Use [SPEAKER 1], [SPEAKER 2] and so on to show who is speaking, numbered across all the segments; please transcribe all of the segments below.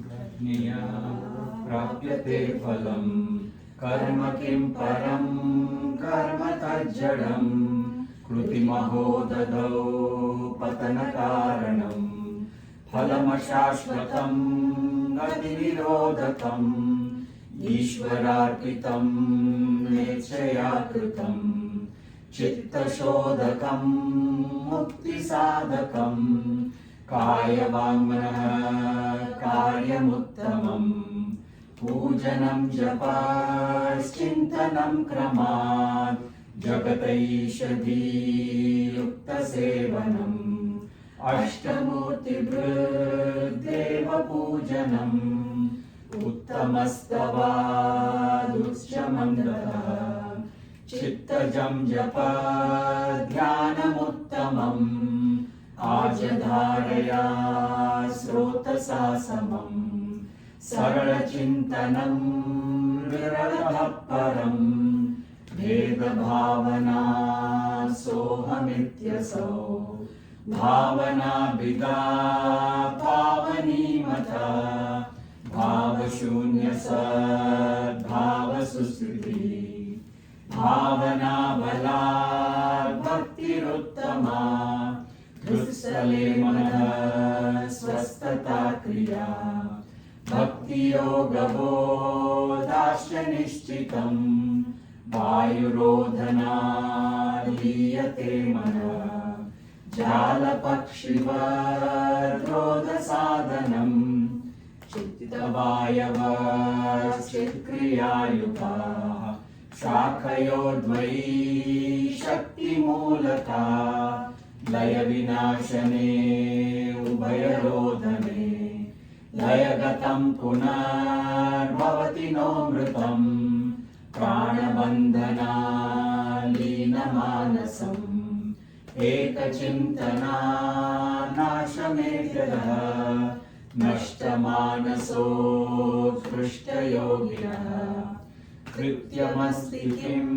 [SPEAKER 1] प्रज्ञया प्राप्यते फलम् कर्म किं परं कर्म तज्जडम् कृतिमहो ददौ पतनकारणम् फलमशाश्वतम् गतिनिरोधकम् ईश्वरार्पितम् नेच्छया कृतम् चित्तशोधकम् मुक्तिसाधकम् कायवाङ्मनः कार्यमुत्तमम् पूजनं जपश्चिन्तनं क्रमात् जगतैषधीयुक्तसेवनम् अष्टमूर्तिभृद्देवपूजनम् उत्तमस्तवादुच्चमन्दः चित्तजं जप ध्यानमुत्तमम् आजधारया स्रोतसा समम् सरलचिन्तनं विरलः परम् भेदभावना सोऽहमित्यसौ भावनाभिदा पावनीमता भावशून्य सद्भावसुस्थितिः भावनाबलात् भक्तिरुत्तमा हृत्स्थले मनः स्वस्थता क्रिया भक्तियोगबोधाश्च निश्चितम् वायुरोधनालीयते मनः जालपक्षिवद्रोधसाधनम् चित्तवायवश्चित्क्रियायुताः शाखयोर्द्वयी शक्तिमूलता लयविनाशने उभयरोधने लयगतं पुनर्भवति नो मृतम् प्राणबन्धनालीनमानसम् एकचिन्तना नाशमेत्यः नष्टमानसोत्कृष्टयोगिनः कृत्यमस्ति किं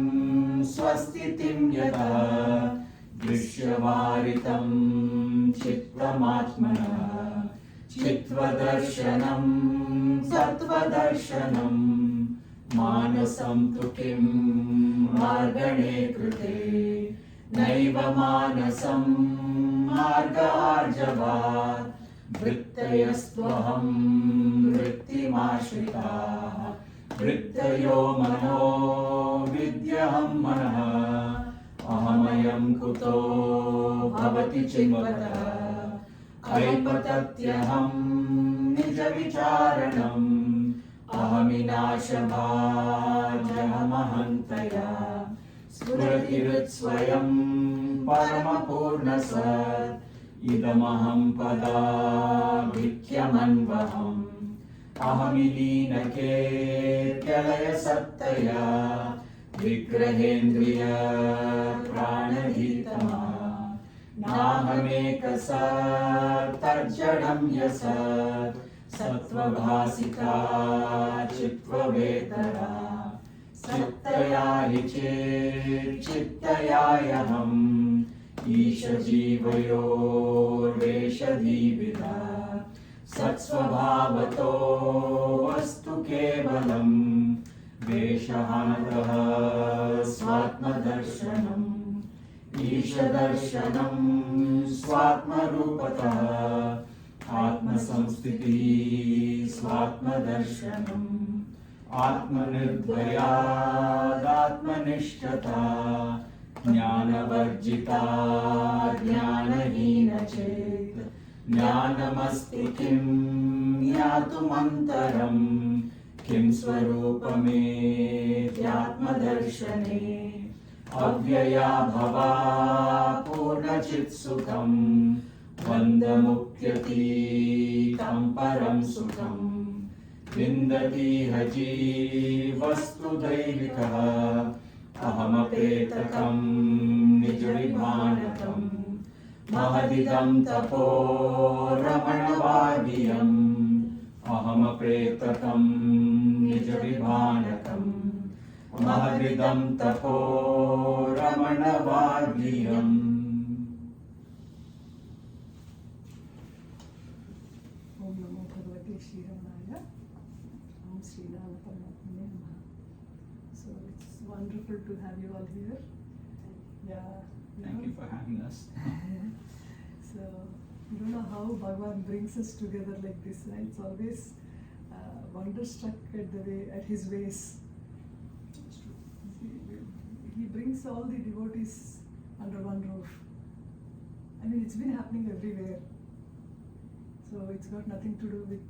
[SPEAKER 1] स्वस्तितिं यतः दृश्यवारितं चित्तमात्मनः चित्वदर्शनं सत्वदर्शनं मानसं तु किं मार्गणे कृते नैव मानसं मार्गार्जवात् वृत्तयस्त्वहं वृत्तिमाश्रिताः वृत्तयो मनो विद्यहं मनः अहमयं कुतो भवति चिन्वतः ऐपतत्यहं निजविचारणम् अहमिनाशभाजहमहन्तया स्फुरतिरुत्स्वयं परमपूर्णसत् इदमहं पदाभिख्यमन्वहम् अहमिलीनकेत्यलयसत्तया विग्रहेन्द्रिय प्राणधीतमः नाहमेकसत्तज्जडं यसत् सत्त्वभासिका चित्त्ववेतरा सत्तया हि चित्तयायहम् ईशजीवयोर्वेषधीविधा सत्स्वभावतो वस्तु केवलम् वेषहानतः स्वात्मदर्शनम् ईशदर्शनं स्वात्मरूपतः आत्मसंस्थितिः स्वात्मदर्शनम् आत्मनिर्भयादात्मनिष्ठता ज्ञानवर्जिता ज्ञानहीन चेत् ज्ञानमस्ति किं ज्ञातुमन्तरम् किं स्वरूपमेत्यात्मदर्शने अव्यया भवा पूर्णचित्सुखम् बन्धमुक्त्यतीतं परं सुखम् विन्दतीह जीवस्तु दैविकः अहमपेतकं निजविभानकम् महदिदं तपो रमणवादियम् अहमप्रेतकं निजविभानकम् महदिदं तपो रमणवादियम्।
[SPEAKER 2] Om Namo Bhagavate Shri Ramanaya. Om Shri Rama Paramatmane Namaha. So it's wonderful to have you all here. Yeah.
[SPEAKER 1] Thank you for having us.
[SPEAKER 2] So you don't know how Bhagavan brings us together like this. Right? It's always wonderstruck at his ways.
[SPEAKER 1] It's true.
[SPEAKER 2] He brings all the devotees under one roof. I mean, it's been happening everywhere. So it's got nothing to do with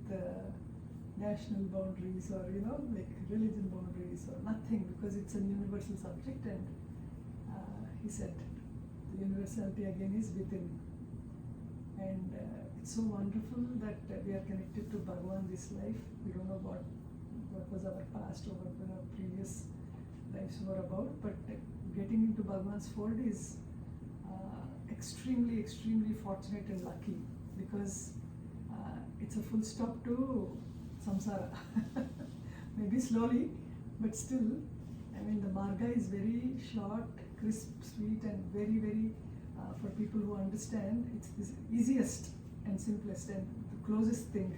[SPEAKER 2] national boundaries or like religion boundaries or nothing, because it's a universal subject, and he said the universality again is within. And it's so wonderful that we are connected to Bhagavan this life. We don't know what was our past or what our previous lives were about, but getting into Bhagavan's fold is extremely, extremely fortunate and lucky, because it's a full stop to samsara. Maybe slowly, but still, I mean, the marga is very short, crisp, sweet, and very, very, for people who understand, it's the easiest and simplest and the closest thing.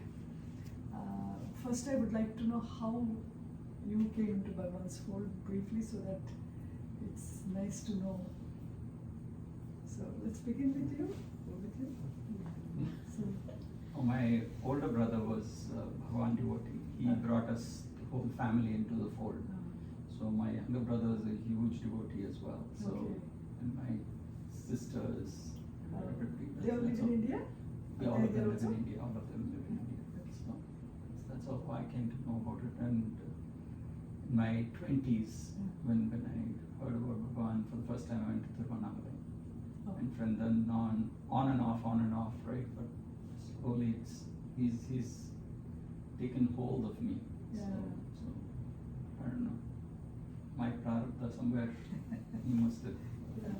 [SPEAKER 2] First, I would like to know how you came into Bhagavan's fold briefly, so that it's nice to know. So let's begin with you. Go with you. So,
[SPEAKER 1] My older brother was a Bhagavan devotee. He brought us, the whole family, into the fold. So my younger brother is a huge devotee as well. So
[SPEAKER 2] Okay.
[SPEAKER 1] and my sisters, everybody.
[SPEAKER 2] they all live in India?
[SPEAKER 1] Yeah, all of
[SPEAKER 2] There
[SPEAKER 1] them live
[SPEAKER 2] also?
[SPEAKER 1] in India. All of them live in India.
[SPEAKER 2] Okay.
[SPEAKER 1] So that's how I came to know about it. And in my 20s, when I heard about Bhagavan for the first time, I went to Nannagaru.
[SPEAKER 2] Oh.
[SPEAKER 1] And from then on and off, right? But slowly, he's taken hold of me.
[SPEAKER 2] Yeah.
[SPEAKER 1] So I don't know. My prarabdha somewhere, he must have.
[SPEAKER 2] Yeah.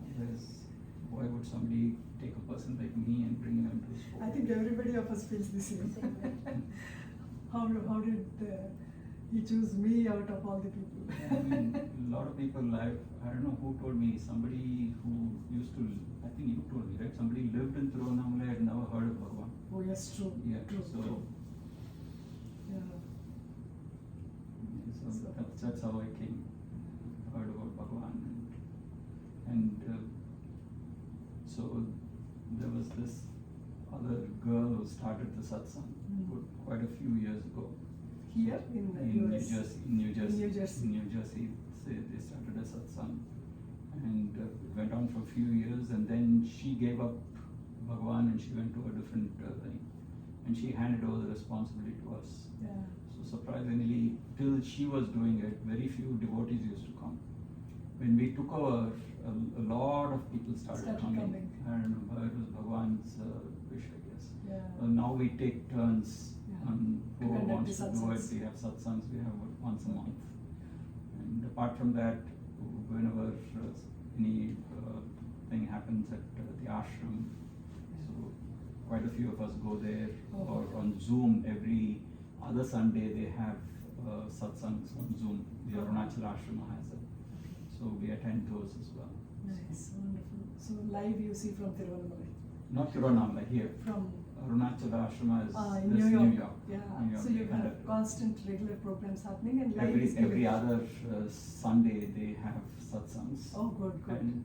[SPEAKER 1] Otherwise, why would somebody take a person like me and bring him into his fold?
[SPEAKER 2] I think everybody of us feels the same. How did he choose me out of all the people?
[SPEAKER 1] I mean, a lot of people, I don't know who told me, somebody who used to, I think you told me, right? Somebody lived in Tiruvannamalai, had never heard of Bhagavan.
[SPEAKER 2] Oh yes, true.
[SPEAKER 1] Yeah,
[SPEAKER 2] True.
[SPEAKER 1] so,
[SPEAKER 2] True. Yeah.
[SPEAKER 1] so that's how I came, heard about Bhagavan. And so there was this other girl who started the satsang quite a few years ago.
[SPEAKER 2] Here in
[SPEAKER 1] New
[SPEAKER 2] US.
[SPEAKER 1] Jersey, in New Jersey.
[SPEAKER 2] In New Jersey.
[SPEAKER 1] In New Jersey, they started a satsang, and it went on for a few years, and then she gave up Bhagavan and she went to a different thing, and she handed over the responsibility to us.
[SPEAKER 2] Yeah.
[SPEAKER 1] So surprisingly, till she was doing it, very few devotees used to come. When we took over, a lot of people started coming. I remember it was Bhagavan's wish, I guess.
[SPEAKER 2] Yeah.
[SPEAKER 1] Now we take turns on
[SPEAKER 2] To
[SPEAKER 1] whoever
[SPEAKER 2] conduct
[SPEAKER 1] wants
[SPEAKER 2] the
[SPEAKER 1] to do it.
[SPEAKER 2] satsangs.
[SPEAKER 1] We have satsangs, we have it once a month. And apart from that, whenever any thing happens at the ashram, so quite a few of us go there, or on Zoom every other Sunday they have satsangs on Zoom. The Arunachal Ashrama has it. So we attend those as well.
[SPEAKER 2] Nice, wonderful. So live you see from Tiruvannamalai.
[SPEAKER 1] Not Tiruvannamalai, here.
[SPEAKER 2] From
[SPEAKER 1] Arunachal Ashrama is
[SPEAKER 2] in
[SPEAKER 1] this
[SPEAKER 2] New York.
[SPEAKER 1] New York.
[SPEAKER 2] Yeah.
[SPEAKER 1] New York.
[SPEAKER 2] So you
[SPEAKER 1] And
[SPEAKER 2] have constant regular programs happening, and live is
[SPEAKER 1] every
[SPEAKER 2] given.
[SPEAKER 1] other Sunday they have satsangs.
[SPEAKER 2] Oh, good.
[SPEAKER 1] And,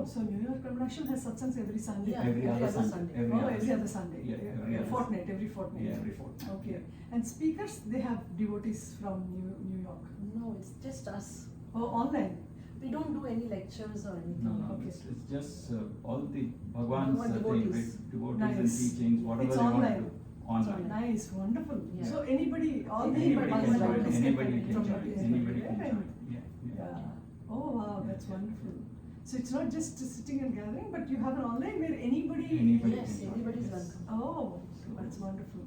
[SPEAKER 2] so New York Ashram has satsangs every Sunday.
[SPEAKER 3] Yeah,
[SPEAKER 1] every other Sunday.
[SPEAKER 2] Every other Sunday.
[SPEAKER 1] Yeah, every other
[SPEAKER 2] fortnight. Every fortnight.
[SPEAKER 1] Yeah, every fortnight.
[SPEAKER 2] Okay.
[SPEAKER 1] Yeah.
[SPEAKER 2] And speakers, they have devotees from New York.
[SPEAKER 3] No, it's just us.
[SPEAKER 2] Oh, online.
[SPEAKER 3] We don't do any lectures or anything.
[SPEAKER 1] No,
[SPEAKER 2] Okay.
[SPEAKER 1] it's just all the Bhagwan's
[SPEAKER 3] Bhagwan
[SPEAKER 1] devotees,
[SPEAKER 3] devotees.
[SPEAKER 1] and
[SPEAKER 2] Nice.
[SPEAKER 1] teachings, whatever
[SPEAKER 2] It's
[SPEAKER 1] they want to
[SPEAKER 2] online.
[SPEAKER 1] do. Online.
[SPEAKER 2] Nice, wonderful.
[SPEAKER 3] Yeah.
[SPEAKER 2] So anybody, all the
[SPEAKER 1] Anybody can
[SPEAKER 2] Bhagwan
[SPEAKER 1] join.
[SPEAKER 2] devotees
[SPEAKER 1] Anybody
[SPEAKER 2] connect
[SPEAKER 1] can
[SPEAKER 2] from
[SPEAKER 1] join.
[SPEAKER 2] India.
[SPEAKER 1] Anybody can
[SPEAKER 2] Yeah.
[SPEAKER 1] join. Yeah.
[SPEAKER 2] Yeah. Oh wow, that's wonderful. So it's not just sitting and gathering, but you have an online where anybody.
[SPEAKER 1] Anybody
[SPEAKER 3] Yes,
[SPEAKER 1] can join.
[SPEAKER 3] anybody's
[SPEAKER 1] Yes.
[SPEAKER 3] welcome.
[SPEAKER 2] Oh, that's wonderful.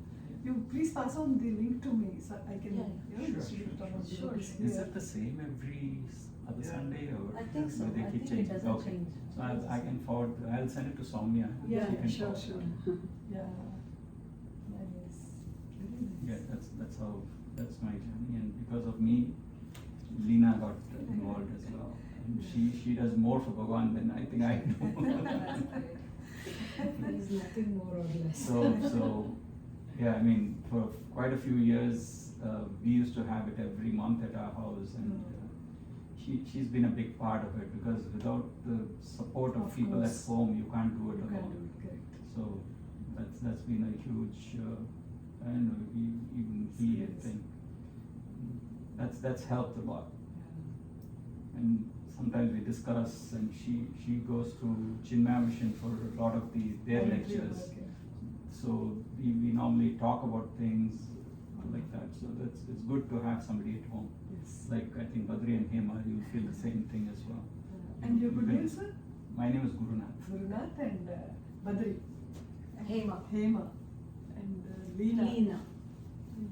[SPEAKER 2] You please pass on the link to me so I can
[SPEAKER 3] Yeah.
[SPEAKER 2] distribute it among
[SPEAKER 3] Sure,
[SPEAKER 2] devotees
[SPEAKER 3] sure.
[SPEAKER 1] Is
[SPEAKER 2] here.
[SPEAKER 1] it the same every other Sunday, or
[SPEAKER 3] I think so.
[SPEAKER 1] do they
[SPEAKER 3] I
[SPEAKER 1] keep
[SPEAKER 3] think it
[SPEAKER 1] changing?
[SPEAKER 3] doesn't
[SPEAKER 1] Okay.
[SPEAKER 3] change.
[SPEAKER 1] So I can forward. I'll send it to Soumya.
[SPEAKER 2] Yeah,
[SPEAKER 1] She can
[SPEAKER 2] sure,
[SPEAKER 1] forward
[SPEAKER 2] sure.
[SPEAKER 1] it.
[SPEAKER 2] Yeah. Nice. Very nice.
[SPEAKER 1] Yeah, that's how, that's my journey, and because of me, Leena got involved as well. And she does more for Bhagavan than I think I do.
[SPEAKER 4] There is nothing more or less.
[SPEAKER 1] So Yeah, I mean, for quite a few years, we used to have it every month at our house, and she's been a big part of it, because without the support of people
[SPEAKER 2] course.
[SPEAKER 1] at home, you can't do it
[SPEAKER 2] You can't
[SPEAKER 1] alone.
[SPEAKER 2] do it, correct.
[SPEAKER 1] So that's been a huge, and even he, I
[SPEAKER 2] Yes.
[SPEAKER 1] think, that's helped a lot.
[SPEAKER 2] Yeah.
[SPEAKER 1] And sometimes we discuss, and she goes to Chinmaya Mission for a lot of their
[SPEAKER 2] Volunteer
[SPEAKER 1] lectures.
[SPEAKER 2] work, yeah.
[SPEAKER 1] So we normally talk about things like that. So it's good to have somebody at home.
[SPEAKER 2] Yes.
[SPEAKER 1] Like I think Badri and Hema, you feel the same thing as well.
[SPEAKER 2] And your
[SPEAKER 1] You
[SPEAKER 2] good
[SPEAKER 1] can-
[SPEAKER 2] name, sir?
[SPEAKER 1] My name is Gurunath.
[SPEAKER 2] Gurunath and Badri,
[SPEAKER 3] Hema.
[SPEAKER 2] Hema, and Leena.
[SPEAKER 3] Leena.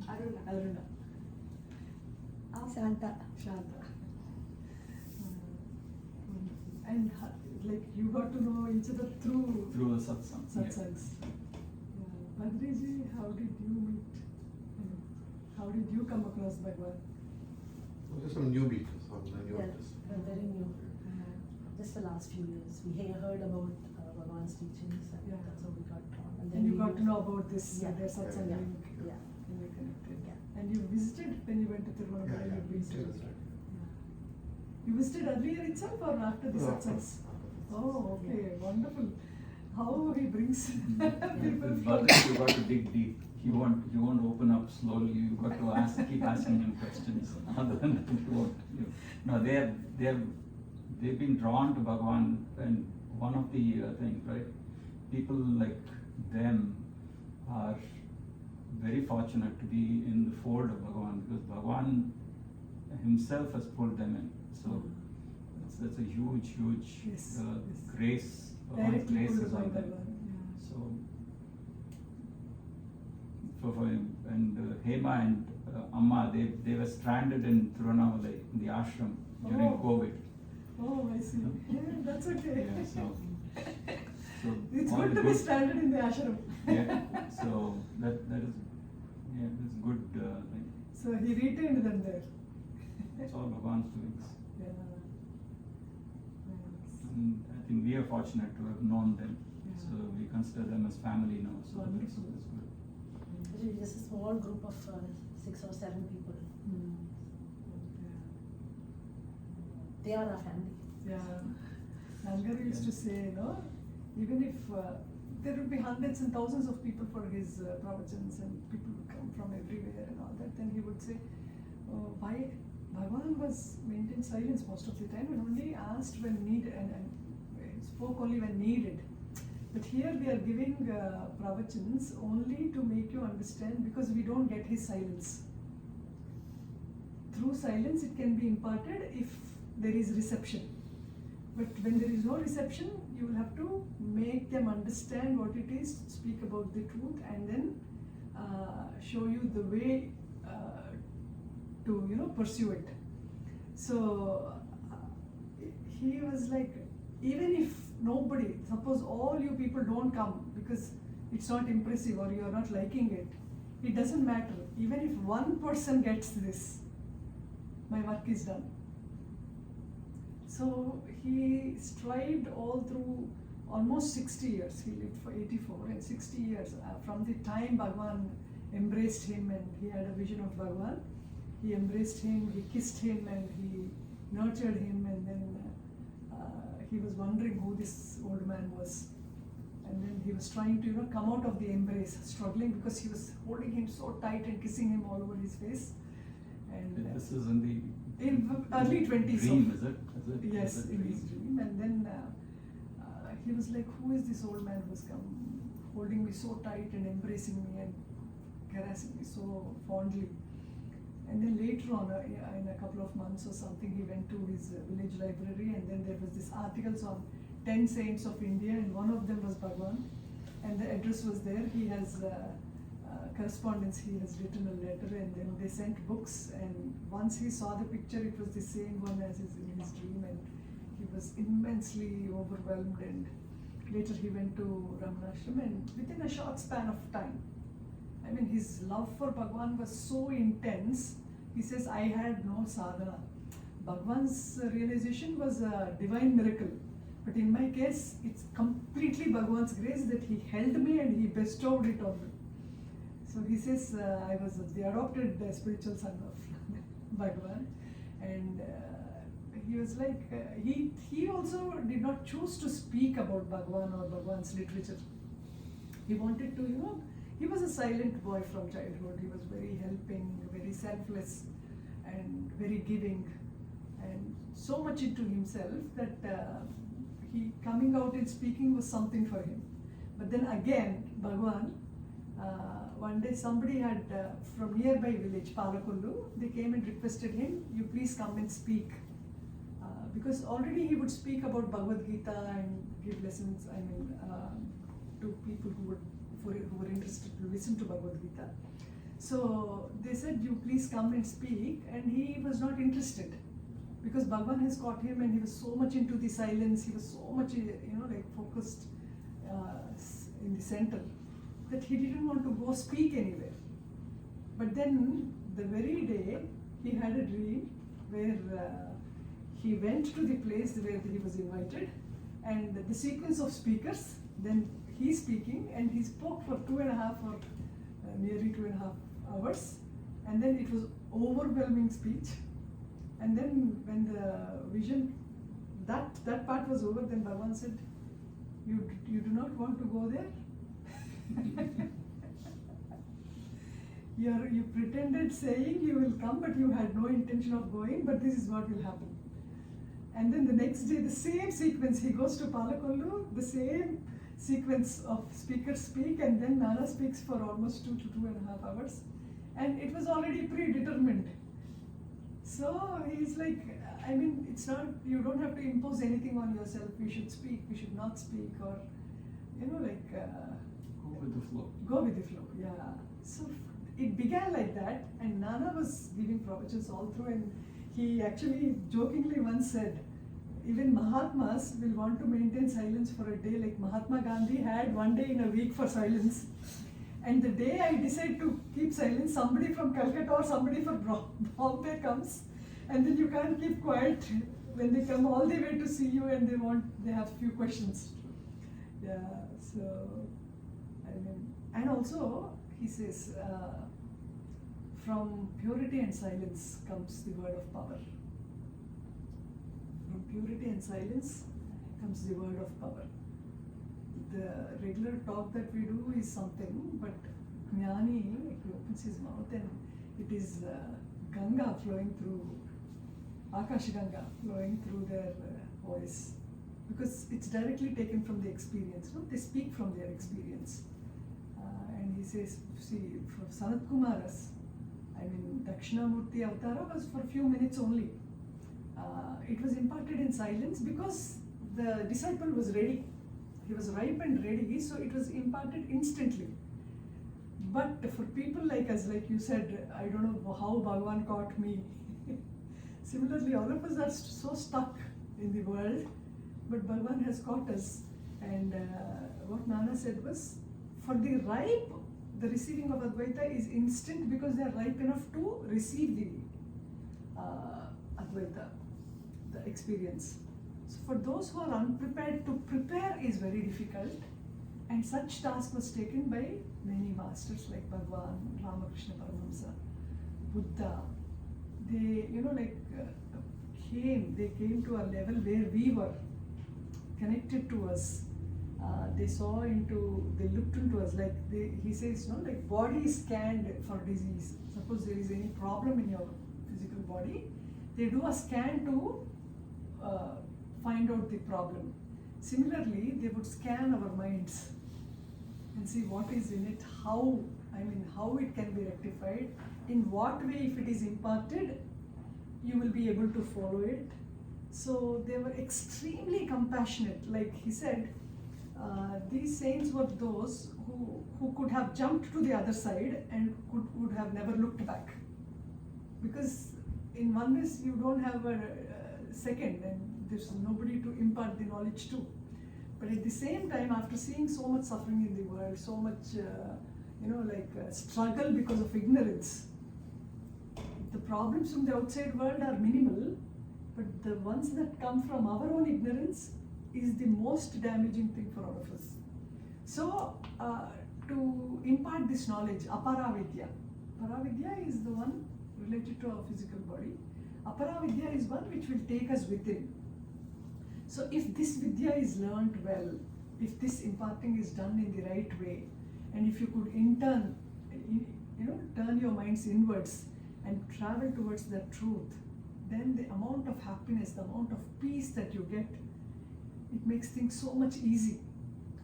[SPEAKER 2] Aruna.
[SPEAKER 3] Santa.
[SPEAKER 2] Shanta. And like you got to know each other through
[SPEAKER 1] Through the satsang.
[SPEAKER 2] satsangs. Badriji, how did you meet? How did you come across Bhagwan?
[SPEAKER 4] Just some newbie, some new
[SPEAKER 3] Yeah,
[SPEAKER 4] artists.
[SPEAKER 3] very new. Just the last few years, we heard about Bhagwan's teachings, and
[SPEAKER 2] Yeah.
[SPEAKER 3] that's how we got drawn. And
[SPEAKER 2] And you
[SPEAKER 3] we
[SPEAKER 2] got to know about this,
[SPEAKER 3] Yeah.
[SPEAKER 2] their satsang
[SPEAKER 3] Yeah.
[SPEAKER 2] link,
[SPEAKER 3] Yeah.
[SPEAKER 2] and you connected.
[SPEAKER 3] Yeah.
[SPEAKER 2] And you visited when you went to Tirunelveli.
[SPEAKER 4] Yeah,
[SPEAKER 2] You visited.
[SPEAKER 4] that's right.
[SPEAKER 2] Yeah. You visited earlier itself or after the
[SPEAKER 4] No,
[SPEAKER 2] satsangs?
[SPEAKER 4] after.
[SPEAKER 2] Oh, okay, wonderful. How he brings people
[SPEAKER 1] With
[SPEAKER 2] from.
[SPEAKER 1] Badri, you got to dig deep. He won't open up slowly. You got to keep asking him questions. Other than that, he won't. No, they've been drawn to Bhagwan, and one of the things, right? People like them are very fortunate to be in the fold of Bhagwan, because Bhagwan himself has pulled them in. So that's a huge
[SPEAKER 2] Yes, yes.
[SPEAKER 1] grace. Bhagwan's
[SPEAKER 2] Directly
[SPEAKER 1] grace
[SPEAKER 2] pulled
[SPEAKER 1] is
[SPEAKER 2] by
[SPEAKER 1] on them.
[SPEAKER 2] Bhagwan.
[SPEAKER 1] So, for him and Hema and Amma, they were stranded in Tirunelveli in the ashram during
[SPEAKER 2] Oh.
[SPEAKER 1] COVID.
[SPEAKER 2] Oh, I see. Yeah, that's okay.
[SPEAKER 1] Yeah, so
[SPEAKER 2] It's
[SPEAKER 1] all
[SPEAKER 2] good
[SPEAKER 1] the
[SPEAKER 2] to be stranded in the ashram.
[SPEAKER 1] Yeah, so that's good thing.
[SPEAKER 2] So he retained them there.
[SPEAKER 1] It's all Bhagwan's doings.
[SPEAKER 2] Yeah. Nice.
[SPEAKER 1] And I think we are fortunate to have known them.
[SPEAKER 2] Yeah.
[SPEAKER 1] So we consider them as family now. So that's
[SPEAKER 2] Wonderful.
[SPEAKER 1] good.
[SPEAKER 3] Actually, just a small group of 6 or 7 people.
[SPEAKER 2] Hmm.
[SPEAKER 3] They are our family.
[SPEAKER 2] Yeah. Nannagaru used to say, even if there would be hundreds and thousands of people for his pravachans, and people would come from everywhere and all that, then he would say, why Bhagwan was maintained silence most of the time and only asked when needed, and spoke only when needed. But here we are giving pravachans only to make you understand, because we don't get his silence. Through silence it can be imparted if there is reception. But when there is no reception, you will have to make them understand what it is, speak about the truth, and then show you the way to pursue it. So he was like, even if nobody, suppose all you people don't come because it's not impressive or you are not liking it, it doesn't matter. Even if one person gets this, my work is done. So he strived all through almost 60 years. He lived for 84 and 60 years. From the time Bhagwan embraced him and he had a vision of Bhagwan, he embraced him, he kissed him, and he nurtured him, and then he was wondering who this old man was. And then he was trying to come out of the embrace, struggling because he was holding him so tight and kissing him all over his face. And
[SPEAKER 1] This is in the
[SPEAKER 2] early 20s.
[SPEAKER 1] dream, is it?
[SPEAKER 2] Yes,
[SPEAKER 1] Is it
[SPEAKER 2] in his dream. And then he was like, who is this old man who's come holding me so tight and embracing me and caressing me so fondly? And then later on, in a couple of months or something, he went to his village library, and then there was this articles on 10 saints of India, and one of them was Bhagwan, and the address was there. He has correspondence, he has written a letter, and then they sent books, and once he saw the picture, it was the same one as is in his dream, and he was immensely overwhelmed. And later he went to Ramanashram, and within a short span of time, I mean, his love for Bhagwan was so intense. He says, I had no sadhana. Bhagwan's realization was a divine miracle. But in my case, it's completely Bhagwan's grace that he held me and he bestowed it on me. So he says, I was the adopted spiritual son of Bhagavan, and he was like, he also did not choose to speak about Bhagavan or Bhagavan's literature. He wanted to, he was a silent boy from childhood. He was very helping, very selfless, and very giving, and so much into himself that he coming out and speaking was something for him. But then again, Bhagavan, one day somebody had from nearby village, Palakollu, they came and requested him, you please come and speak. Because already he would speak about Bhagavad Gita and give lessons, to people who were interested to listen to Bhagavad Gita. So they said, you please come and speak, and he was not interested. Because Bhagavan has caught him and he was so much into the silence, he was so much, focused in the center, that he didn't want to go speak anywhere. But then, the very day, he had a dream where he went to the place where he was invited, and the sequence of speakers, then he speaking, and he spoke for 2.5 or nearly 2.5 hours, and then it was overwhelming speech. And then when the vision, that part was over, then Bhagavan said, you do not want to go there? You pretended saying you will come, but you had no intention of going, but this is what will happen. And then the next day, the same sequence, he goes to Palakollu, the same sequence of speakers speak, and then Nana speaks for almost 2 to 2.5 hours. And it was already predetermined. So he's like, it's not, you don't have to impose anything on yourself. We should speak, we should not speak, or,
[SPEAKER 1] Go with the flow.
[SPEAKER 2] Go with the flow, yeah. So it began like that, and Nana was giving propositions all through, and he actually jokingly once said, even Mahatmas will want to maintain silence for a day, like Mahatma Gandhi had one day in a week for silence. And the day I decide to keep silence, somebody from Calcutta or somebody from Bombay comes, and then you can't keep quiet when they come all the way to see you and they have few questions. Yeah, so, and also, he says, from purity and silence comes the word of power. From purity and silence comes the word of power. The regular talk that we do is something, but Jnani, he opens his mouth and it is Ganga flowing through, Akash Ganga flowing through their voice. Because it's directly taken from the experience, no? They speak from their experience. And he says, see, for Sanat Kumaras, Dakshinamurti Avatara was for a few minutes only. It was imparted in silence because the disciple was ready. He was ripe and ready, so it was imparted instantly. But for people like us, like you said, I don't know how Bhagavan caught me. Similarly, all of us are so stuck in the world, but Bhagavan has caught us. And what Nana said was, for the ripe, the receiving of Advaita is instant because they are ripe enough to receive the Advaita, the experience. So for those who are unprepared, to prepare is very difficult, and such task was taken by many masters like Bhagavan, Ramakrishna Paramahamsa, Buddha. They, they came to a level where we were connected to us. They looked into us, like he says, like body scanned for disease. Suppose there is any problem in your physical body, they do a scan to find out the problem. Similarly, they would scan our minds and see what is in it, how it can be rectified, in what way, if it is imparted, you will be able to follow it. So they were extremely compassionate. Like he said, these saints were those who could have jumped to the other side and would have never looked back. Because in oneness, you don't have a second, and there's nobody to impart the knowledge to. But at the same time, after seeing so much suffering in the world, so much, struggle because of ignorance, the problems from the outside world are minimal, but the ones that come from our own ignorance is the most damaging thing for all of us. So, to impart this knowledge, aparavidya. Paravidya is the one related to our physical body. Aparavidya is one which will take us within. So if this vidya is learnt well, if this imparting is done in the right way, and if you could in turn, turn your minds inwards and travel towards that truth, then the amount of happiness, the amount of peace that you get, it makes things so much easy.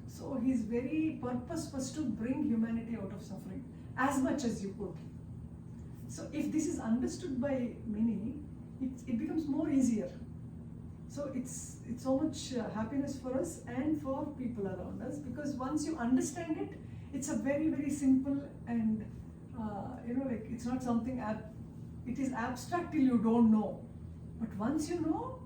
[SPEAKER 2] So his very purpose was to bring humanity out of suffering as much as you could. So if this is understood by many, it becomes more easier. So it's so much happiness for us and for people around us, because once you understand it, it's a very, very simple and it's not something it is abstract till you don't know. But once you know,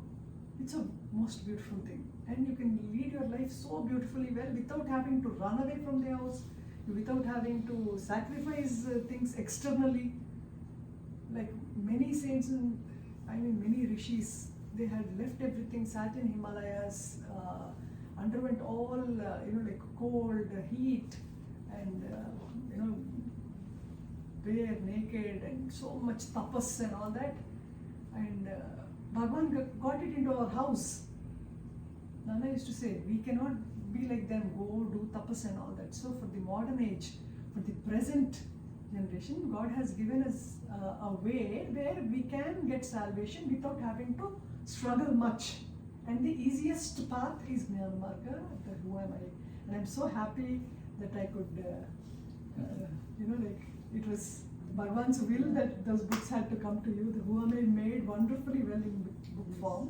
[SPEAKER 2] it's a most beautiful thing, and you can lead your life so beautifully well without having to run away from the house, without having to sacrifice things externally. Like many saints and many rishis, they had left everything, sat in Himalayas, underwent all cold, heat, and bare naked, and so much tapas and all that. And Bhagwan got it into our house. Nana used to say, we cannot be like them, go do tapas and all that. So for the modern age, for the present generation, God has given us a way where we can get salvation without having to struggle much. And the easiest path is Jnana Marga, the Who Am I? And I'm so happy that I could, it was Bhagwan's will that those books had to come to you. The Who Am I made wonderfully well in book form.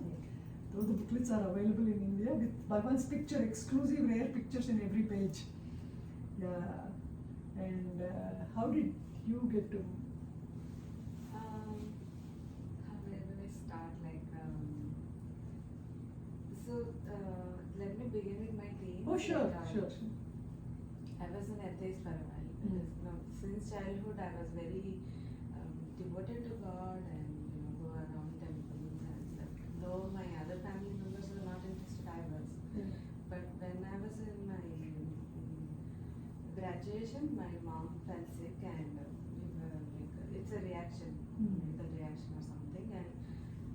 [SPEAKER 2] Those the booklets are available in India with Bhagwan's picture, exclusive rare pictures in every page. Yeah. And how did you get to?
[SPEAKER 5] Where do I start? Let me begin with my teens.
[SPEAKER 2] Oh, sure.
[SPEAKER 5] I was an atheist for a while. Because, since childhood, I was very devoted to God and go around temples and stuff. Though my other family members were not interested, I was.
[SPEAKER 2] Yeah.
[SPEAKER 5] But when I was in my graduation, my mom fell sick and we were it's a reaction, the reaction or something, and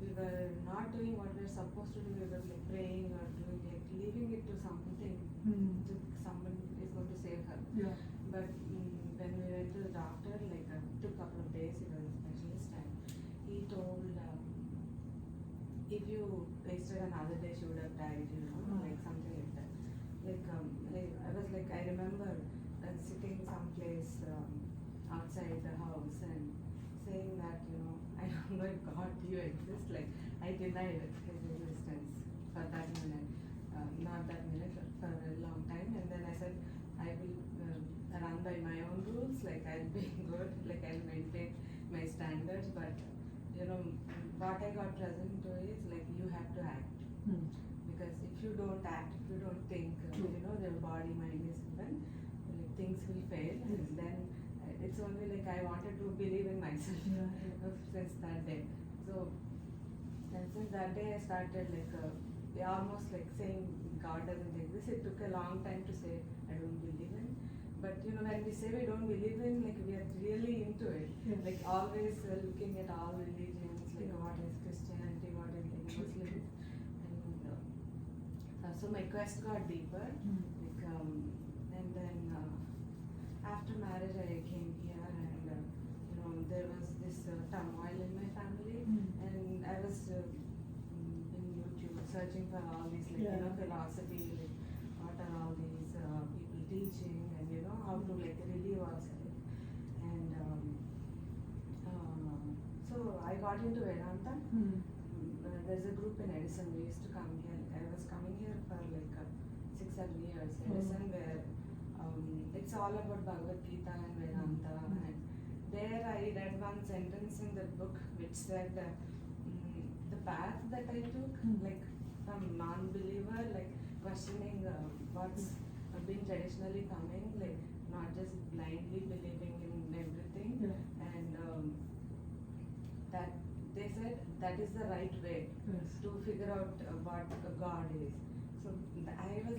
[SPEAKER 5] we were not doing what we were supposed to do. We were praying or doing leaving it to something, to someone is going to save her.
[SPEAKER 2] Yeah.
[SPEAKER 5] But when we went to the doctor, it took a couple of days, he was a specialist, and he told if you wasted another day, she would have died, something like that. I remember sitting someplace outside the house and saying that, I don't know if God, you exist. I denied his existence for that minute, not that minute, for a long time. And then I said, I will run by my own rules, I'll be good, I'll maintain my standards, but what I got present to is you have to act. Because if you don't act, if you don't think, your body, mind is given, things will fail. And then it's only I wanted to believe in myself since that day. So, and since that day I started almost saying God doesn't exist. It took a long time to say I don't believe in. But when we say we don't believe in, we are really into it.
[SPEAKER 2] Yes.
[SPEAKER 5] Always looking at all religions, what is Christianity, what is Muslims, and so my quest got deeper. And then after marriage, I came here, and there was this turmoil in my family, and I was in YouTube searching for all these philosophy, what are all these people teaching, and how to relieve ourselves. And so I got into Vedanta. There's a group in Edison. We used to come here. I was coming here for 6-7 years. Edison, where it's all about Bhagavad Gita and Vedanta. And there I read one sentence in the book which said the path that I took, from non-believer, questioning what's been traditionally coming, not just blindly believing in everything, and that they said that is the right way to figure out what God is. So I was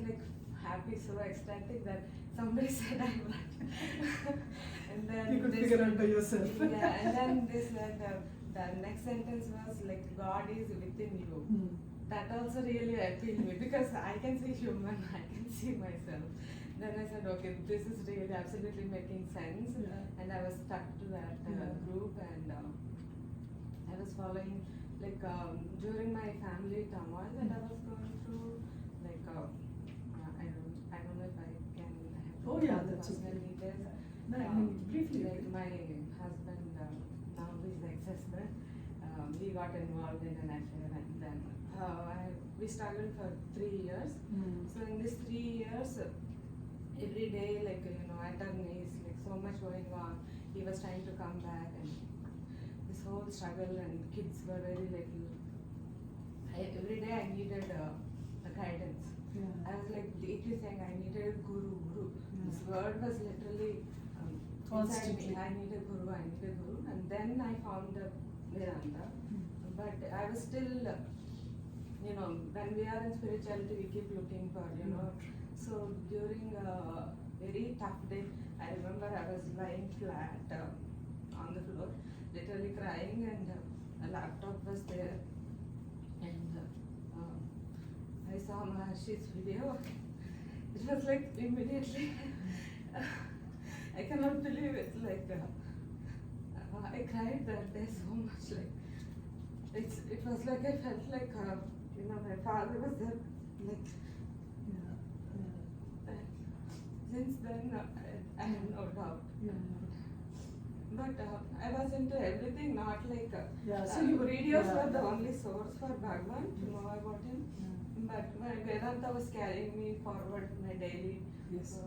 [SPEAKER 5] happy, so ecstatic that somebody said I'm right. And then
[SPEAKER 2] You could
[SPEAKER 5] they
[SPEAKER 2] figure out
[SPEAKER 5] said-
[SPEAKER 2] by yourself.
[SPEAKER 5] Yeah, and then they said the next sentence was like God is within you.
[SPEAKER 2] Hmm.
[SPEAKER 5] That also really appealed me because I can see human, I can see myself. Then I said, okay, this is really absolutely making sense.
[SPEAKER 2] Yeah.
[SPEAKER 5] And I was stuck to that
[SPEAKER 2] Yeah.
[SPEAKER 5] group, and I was following, like during my family turmoil that I was going through, like I don't know if I can have to
[SPEAKER 2] Oh yeah,
[SPEAKER 5] tell the
[SPEAKER 2] that's
[SPEAKER 5] personal
[SPEAKER 2] okay.
[SPEAKER 5] details.
[SPEAKER 2] No, I mean, briefly.
[SPEAKER 5] Like my husband, now his ex-husband, he got involved in an affair, and then we struggled for 3 years.
[SPEAKER 2] Hmm.
[SPEAKER 5] So in these 3 years, every day, like attorneys, like so much going on. He was trying to come back, and this whole struggle, and kids were very little. Every day I needed the guidance.
[SPEAKER 2] Yeah.
[SPEAKER 5] I was like deeply saying I needed guru.
[SPEAKER 2] Yeah.
[SPEAKER 5] This word was literally inside me.
[SPEAKER 2] Constantly.
[SPEAKER 5] I needed guru, and then I found the Vedanta. But I was still, when we are in spirituality, we keep looking for, So during a very tough day, I remember I was lying flat on the floor, literally crying, and a laptop was there, and I saw Maharshi's video. It was like immediately, I cannot believe it. Like I cried that day so much. Like it was like I felt like my father was there. Like
[SPEAKER 2] Yeah.
[SPEAKER 5] since then I have no doubt.
[SPEAKER 2] Yeah.
[SPEAKER 5] But I was into everything, not like
[SPEAKER 2] Yeah, so you were-
[SPEAKER 5] videos
[SPEAKER 2] yeah.
[SPEAKER 5] were the only source for Bhagwan to know about him. But my Vedanta was carrying me forward my daily.
[SPEAKER 2] Yes.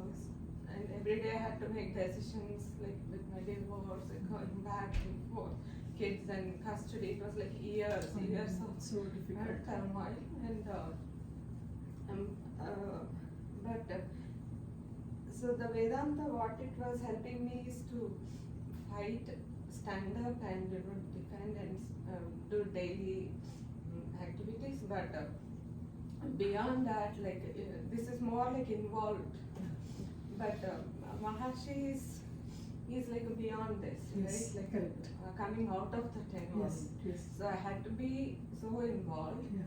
[SPEAKER 5] And every day I had to make decisions, like with my divorce and going back and forth, kids and custody. It was like years of
[SPEAKER 2] So difficult.
[SPEAKER 5] turmoil. And so the Vedanta, what it was helping me is to fight, stand up, and defend and do daily activities. But beyond that, like this is more like involved. But Maharshi is like beyond this,
[SPEAKER 2] Yes,
[SPEAKER 5] right? Like
[SPEAKER 2] correct.
[SPEAKER 5] coming out of the environment.
[SPEAKER 2] Yes.
[SPEAKER 5] So I had to be so involved.
[SPEAKER 2] Yeah.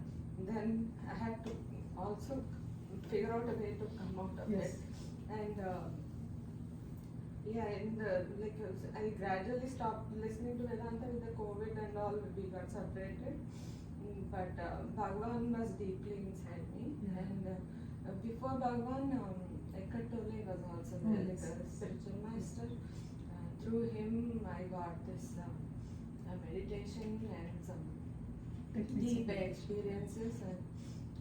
[SPEAKER 5] Then I had to also figure out a way to come out of
[SPEAKER 2] Yes.
[SPEAKER 5] it. And I gradually stopped listening to Vedanta with the COVID and all. We got separated. But Bhagwan was deeply inside me.
[SPEAKER 2] Yeah.
[SPEAKER 5] And before Bhagwan, Eckhart Tolle was also
[SPEAKER 2] Oh,
[SPEAKER 5] there, like
[SPEAKER 2] yes.
[SPEAKER 5] a spiritual master. Through him, I got this meditation and some
[SPEAKER 2] Techniques.
[SPEAKER 5] deep experiences, and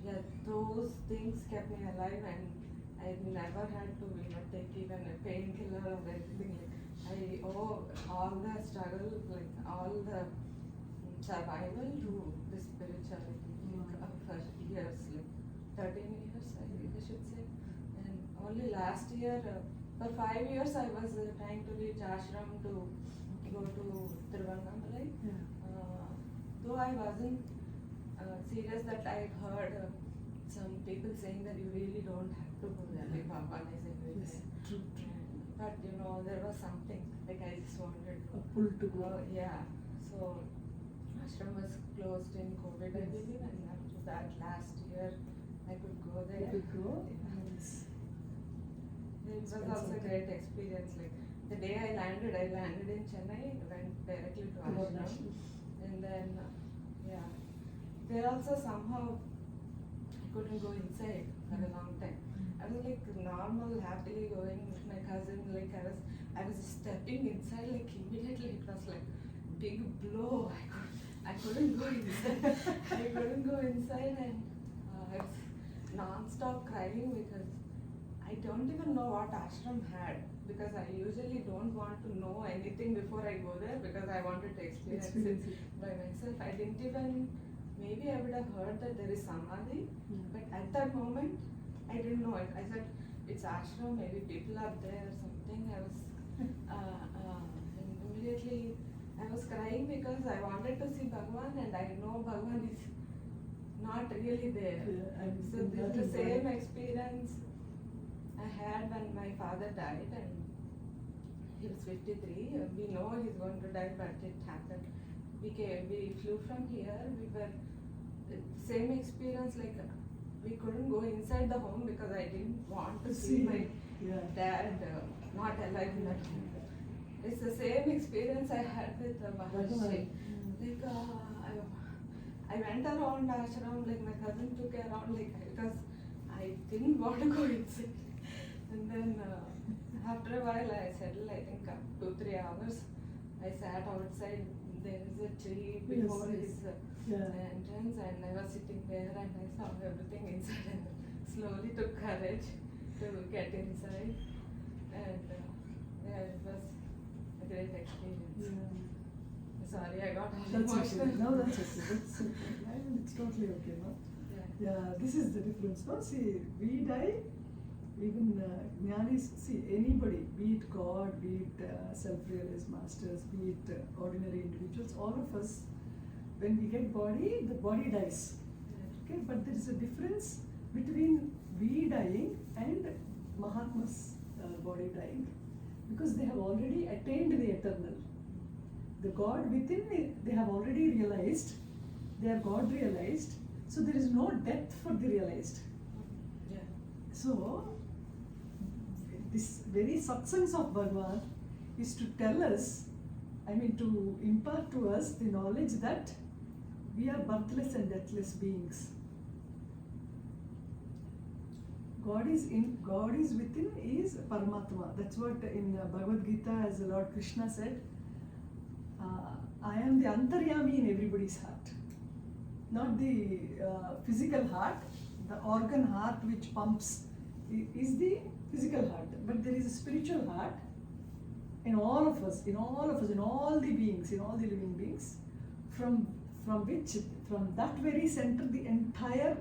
[SPEAKER 5] yeah, those things kept me alive, and I never had to take even a painkiller or anything. Like I owe all the struggle, like all the survival to the spirituality for years, like 13 years I should say. And only last year, for 5 years I was trying to reach ashram to go to Tiruvannamalai.
[SPEAKER 2] Yeah.
[SPEAKER 5] Though I wasn't serious, that I've heard some people saying that you really don't have to go there, like Bhagwan is everywhere.
[SPEAKER 2] Yes. True.
[SPEAKER 5] But there was something, like I just wanted
[SPEAKER 2] A
[SPEAKER 5] to
[SPEAKER 2] pull to go.
[SPEAKER 5] yeah. So ashram was closed in COVID, I
[SPEAKER 2] Yes.
[SPEAKER 5] believe, and after that last year I could go there.
[SPEAKER 2] You could go.
[SPEAKER 5] Yeah.
[SPEAKER 2] Yes.
[SPEAKER 5] It was
[SPEAKER 2] Spend
[SPEAKER 5] also
[SPEAKER 2] some
[SPEAKER 5] a great experience. Like the day I landed in Chennai, went directly to
[SPEAKER 2] Lord
[SPEAKER 5] ashram,
[SPEAKER 2] Ashram.
[SPEAKER 5] and then there also somehow I couldn't go inside for a long time. I was like normal, happily going with my cousin. Like I was stepping inside. Like immediately it was like big blow. I couldn't go inside. I couldn't go inside, and I was non-stop crying because I don't even know what ashram had, because I usually don't want to know anything before I go there because I wanted to experience
[SPEAKER 2] Experience
[SPEAKER 5] it
[SPEAKER 2] it.
[SPEAKER 5] by myself. I didn't even, maybe I would have heard that there is samadhi,
[SPEAKER 2] Yeah.
[SPEAKER 5] but at that moment I didn't know it. I said it's ashram, maybe people are there or something. I was and immediately I was crying because I wanted to see Bhagwan, and I know Bhagwan is not really there.
[SPEAKER 2] Yeah, and
[SPEAKER 5] So this is the same experience I had when my father died, and he was 53. We know he's going to die, but it happened. We flew from here. We were same experience. Like we couldn't go inside the home because I didn't want to see my dad not alive in that home. It's the same experience I had with Maharshi. Like I went around ashram, like my cousin took me around, like because I didn't want to go inside. And then after a while I settled, I think 2-3 hours. I sat outside, there is a tree before his entrance, and I was sitting there and I saw everything inside and slowly took courage to get inside. And it was a great experience. Sorry, I got all
[SPEAKER 2] That's
[SPEAKER 5] emotional.
[SPEAKER 2] okay. No, that's okay. That's okay. I mean, it's totally okay, no? Yeah, this is the difference, no? See, we die, even Jnanis, see, anybody, be it God, be it self-realized masters, be it ordinary individuals, all of us, when we get body, the body dies. Okay, but there is a difference between we dying and Mahatma's body dying, because they have already attained the eternal. The God within, they have already realized, they are God realized, so there is no death for the realized.
[SPEAKER 5] Yeah.
[SPEAKER 2] So, this very satsangs of Bhagavan is to tell us, I mean to impart to us the knowledge that we are birthless and deathless beings. God is within is Paramatma. That's what in Bhagavad Gita, as the Lord Krishna said, I am the Antaryami in everybody's heart. Not the physical heart, the organ heart which pumps is the physical heart. But there is a spiritual heart in all of us, in all the beings, in all the living beings, from that very center, the entire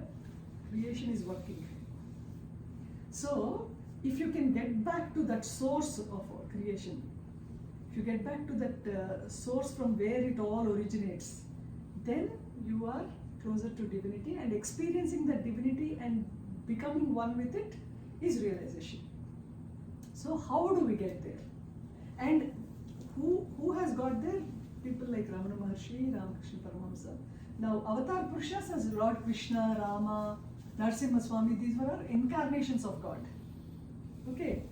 [SPEAKER 2] creation is working. So, if you can get back to that source of creation, if you get back to that source from where it all originates, then you are closer to divinity, and experiencing that divinity and becoming one with it is realization. So how do we get there? And who has got there? People like Ramana Maharshi, Ramakrishna Paramahamsa. Now Avatar Purushas as Lord Krishna, Rama, Narasimha Swami, these were incarnations of God. Okay.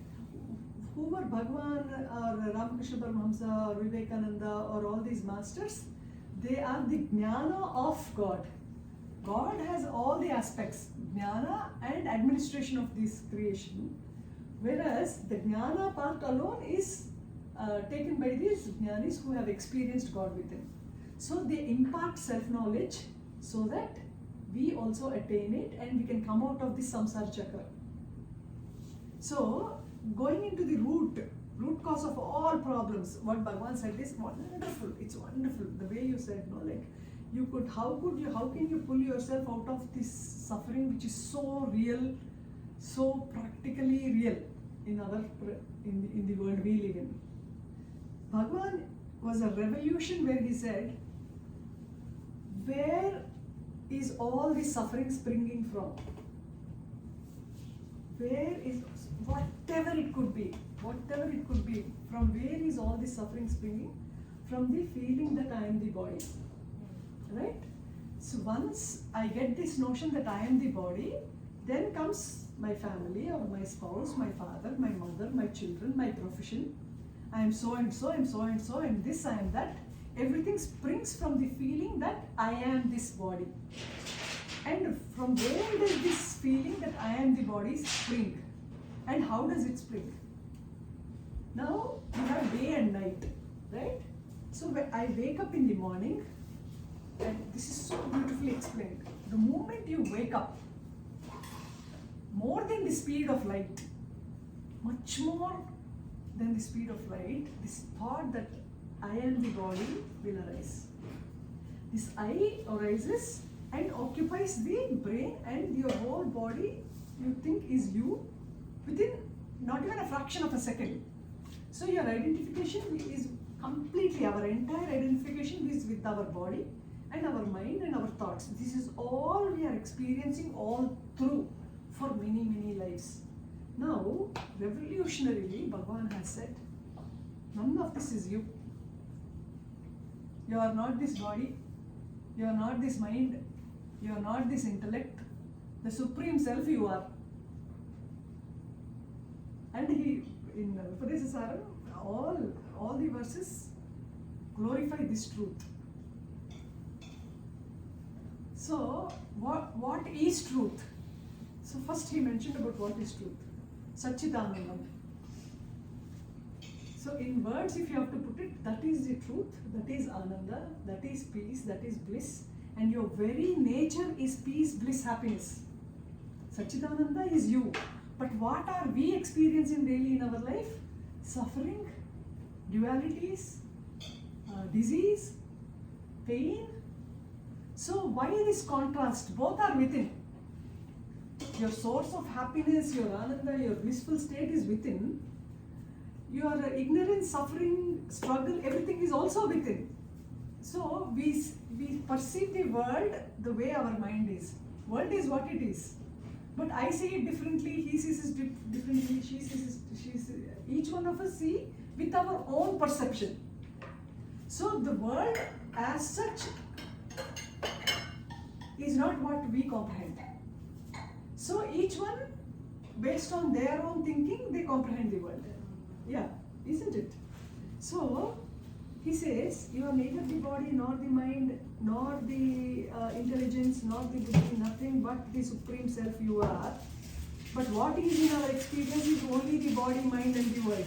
[SPEAKER 2] Who were Bhagavan or Ramakrishna Paramahamsa or Vivekananda or all these masters? They are the jnana of God. God has all the aspects, jnana and administration of this creation, whereas the jnana part alone is taken by these jnanis who have experienced God within. So they impart self-knowledge so that we also attain it and we can come out of the samsara chakra. So going into the root cause of all problems, what Bhagavan said is wonderful. It's wonderful. The way you said, no, like how can you pull yourself out of this suffering which is so real, so practically real in the world we live in. Bhagavan was a revolution where he said, where is all the suffering springing from? Where is, whatever it could be, from where is all this suffering springing? From the feeling that I am the body, right? So once I get this notion that I am the body, then comes my family or my spouse, my father, my mother, my children, my profession. I am so and so, and so and so, and this, I am that. Everything springs from the feeling that I am this body. And from where does this feeling that I am the body spring? And how does it spring? Now, you have day and night, right? So when I wake up in the morning, and this is so beautifully explained. The moment you wake up, more than the speed of light, much more than the speed of light, this thought that I am the body will arise. This I arises and occupies the brain, and your whole body you think is you within not even a fraction of a second. So your identification is completely, our entire identification is with our body and our mind and our thoughts. This is all we are experiencing all through for many, many lives. Now, revolutionarily, Bhagavan has said, none of this is you. You are not this body, you are not this mind, you are not this intellect. The Supreme Self you are. And he, in Upadesasaram, all the verses glorify this truth. So, what is truth? So first he mentioned about what is truth. Satchidanandam. So in words, if you have to put it, that is the truth, that is Ananda, that is peace, that is bliss, and your very nature is peace, bliss, happiness. Satchidananda is you. But what are we experiencing daily in our life? Suffering, dualities, disease, pain. So why this contrast? Both are within. Your source of happiness, your Ananda, your blissful state is within. Your ignorance, suffering, struggle, everything is also within. So we perceive the world the way our mind is. World is what it is. But I see it differently, he sees it differently, she sees it, each one of us see with our own perception. So the world as such is not what we comprehend. So each one, based on their own thinking, they comprehend the world. Yeah, isn't it? So he says, you are neither the body nor the mind nor the intelligence nor the buddhi, nothing but the Supreme Self you are. But what is in our experience is only the body, mind and the world.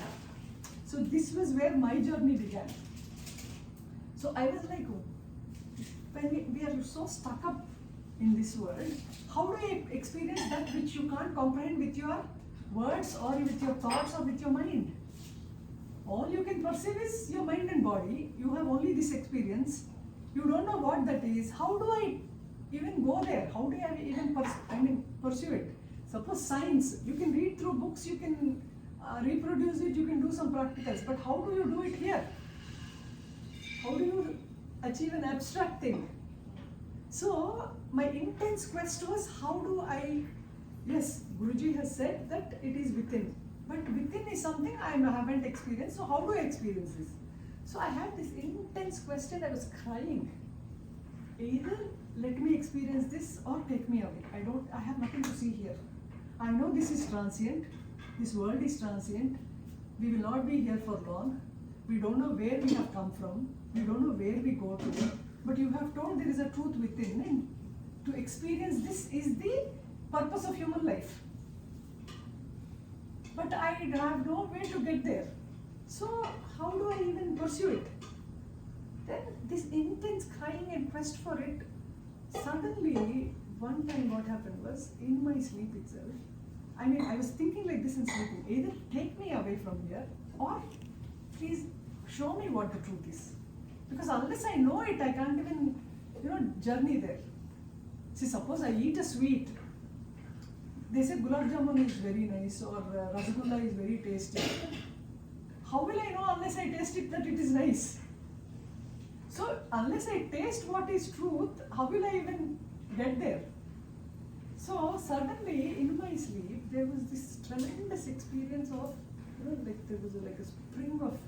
[SPEAKER 2] So this was where my journey began. So I was like, when we are so stuck up in this world, how do I experience that which you can't comprehend with your words or with your thoughts or with your mind? All you can perceive is your mind and body. You have only this experience. You don't know what that is. How do I even go there? How do I even pursue it? Suppose science, you can read through books, you can reproduce it, you can do some practicals. But how do you do it here? How do you achieve an abstract thing? So my intense quest was, how do I, yes, Guruji has said that it is within. But within is something I haven't experienced, so how do I experience this? So I had this intense question, I was crying. Either let me experience this or take me away. I have nothing to see here. I know this is transient, this world is transient, we will not be here for long, we don't know where we have come from, we don't know where we go to, but you have told there is a truth within, and to experience this is the purpose of human life. But I have no way to get there. So how do I even pursue it? Then this intense crying and quest for it, suddenly one time what happened was, in my sleep itself, I was thinking like this in sleeping, either take me away from here or please show me what the truth is. Because unless I know it, I can't even, journey there. See, suppose I eat a sweet, they say gulab jamun is very nice or rasgulla is very tasty. How will I know unless I taste it that it is nice? So unless I taste what is truth, how will I even get there? So suddenly in my sleep there was this tremendous experience of, there was like a spring of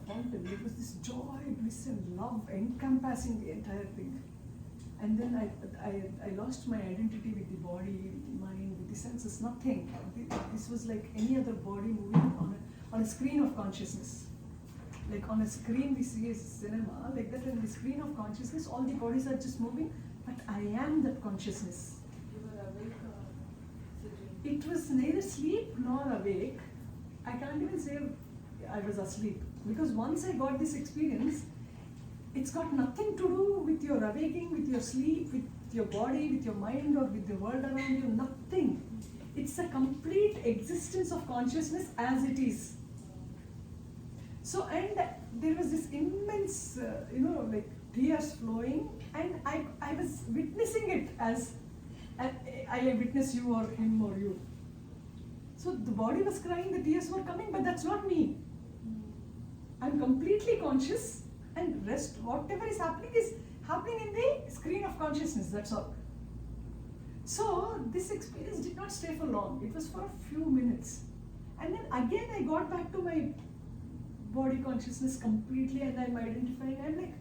[SPEAKER 2] fountain. It was this joy, bliss and love encompassing the entire thing. And then I lost my identity with the body, with the mind, with the senses, nothing. This was like any other body moving on a screen of consciousness. Like on a screen we see a cinema, like that on the screen of consciousness, all the bodies are just moving, but I am that consciousness.
[SPEAKER 5] You were awake or sitting?
[SPEAKER 2] It was neither sleep nor awake. I can't even say I was asleep. Because once I got this experience, it's got nothing to do with your awaking, with your sleep, with your body, with your mind, or with the world around you, nothing. It's a complete existence of consciousness as it is. So, and there was this immense, like tears flowing, and I was witnessing it as I witness you or him or you. So the body was crying, the tears were coming, but that's not me. I'm completely conscious, and whatever is happening in the screen of consciousness, that's all. So this experience did not stay for long. It was for a few minutes. And then again I got back to my body consciousness completely, and I'm identifying. I'm like,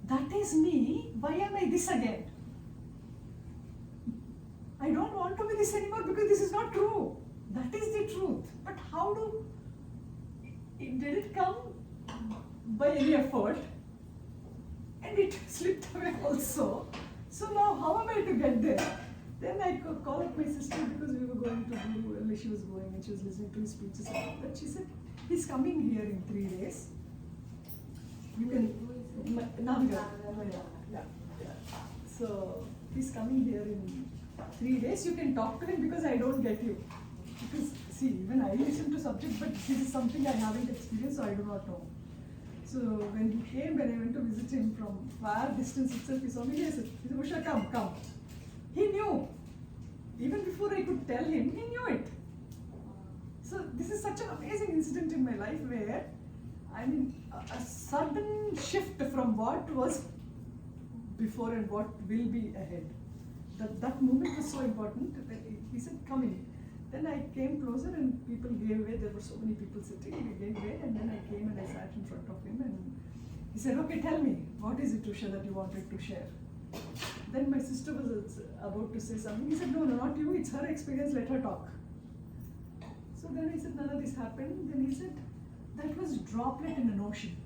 [SPEAKER 2] that is me. Why am I this again? I don't want to be this anymore because this is not true. That is the truth. But how did it come by any effort? And it slipped away also. So now how am I to get there? Then I could call up my sister because we were going to do, she was going and she was listening to his speeches and all that. She said, he's coming here in 3 days. You can, Nannagaru. Yeah. So he's coming here in 3 days. You can talk to him because I don't get you. Because see, even I listen to subject, but this is something I haven't experienced, so I do not know. So when he came, when I went to visit him from far distance itself, he saw me. He said, Usha, come. He knew. Even before I could tell him, he knew it. So this is such an amazing incident in my life where, I mean, a sudden shift from what was before and what will be ahead. That moment was so important. He said, come in. Then I came closer and people gave way. There were so many people sitting. They gave way, and then I came and I sat in front of him, and he said, okay, tell me, what is it, Usha, that you wanted to share? Then my sister was about to say something. He said, no, not you, it's her experience, let her talk. So then I said, none of this happened. Then he said, that was droplet in an ocean.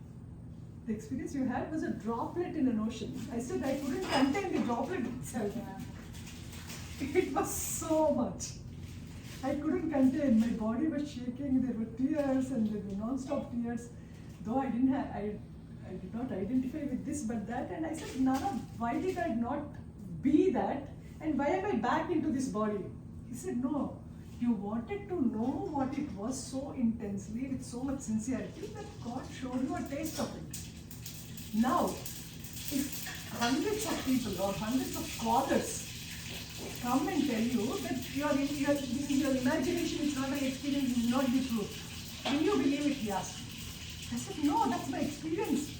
[SPEAKER 2] The experience you had was a droplet in an ocean. I said, I couldn't contain the droplet itself. It was so much. I couldn't contain. My body was shaking. There were tears, and there were non-stop tears. Though I did not identify with this but that. And I said, Nana, why did I not be that? And why am I back into this body? He said, no. You wanted to know what it was so intensely, with so much sincerity, that God showed you a taste of it. Now, if hundreds of people or hundreds of scholars come and tell you that this is your imagination, it's not an experience, it is not the truth, will you believe it? He asked. I said, no, that's my experience.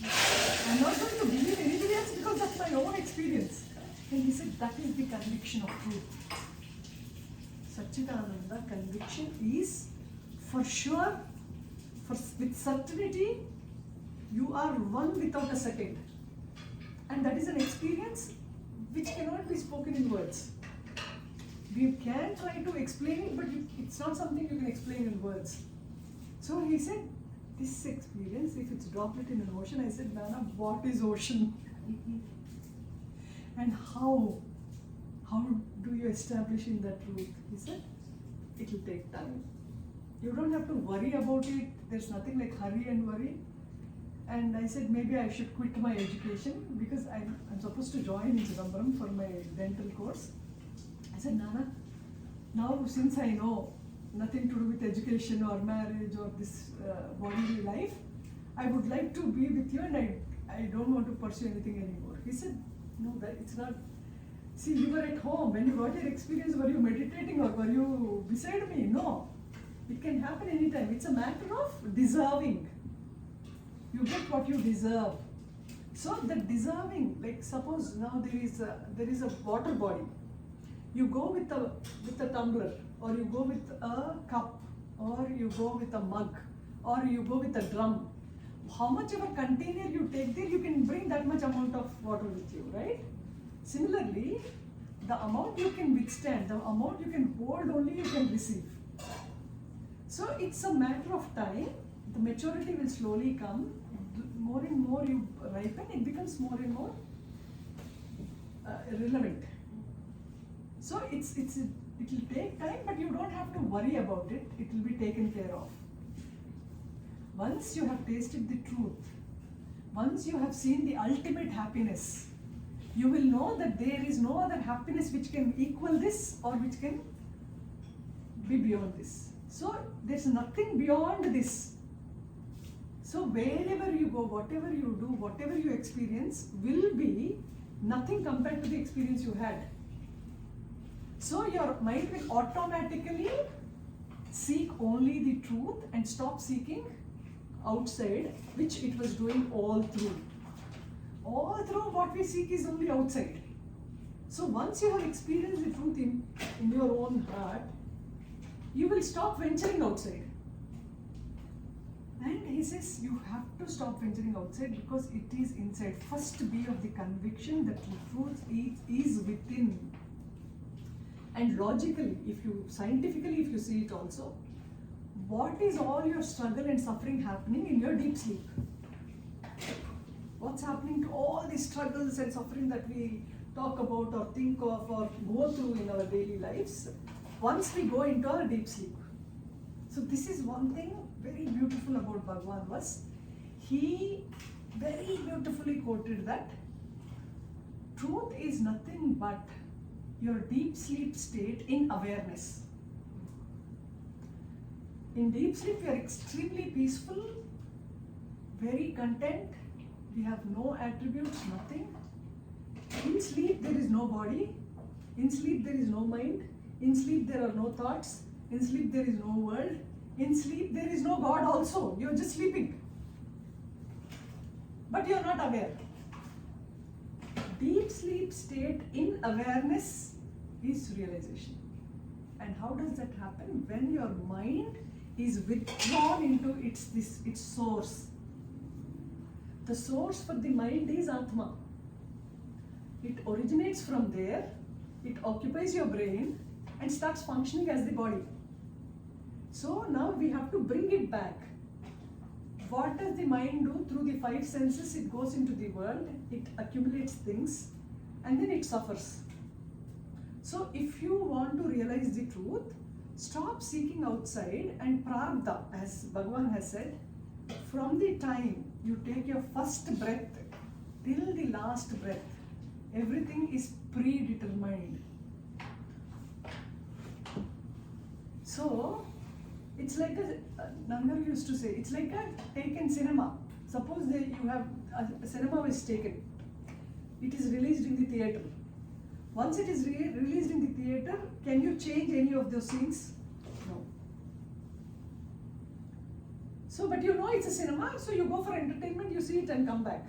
[SPEAKER 2] I'm not going to believe anybody else because that's my own experience. And he said, that is the conviction of truth. Satchidananda, conviction is for sure, with certainty, you are one without a second. And that is an experience which cannot be spoken in words. We can try to explain it, but it's not something you can explain in words. So he said, this experience, if it's droplet in an ocean, I said, Nana, what is ocean? And how do you establish in that truth? He said, it will take time. You don't have to worry about it. There's nothing like hurry and worry. And I said, maybe I should quit my education because I'm supposed to join in Chidambaram for my dental course. I said, Nana, now since I know nothing to do with education or marriage or this bodily life, I would like to be with you, and I don't want to pursue anything anymore. He said, no, that it's not. See, you were at home. When you got your experience, were you meditating or were you beside me? No. It can happen anytime. It's a matter of deserving. You get what you deserve. So the deserving, like suppose now there is a water body. You go with a tumbler, or you go with a cup, or you go with a mug, or you go with a drum. How much of a container you take there, you can bring that much amount of water with you, right? Similarly, the amount you can withstand, the amount you can hold, only you can receive. So it's a matter of time. The maturity will slowly come. More and more you ripen, it becomes more and more relevant. So it will take time, but you don't have to worry about it. It will be taken care of. Once you have tasted the truth, once you have seen the ultimate happiness, you will know that there is no other happiness which can equal this or which can be beyond this. So there's nothing beyond this. So wherever you go, whatever you do, whatever you experience will be nothing compared to the experience you had. So your mind will automatically seek only the truth and stop seeking outside, which it was doing all through. All through what we seek is only outside. So once you have experienced the truth in your own heart, you will stop venturing outside. And he says you have to stop venturing outside because it is inside. First be of the conviction that the truth is within. And logically, scientifically if you see it also, what is all your struggle and suffering happening in your deep sleep? What's happening to all the struggles and suffering that we talk about or think of or go through in our daily lives once we go into our deep sleep? So this is one thing very beautiful about Bhagavan was, he very beautifully quoted that truth is nothing but your deep sleep state in awareness. In deep sleep we are extremely peaceful, very content, we have no attributes, nothing. In sleep there is no body, in sleep there is no mind, in sleep there are no thoughts, in sleep there is no world, in sleep there is no God also, you are just sleeping. But you are not aware. Deep sleep state in awareness is realization. And how does that happen? When your mind is withdrawn into its source. The source for the mind is Atma. It originates from there, it occupies your brain and starts functioning as the body. So now we have to bring it back. What does the mind do? Through the five senses, it goes into the world, it accumulates things and then it suffers. So if you want to realize the truth, stop seeking outside and prarabdha, as Bhagavan has said, from the time you take your first breath till the last breath, everything is predetermined. So it's like Nannagaru used to say, it's like a taken cinema. Suppose you have a cinema was taken. It is released in the theatre. Once it is released in the theatre, can you change any of those scenes? No. So, but you know it's a cinema, so you go for entertainment, you see it and come back.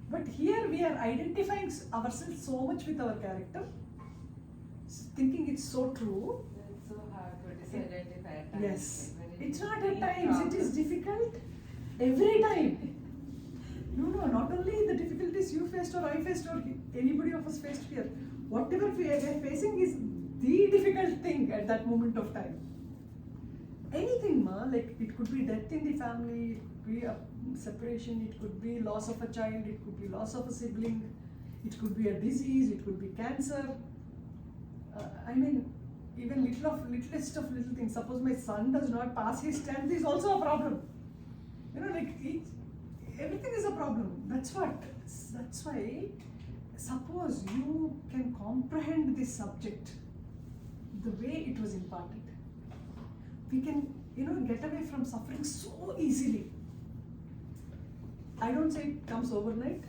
[SPEAKER 2] But here we are identifying ourselves so much with our character, thinking it's so true.
[SPEAKER 5] It's so hard to disidentify at times.
[SPEAKER 2] Yes.
[SPEAKER 5] Like when
[SPEAKER 2] It's not
[SPEAKER 5] deep
[SPEAKER 2] at times, it is
[SPEAKER 5] process.
[SPEAKER 2] difficult every time. No, not only the difficulties you faced or I faced or anybody of us faced here. Whatever we are facing is the difficult thing at that moment of time. Anything, like it could be death in the family, it could be a separation, it could be loss of a child, it could be loss of a sibling, it could be a disease, it could be cancer. Even littlest of little things. Suppose my son does not pass his 10th is also a problem. Everything is a problem. That's why, suppose you can comprehend this subject the way it was imparted, we can, get away from suffering so easily. I don't say it comes overnight.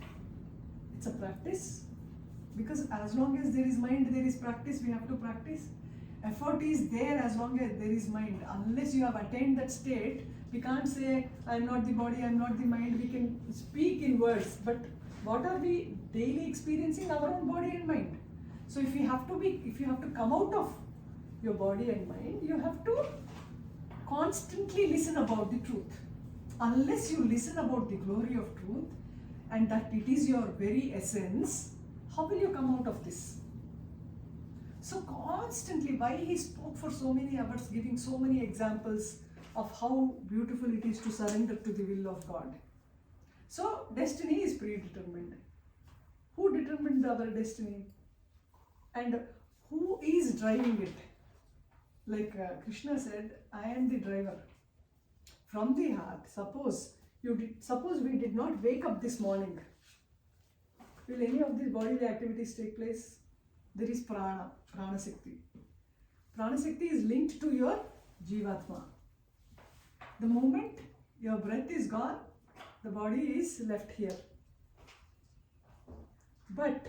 [SPEAKER 2] It's a practice. Because as long as there is mind, there is practice. We have to practice. Effort is there as long as there is mind. Unless you have attained that state, we can't say, I am not the body, I am not the mind. We can speak in words, but what are we daily experiencing? Our own body and mind. So if you have to come out of your body and mind, you have to constantly listen about the truth. Unless you listen about the glory of truth and that it is your very essence, how will you come out of this? So constantly, why he spoke for so many hours, giving so many examples of how beautiful it is to surrender to the will of God. So destiny is predetermined. Who determined our destiny? And who is driving it? Like Krishna said, I am the driver. From the heart, suppose we did not wake up this morning, will any of these bodily activities take place? There is prana Shakti. Prana Shakti is linked to your Jivatma. The moment your breath is gone, the body is left here. But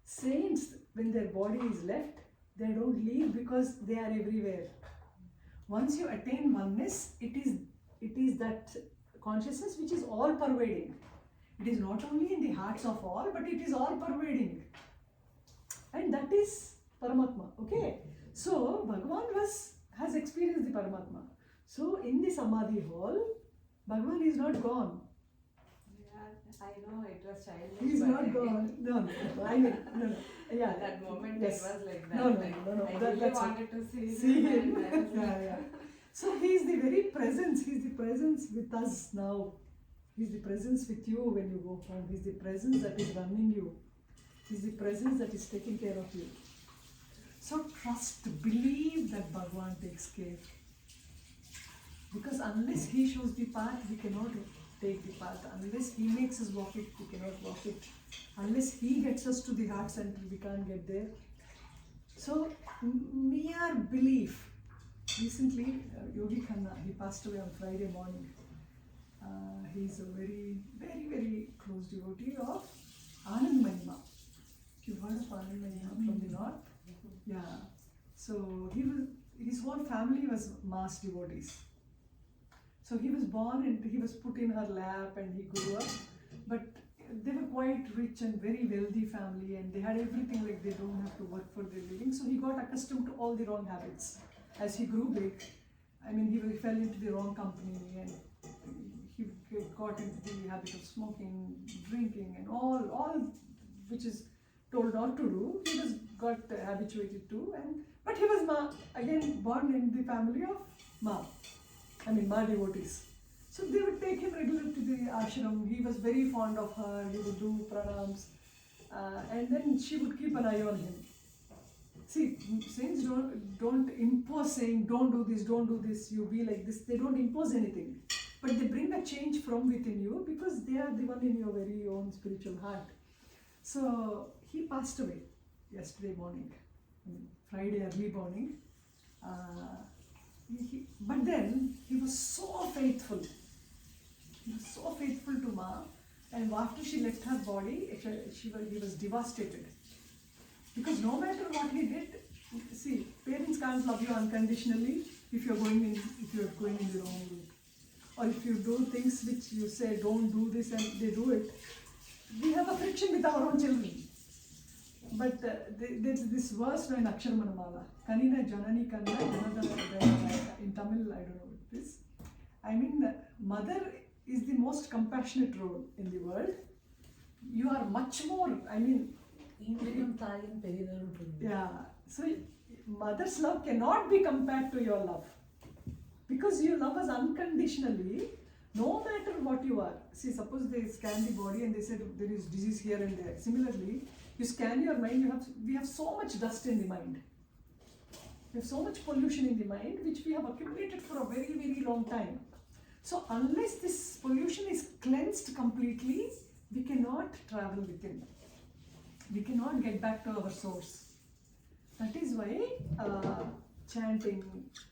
[SPEAKER 2] saints, when their body is left, they don't leave because they are everywhere. Once you attain oneness, it is that consciousness which is all pervading. It is not only in the hearts of all, but it is all pervading. And that is Paramatma. Okay? So Bhagavan has experienced the Paramatma. So in the Samadhi hall, Bhagavan is not gone.
[SPEAKER 5] Yeah, I know it was childish.
[SPEAKER 2] He is
[SPEAKER 5] but
[SPEAKER 2] not
[SPEAKER 5] again,
[SPEAKER 2] gone. No. I mean, no. Yeah.
[SPEAKER 5] That moment
[SPEAKER 2] Yes.
[SPEAKER 5] it was like that.
[SPEAKER 2] No.
[SPEAKER 5] I
[SPEAKER 2] That-
[SPEAKER 5] really
[SPEAKER 2] that's it.
[SPEAKER 5] wanted to see
[SPEAKER 2] See him.
[SPEAKER 5] and I was like-
[SPEAKER 2] Yeah. So he is the very presence. He is the presence with us now. He is the presence with you when you go home. He is the presence that is running you. He is the presence that is taking care of you. So trust, believe that Bhagavan takes care. Because unless he shows the path, we cannot take the path. Unless he makes us walk it, we cannot walk it. Unless he gets us to the heart center, we can't get there. So mere belief. Recently, Yogi Khanna, he passed away on Friday morning. He's a very, very, very close devotee of Anand Mahima. You've heard of Anand Mahima from the north? Yeah. So his whole family was mass devotees. So he was born and he was put in her lap and he grew up. But they were quite rich and very wealthy family and they had everything, like they don't have to work for their living. So he got accustomed to all the wrong habits. As he grew big, I mean, he fell into the wrong company and he got into the habit of smoking, drinking and all which is told not to do, he got habituated to. But he was again born in the family of Ma devotees. So they would take him regularly to the ashram. He was very fond of her. He would do pranams, and then she would keep an eye on him. See, saints don't impose saying don't do this, you be like this. They don't impose anything, but they bring a change from within you because they are the one in your very own spiritual heart. So he passed away yesterday morning, Friday early morning. But then he was so faithful. He was so faithful to Ma, and after she left her body, he was devastated. Because no matter what he did, see, parents can't love you unconditionally if you're going in the wrong route, or if you do things which you say don't do this and they do it. We have a friction with our own children. But there's this verse in Aksharamana, Kanina Janani Kanna, in Tamil, I don't know what it is. I mean, mother is the most compassionate role in the world. You are much more, yeah. So mother's love cannot be compared to your love. Because you love us unconditionally, no matter what you are. See, suppose they scan the body and they said there is disease here and there. Similarly, you scan your mind, we have so much dust in the mind. We have so much pollution in the mind which we have accumulated for a very, very long time. So unless this pollution is cleansed completely, we cannot travel within. We cannot get back to our source. That is why chanting,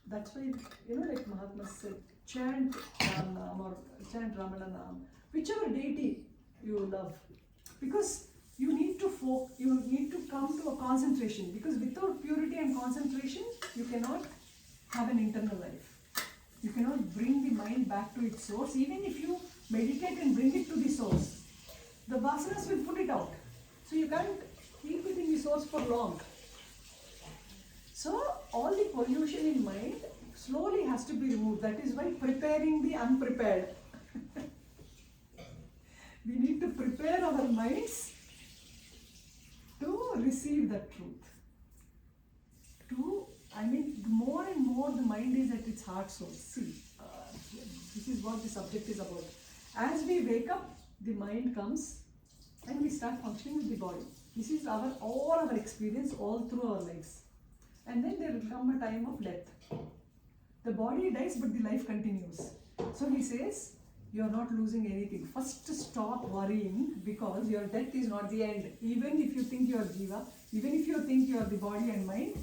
[SPEAKER 2] that's why, like Mahatma said, chant Ram Naam or chant Ramana Naam, whichever deity you love. Because you need to come to a concentration, because without purity and concentration, you cannot have an internal life. You cannot bring the mind back to its source. Even if you meditate and bring it to the source, the vasanas will pull it out. So you can't keep it in the source for long. So all the pollution in mind slowly has to be removed. That is why preparing the unprepared. We need to prepare our minds to receive that truth. The more and more the mind is at its heart source. See, this is what the subject is about. As we wake up, the mind comes and we start functioning with the body. This is all our experience all through our lives. And then there will come a time of death. The body dies, but the life continues. So he says, you are not losing anything. First stop worrying, because your death is not the end. Even if you think you are Jiva, even if you think you are the body and mind,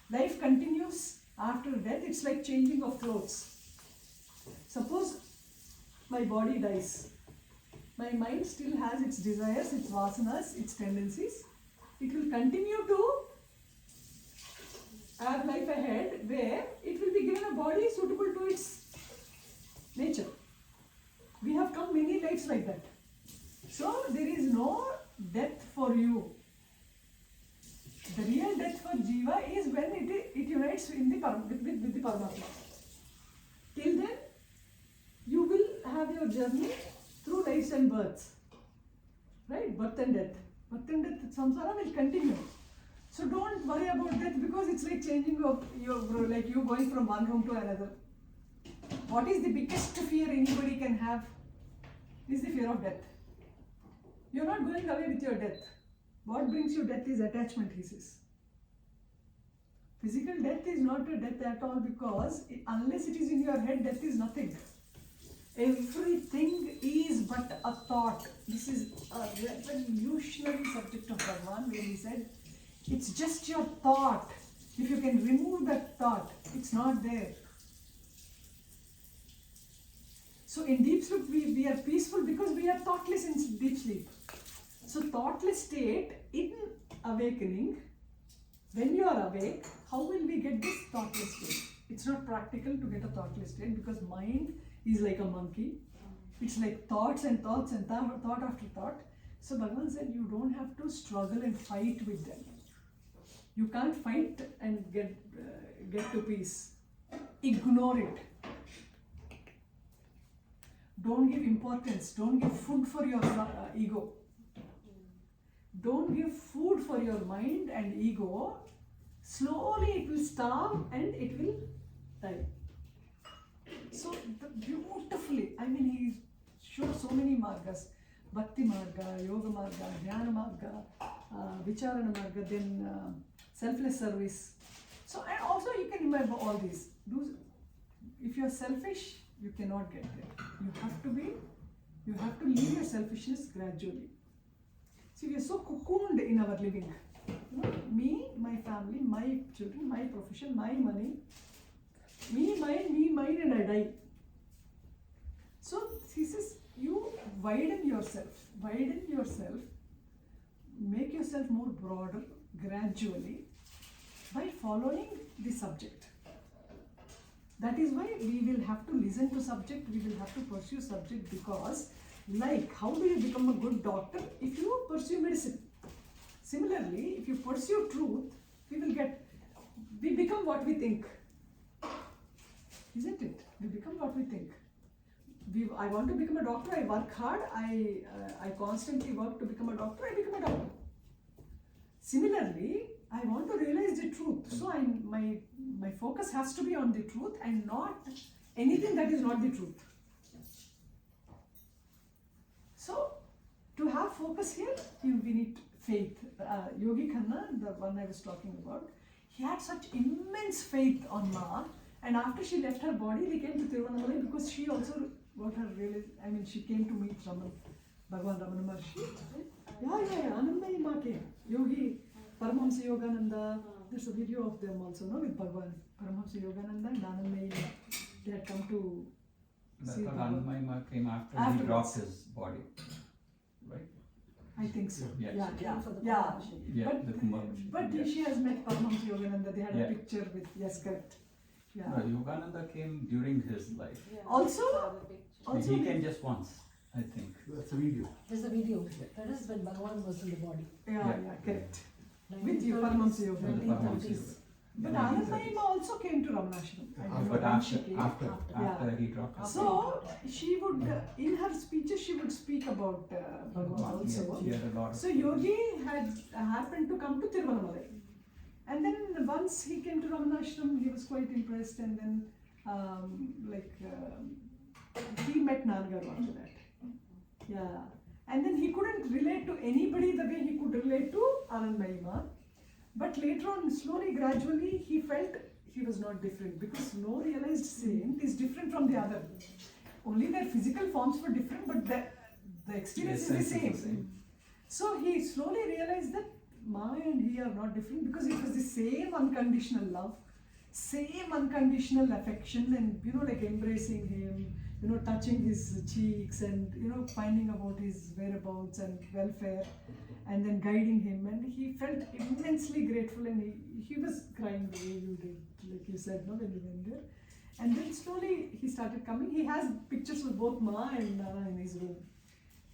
[SPEAKER 2] life continues after death. It's like changing of clothes. Suppose my body dies. My mind still has its desires, its vasanas, its tendencies. It will continue to have life ahead where it will be given a body suitable to its nature. We have come many lives like that. So there is no death for you. The real death for Jiva is when it unites in the with the Paramatma. Till then, you will have your journey through lives and births. Right? Birth and death. Birth and death, samsara will continue. So don't worry about death because it's like changing like you going from one room to another. What is the biggest fear anybody can have? Is the fear of death. You're not going away with your death. What brings you death is attachment, he says. Physical death is not a death at all because unless it is in your head, death is nothing. Everything is but a thought. This is a revolutionary subject of Bhagavan where he said, it's just your thought. If you can remove that thought, it's not there. So in deep sleep, we are peaceful because we are thoughtless in deep sleep. So thoughtless state in awakening, when you are awake, how will we get this thoughtless state? It's not practical to get a thoughtless state because mind is like a monkey. It's like thoughts and thought after thought. So Bhagavan said you don't have to struggle and fight with them. You can't fight and get to peace. Ignore it. Don't give importance. Don't give food for your ego. Don't give food for your mind and ego. Slowly it will starve and it will die. So beautifully, I mean, he showed so many margas. Bhakti marga, yoga marga, dhyana marga, vicharana marga, then selfless service. So, and also you can remember all these. If you are selfish, you cannot get there. You have to leave your selfishness gradually. See, we are so cocooned in our living. You know, me, my family, my children, my profession, my money. Me, mine, and I die. So, he says, you widen yourself, make yourself more broader gradually by following the subject. That is why we will have to listen to subject, we will have to pursue subject because like how do you become a good doctor if you pursue medicine? Similarly, if you pursue truth, we become what we think. Isn't it? We become what we think. I want to become a doctor, I work hard, I constantly work to become a doctor, I become a doctor. Similarly, I want to realize the truth. So my focus has to be on the truth and not anything that is not the truth. So to have focus here, we need faith. Yogi Khanna, the one I was talking about, he had such immense faith on Ma, and after she left her body, they came to Tiruvannamalai because she also got her she came to meet Bhagavan Ramana Maharshi. Yeah, Anandamayi Ma came. Yogi, Paramahamsa Yogananda, there's a video of them also, no, with Bhagavan. Paramahamsa Yogananda and Anandamayi Ma, they had come to see Bhagavan.
[SPEAKER 1] Anandamayi Ma came after he dropped his body, right?
[SPEAKER 2] I think so.
[SPEAKER 1] Yes.
[SPEAKER 2] Yeah. But she has met Paramahamsa Yogananda. They had a picture with, yes, correct. Yeah.
[SPEAKER 1] No, Yogananda came during his life.
[SPEAKER 5] Yeah.
[SPEAKER 2] Also
[SPEAKER 1] He came just once, I think.
[SPEAKER 4] That's a video.
[SPEAKER 3] There's a video. That is when Bhagavan was in the body.
[SPEAKER 2] Yeah, correct. With you, Paramahamsa Yogananda.
[SPEAKER 3] 1930s.
[SPEAKER 2] But Anandamayi Ma also came to Ramanashram.
[SPEAKER 1] But after he dropped his
[SPEAKER 2] So she would, in her speeches, she would speak about Bhagavan also.
[SPEAKER 1] She had a lot of
[SPEAKER 2] So Yogi had happened to come to Tiruvannamalai. And then once he came to Ramanashram, he was quite impressed, and then he met Nannagaru after that. Yeah. And then he couldn't relate to anybody the way he could relate to Anandamayi Ma. But later on, slowly, gradually, he felt he was not different because no realized saint is different from the other. Only their physical forms were different, but the experience is the same. So he slowly realized that Ma and he are not different because it was the same unconditional love, same unconditional affection, and like embracing him, touching his cheeks, and finding about his whereabouts and welfare, and then guiding him, and he felt immensely grateful, and he was crying the way you did, like you said, no, when you went there. And then slowly he started coming. He has pictures of both Ma and Nana in his room.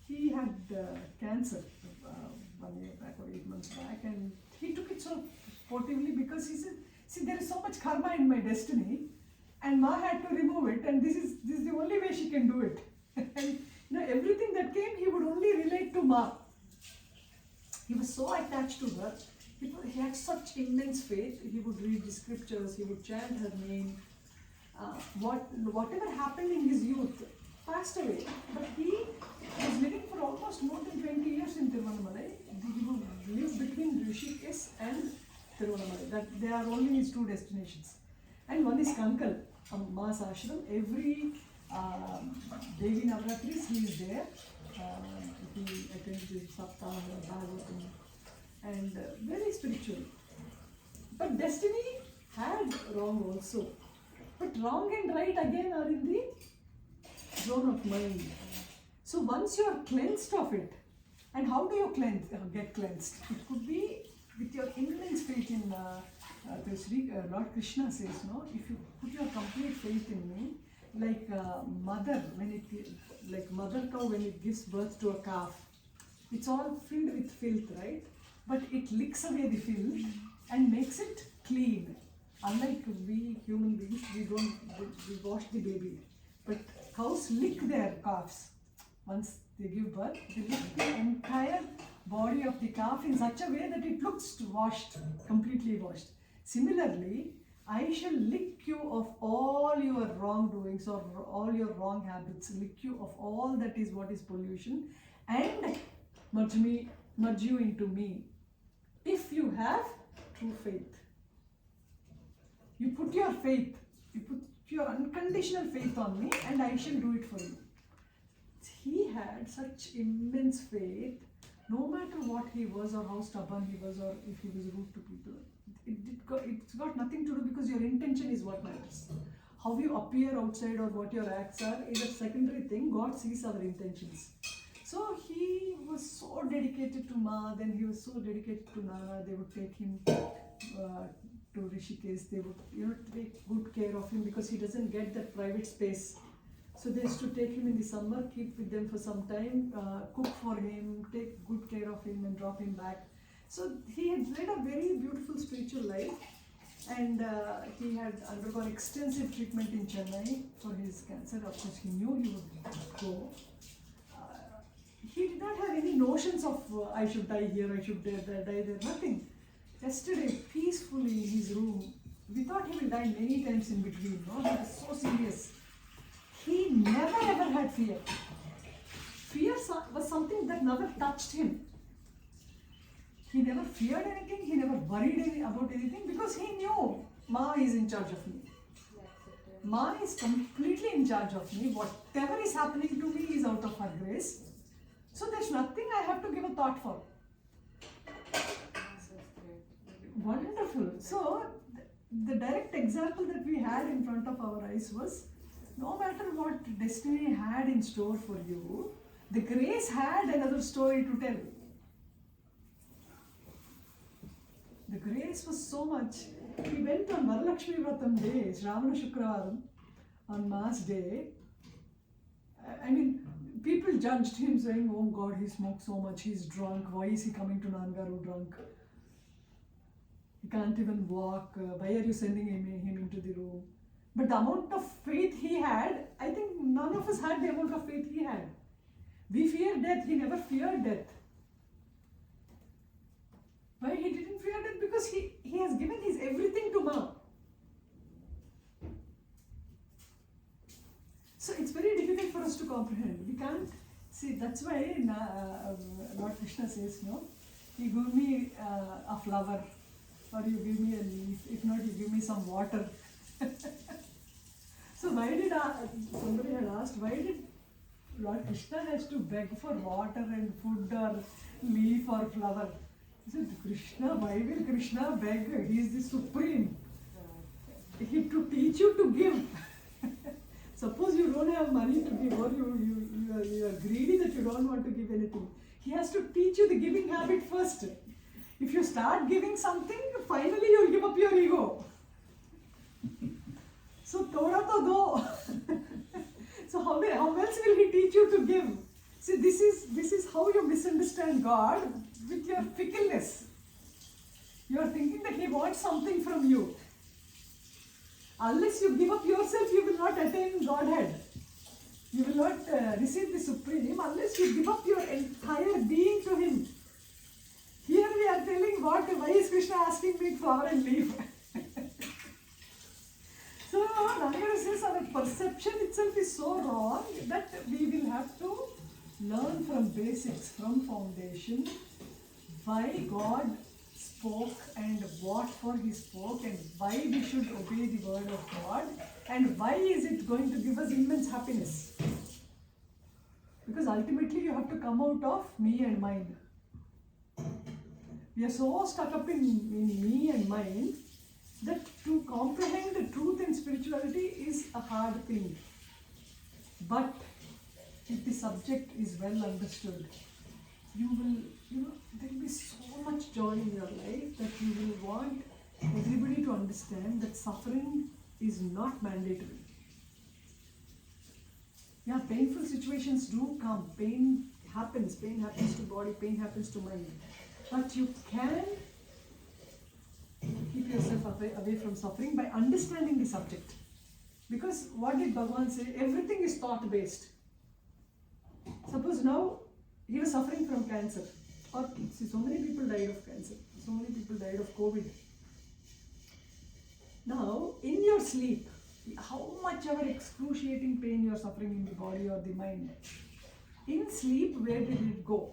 [SPEAKER 2] He had cancer 1 year back or 8 months back, and he took it so sportively because he said, see, there is so much karma in my destiny, and Ma had to remove it, and this is the only way she can do it. And everything that came, he would only relate to Ma. He was so attached to her. He had such immense faith. He would read the scriptures, he would chant her name. Whatever happened in his youth passed away, but he was living for almost more than 20 years in Tiruvannamalai. He would live between Rishikesh and Tiruvannamalai. That they are only his two destinations. And one is Kankal, Ma's ashram. Every Devi Navratris he is there. He attends the Saptah, Bhagavatam, and very spiritual. But destiny had wrong also. But wrong and right again are in the zone of mind. So once you are cleansed of it, and how do you get cleansed? It could be with your immense faith in Lord Krishna says, no, if you put your complete faith in me, like mother cow when it gives birth to a calf, it's all filled with filth, right? But it licks away the filth and makes it clean. Unlike we human beings, we wash the baby, but cows lick their calves. Once they give birth, they lick the entire body of the calf in such a way that it looks washed, completely washed. Similarly, I shall lick you of all your wrongdoings or all your wrong habits, lick you of all that is what is pollution, and merge you into me. If you have true faith. You put your faith, you put your unconditional faith on me, and I shall do it for you. He had such immense faith, no matter what he was or how stubborn he was or if he was rude to people. It's got nothing to do, because your intention is what matters. How you appear outside or what your acts are is a secondary thing. God sees our intentions. So he was so dedicated to Ma, then he was so dedicated to Nana. They would take him to Rishikesh. They would take good care of him because he doesn't get that private space. So they used to take him in the summer, keep with them for some time, cook for him, take good care of him and drop him back. So he had led a very beautiful spiritual life, and he had undergone extensive treatment in Chennai for his cancer. Of course, he knew he would go. He did not have any notions of I should die here, I should die there, nothing. Yesterday, peacefully in his room, we thought he will die many times in between. No? He was so serious. He never ever had fear. Fear was something that never touched him. He never feared anything, he never worried about anything, because he knew Ma is in charge of me. Ma is completely in charge of me. Whatever is happening to me is out of her grace. So there's nothing I have to give a thought for. Wonderful. So the direct example that we had in front of our eyes was, no matter what destiny had in store for you, the grace had another story to tell. The grace was so much. He went on Varalakshmi Vratam day, Shravana Shukravaram, on Ma's day. I mean, people judged him saying, oh God, he smoked so much, he's drunk, why is he coming to Nannagaru drunk? He can't even walk, why are you sending him into the room? But the amount of faith he had, I think none of us had the amount of faith he had. We fear death, he never feared death. Why he didn't fear death? Because he has given his everything to Ma. So it's very difficult for us to comprehend. We can't see. That's why Lord Krishna says, no, you give me a flower, or you give me a leaf. If not, you give me some water. So why did somebody had asked, why did Lord Krishna has to beg for water and food or leaf or flower? He said, Krishna, why will Krishna beg? He is the supreme. He to teach you to give. Suppose you don't have money to give, or you are greedy that you don't want to give anything. He has to teach you the giving habit first. If you start giving something, finally you will give up your ego. So thoda to do. So how else will he teach you to give? See, this is how you misunderstand God, with your fickleness. You are thinking that he wants something from you. Unless you give up yourself, you will not attain Godhead. You will not receive the Supreme unless you give up your entire being to Him. Here we are telling why is Krishna asking me flower and leaf? So Nannagaru says our perception itself is so wrong that we will have to learn from basics, from foundation, why God spoke and what for He spoke and why we should obey the word of God and why is it going to give us immense happiness. Because ultimately you have to come out of me and mine. We are so stuck up in me and mine that to comprehend the truth in spirituality is a hard thing. But if the subject is well understood, you will, there will be so much joy in your life that you will want everybody to understand that suffering is not mandatory. Yeah, painful situations do come. Pain happens to body, pain happens to mind. But you can keep yourself away from suffering by understanding the subject. Because what did Bhagavan say? Everything is thought based. Suppose now he was suffering from cancer, or see, so many people died of cancer, so many people died of COVID. Now, in your sleep, how much ever excruciating pain you are suffering in the body or the mind, in sleep, where did it go?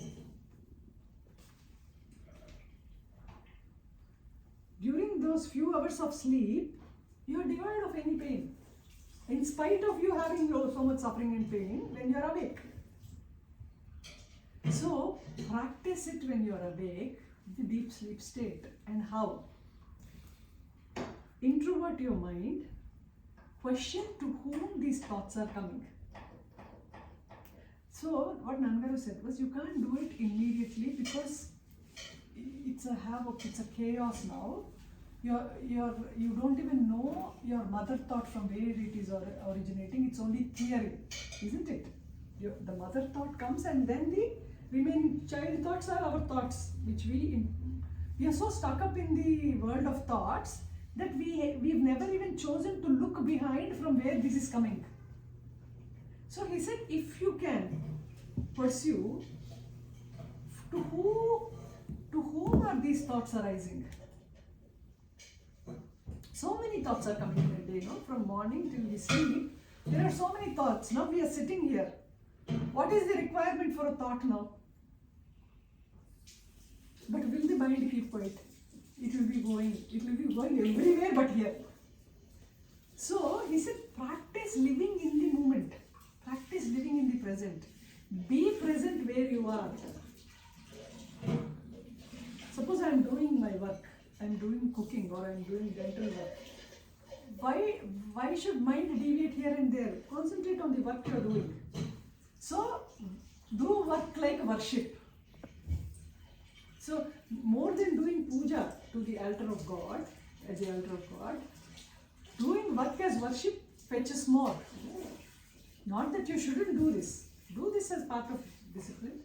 [SPEAKER 2] During those few hours of sleep, you are devoid of any pain. In spite of you having so much suffering and pain when you are awake. So, practice it when you are awake, the deep sleep state. And how? Introvert your mind, question to whom these thoughts are coming. So, what Nannagaru said was, you can't do it immediately because it's a havoc, it's a chaos now. You don't even know your mother thought from where it is originating. It's only theory, isn't it? The mother thought comes and then the remaining child thoughts are our thoughts, which we are so stuck up in the world of thoughts that we've never even chosen to look behind from where this is coming. So he said, if you can pursue, to whom are these thoughts arising? So many thoughts are coming in a day, from morning till we sleep. There are so many thoughts. Now we are sitting here. What is the requirement for a thought now? But will the mind keep quiet? It will be going everywhere but here. So he said, practice living in the moment. Practice living in the present. Be present where you are. Suppose I am doing my work. I am doing cooking or I am doing dental work. Why should mind deviate here and there? Concentrate on the work you are doing. So, do work like worship. So, more than doing puja to the altar of God, as the altar of God, doing work as worship fetches more. Not that you shouldn't do this. Do this as part of discipline.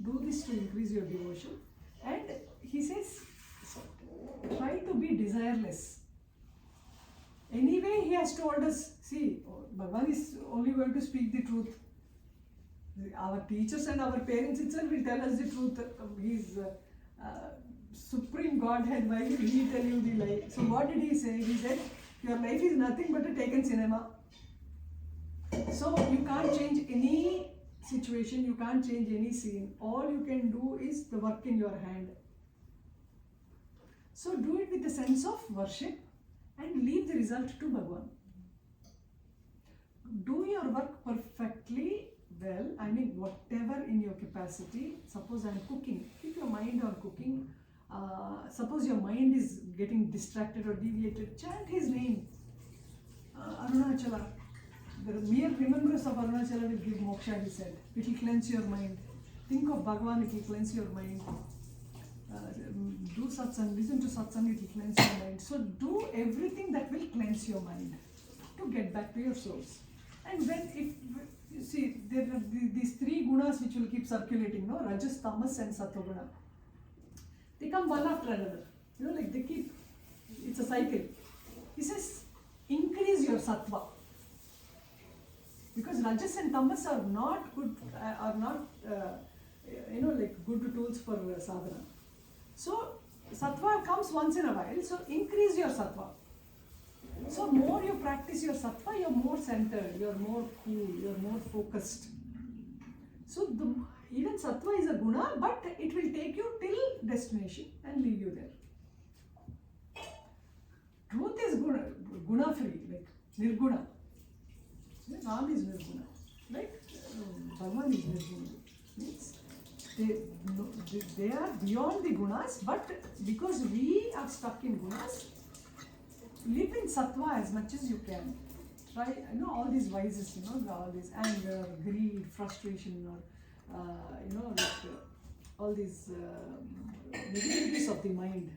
[SPEAKER 2] Do this to increase your devotion. And he says, try to be desireless. Anyway, he has told us, see, Bhagavan is only going to speak the truth. Our teachers and our parents itself will tell us the truth. He is Supreme Godhead, why will he tell you the lie? So what did he say? He said, your life is nothing but a taken cinema. So you can't change any situation, you can't change any scene. All you can do is the work in your hand. So do it with a sense of worship and leave the result to Bhagavan. Do your work perfectly well, whatever in your capacity. Suppose I am cooking, keep your mind on cooking. Suppose your mind is getting distracted or deviated, chant his name. Arunachala. The mere remembrance of Arunachala will give moksha, he said. It will cleanse your mind. Think of Bhagavan, it will cleanse your mind. Do satsang, listen to satsang, it will cleanse your mind. So do everything that will cleanse your mind to get back to your source. And when, if you see, there are these three gunas which will keep circulating, Rajas, Tamas and Sattva guna. They come one after another. like they keep, it's a cycle. He says, increase your sattva. Because rajas and tamas are not good, like good tools for sadhana. So sattva comes once in a while, so increase your sattva. So more you practice your sattva, you're more centered, you're more cool, you're more focused. So even sattva is a guna, but it will take you till destination and leave you there. Truth is guna free, like nirguna. Ram is nirguna, right? Bhagavan is nirguna. Means they are beyond the gunas, but because we are stuck in gunas, live in sattva as much as you can. Try, all these vices, all this anger, greed, frustration, or all these negativities of the mind.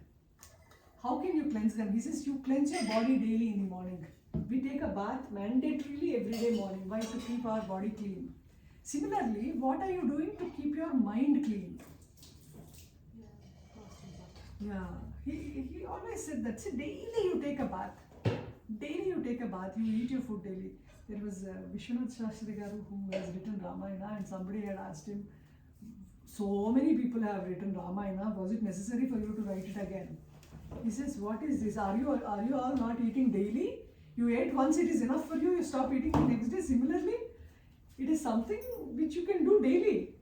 [SPEAKER 2] How can you cleanse them? He says you cleanse your body daily in the morning. We take a bath mandatorily every day morning. Why? To keep our body clean. Similarly, what are you doing to keep your mind clean? Yeah, he always said that. See, daily you take a bath. Daily you take a bath, you eat your food daily. There was Vishwanath Shastri Garu who has written Ramayana, and somebody had asked him, so many people have written Ramayana, was it necessary for you to write it again? He says, what is this? Are you all not eating daily? You ate once, it is enough for you, you stop eating the next day. Similarly, it is something which you can do daily.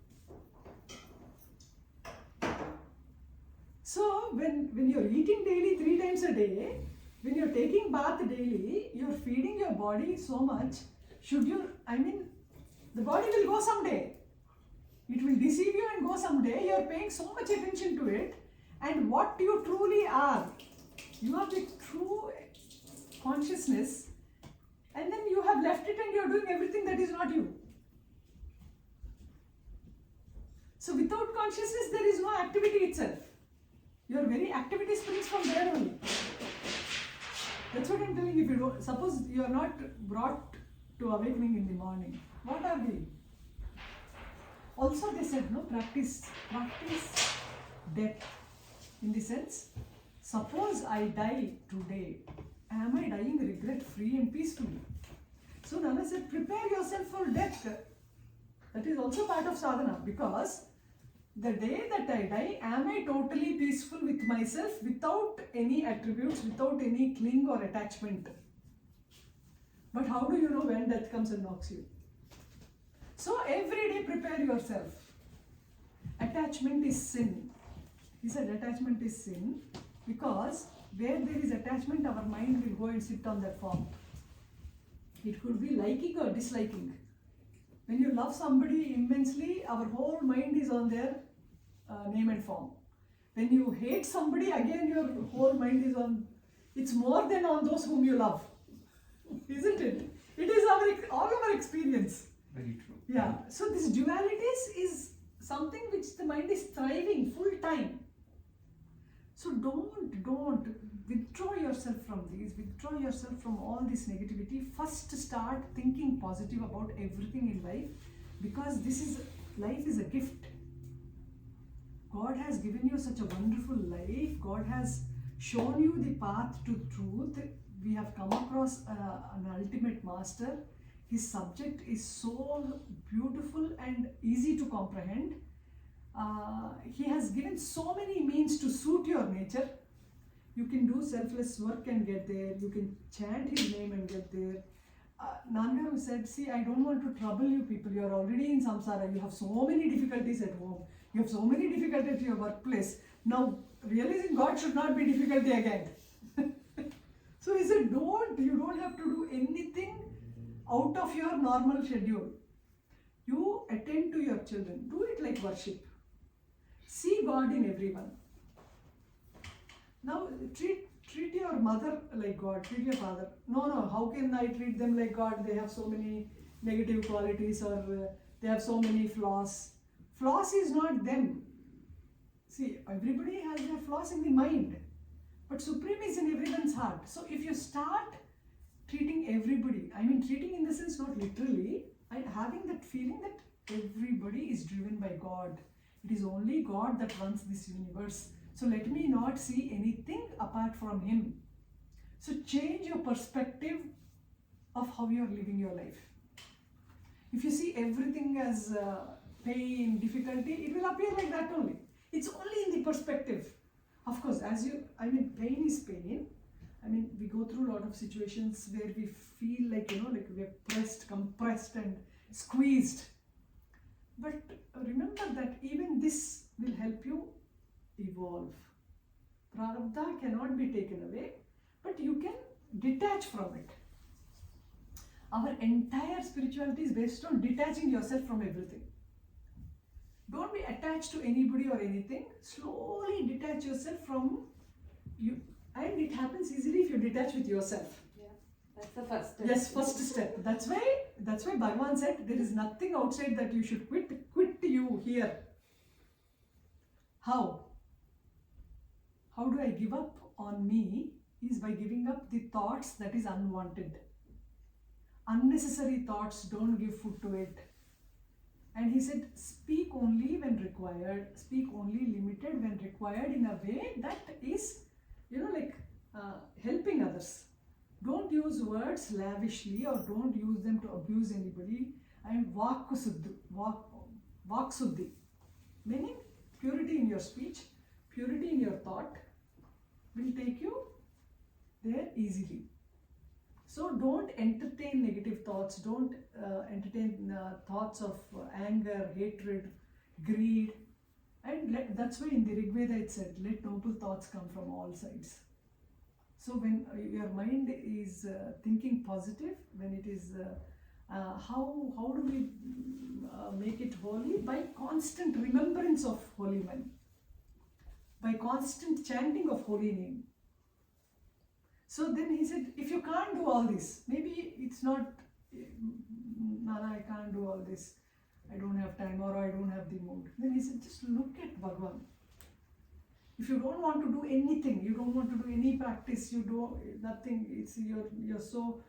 [SPEAKER 2] So when you're eating daily 3 times a day, when you're taking bath daily, you're feeding your body so much. The body will go someday. It will deceive you and go someday. You're paying so much attention to it. And what you truly are, you are the true consciousness, and then you have left it and you're doing everything that is not you. So without consciousness, there is no activity itself. Your very activity springs from there only. That's what I'm telling you. If you don't, suppose you are not brought to awakening in the morning, what are we? Also they said, practice death. In the sense, suppose I die today, am I dying regret-free and peacefully? So Nana said, prepare yourself for death. That is also part of sadhana, because the day that I die, am I totally peaceful with myself without any attributes, without any cling or attachment? But how do you know when death comes and knocks you? So every day prepare yourself. Attachment is sin. He said attachment is sin, because where there is attachment, our mind will go and sit on that form. It could be liking or disliking. When you love somebody immensely, our whole mind is on their name and form. When you hate somebody, again your whole mind is on, it's more than on those whom you love. Isn't it? It is all our experience.
[SPEAKER 1] Very true.
[SPEAKER 2] Yeah. So this dualities is something which the mind is thriving full time. So don't withdraw yourself from these, withdraw yourself from all this negativity. First start thinking positive about everything in life, because life is a gift. God has given you such a wonderful life. God has shown you the path to truth. We have come across an ultimate master. His subject is so beautiful and easy to comprehend. He has given so many means to suit your nature. You can do selfless work and get there. You can chant his name and get there. Nannagaru said, see, I don't want to trouble you people. You are already in samsara. You have so many difficulties at home. You have so many difficulties at your workplace. Now, realizing God should not be difficulty again. So he said, you don't have to do anything out of your normal schedule. You attend to your children. Do it like worship. See God in everyone. Now treat your mother like God, treat your father. No, how can I treat them like God? They have so many negative qualities, or they have so many flaws. Flaws is not them. See, everybody has their flaws in the mind, but Supreme is in everyone's heart. So if you start treating everybody, treating in the sense not literally, having that feeling that everybody is driven by God. It is only God that runs this universe. So let me not see anything apart from him. So change your perspective of how you are living your life. If you see everything as pain, difficulty, it will appear like that only. It's only in the perspective. Of course, pain is pain. We go through a lot of situations where we feel like, like we are pressed, compressed and squeezed. But remember that even this will help you evolve. Prarabdha cannot be taken away, but you can detach from it. Our entire spirituality is based on detaching yourself from everything. Don't be attached to anybody or anything. Slowly detach yourself from you. And it happens easily if you detach with yourself.
[SPEAKER 5] Yeah, that's the first step.
[SPEAKER 2] Yes, first step. That's why Bhagavan said there is nothing outside that you should quit. Quit you here. How? How do I give up on me? Is by giving up the thoughts that is unwanted. Unnecessary thoughts, don't give food to it. And he said, speak only when required, speak only limited when required, in a way that is, helping others. Don't use words lavishly or don't use them to abuse anybody. And vak suddhi, meaning purity in your speech, purity in your thought will take you there easily. So don't entertain negative thoughts, don't entertain thoughts of anger, hatred, greed. And that's why in the Rig Veda it said, let noble thoughts come from all sides. So when your mind is thinking positive, when it is, how do we make it holy? By constant remembrance of holy men, by constant chanting of holy name. So then he said, if you can't do all this, maybe it's not, Nana, I can't do all this, I don't have time or I don't have the mood. Then he said, just look at Bhagavan. If you don't want to do anything, you don't want to do any practice, you do nothing, you're so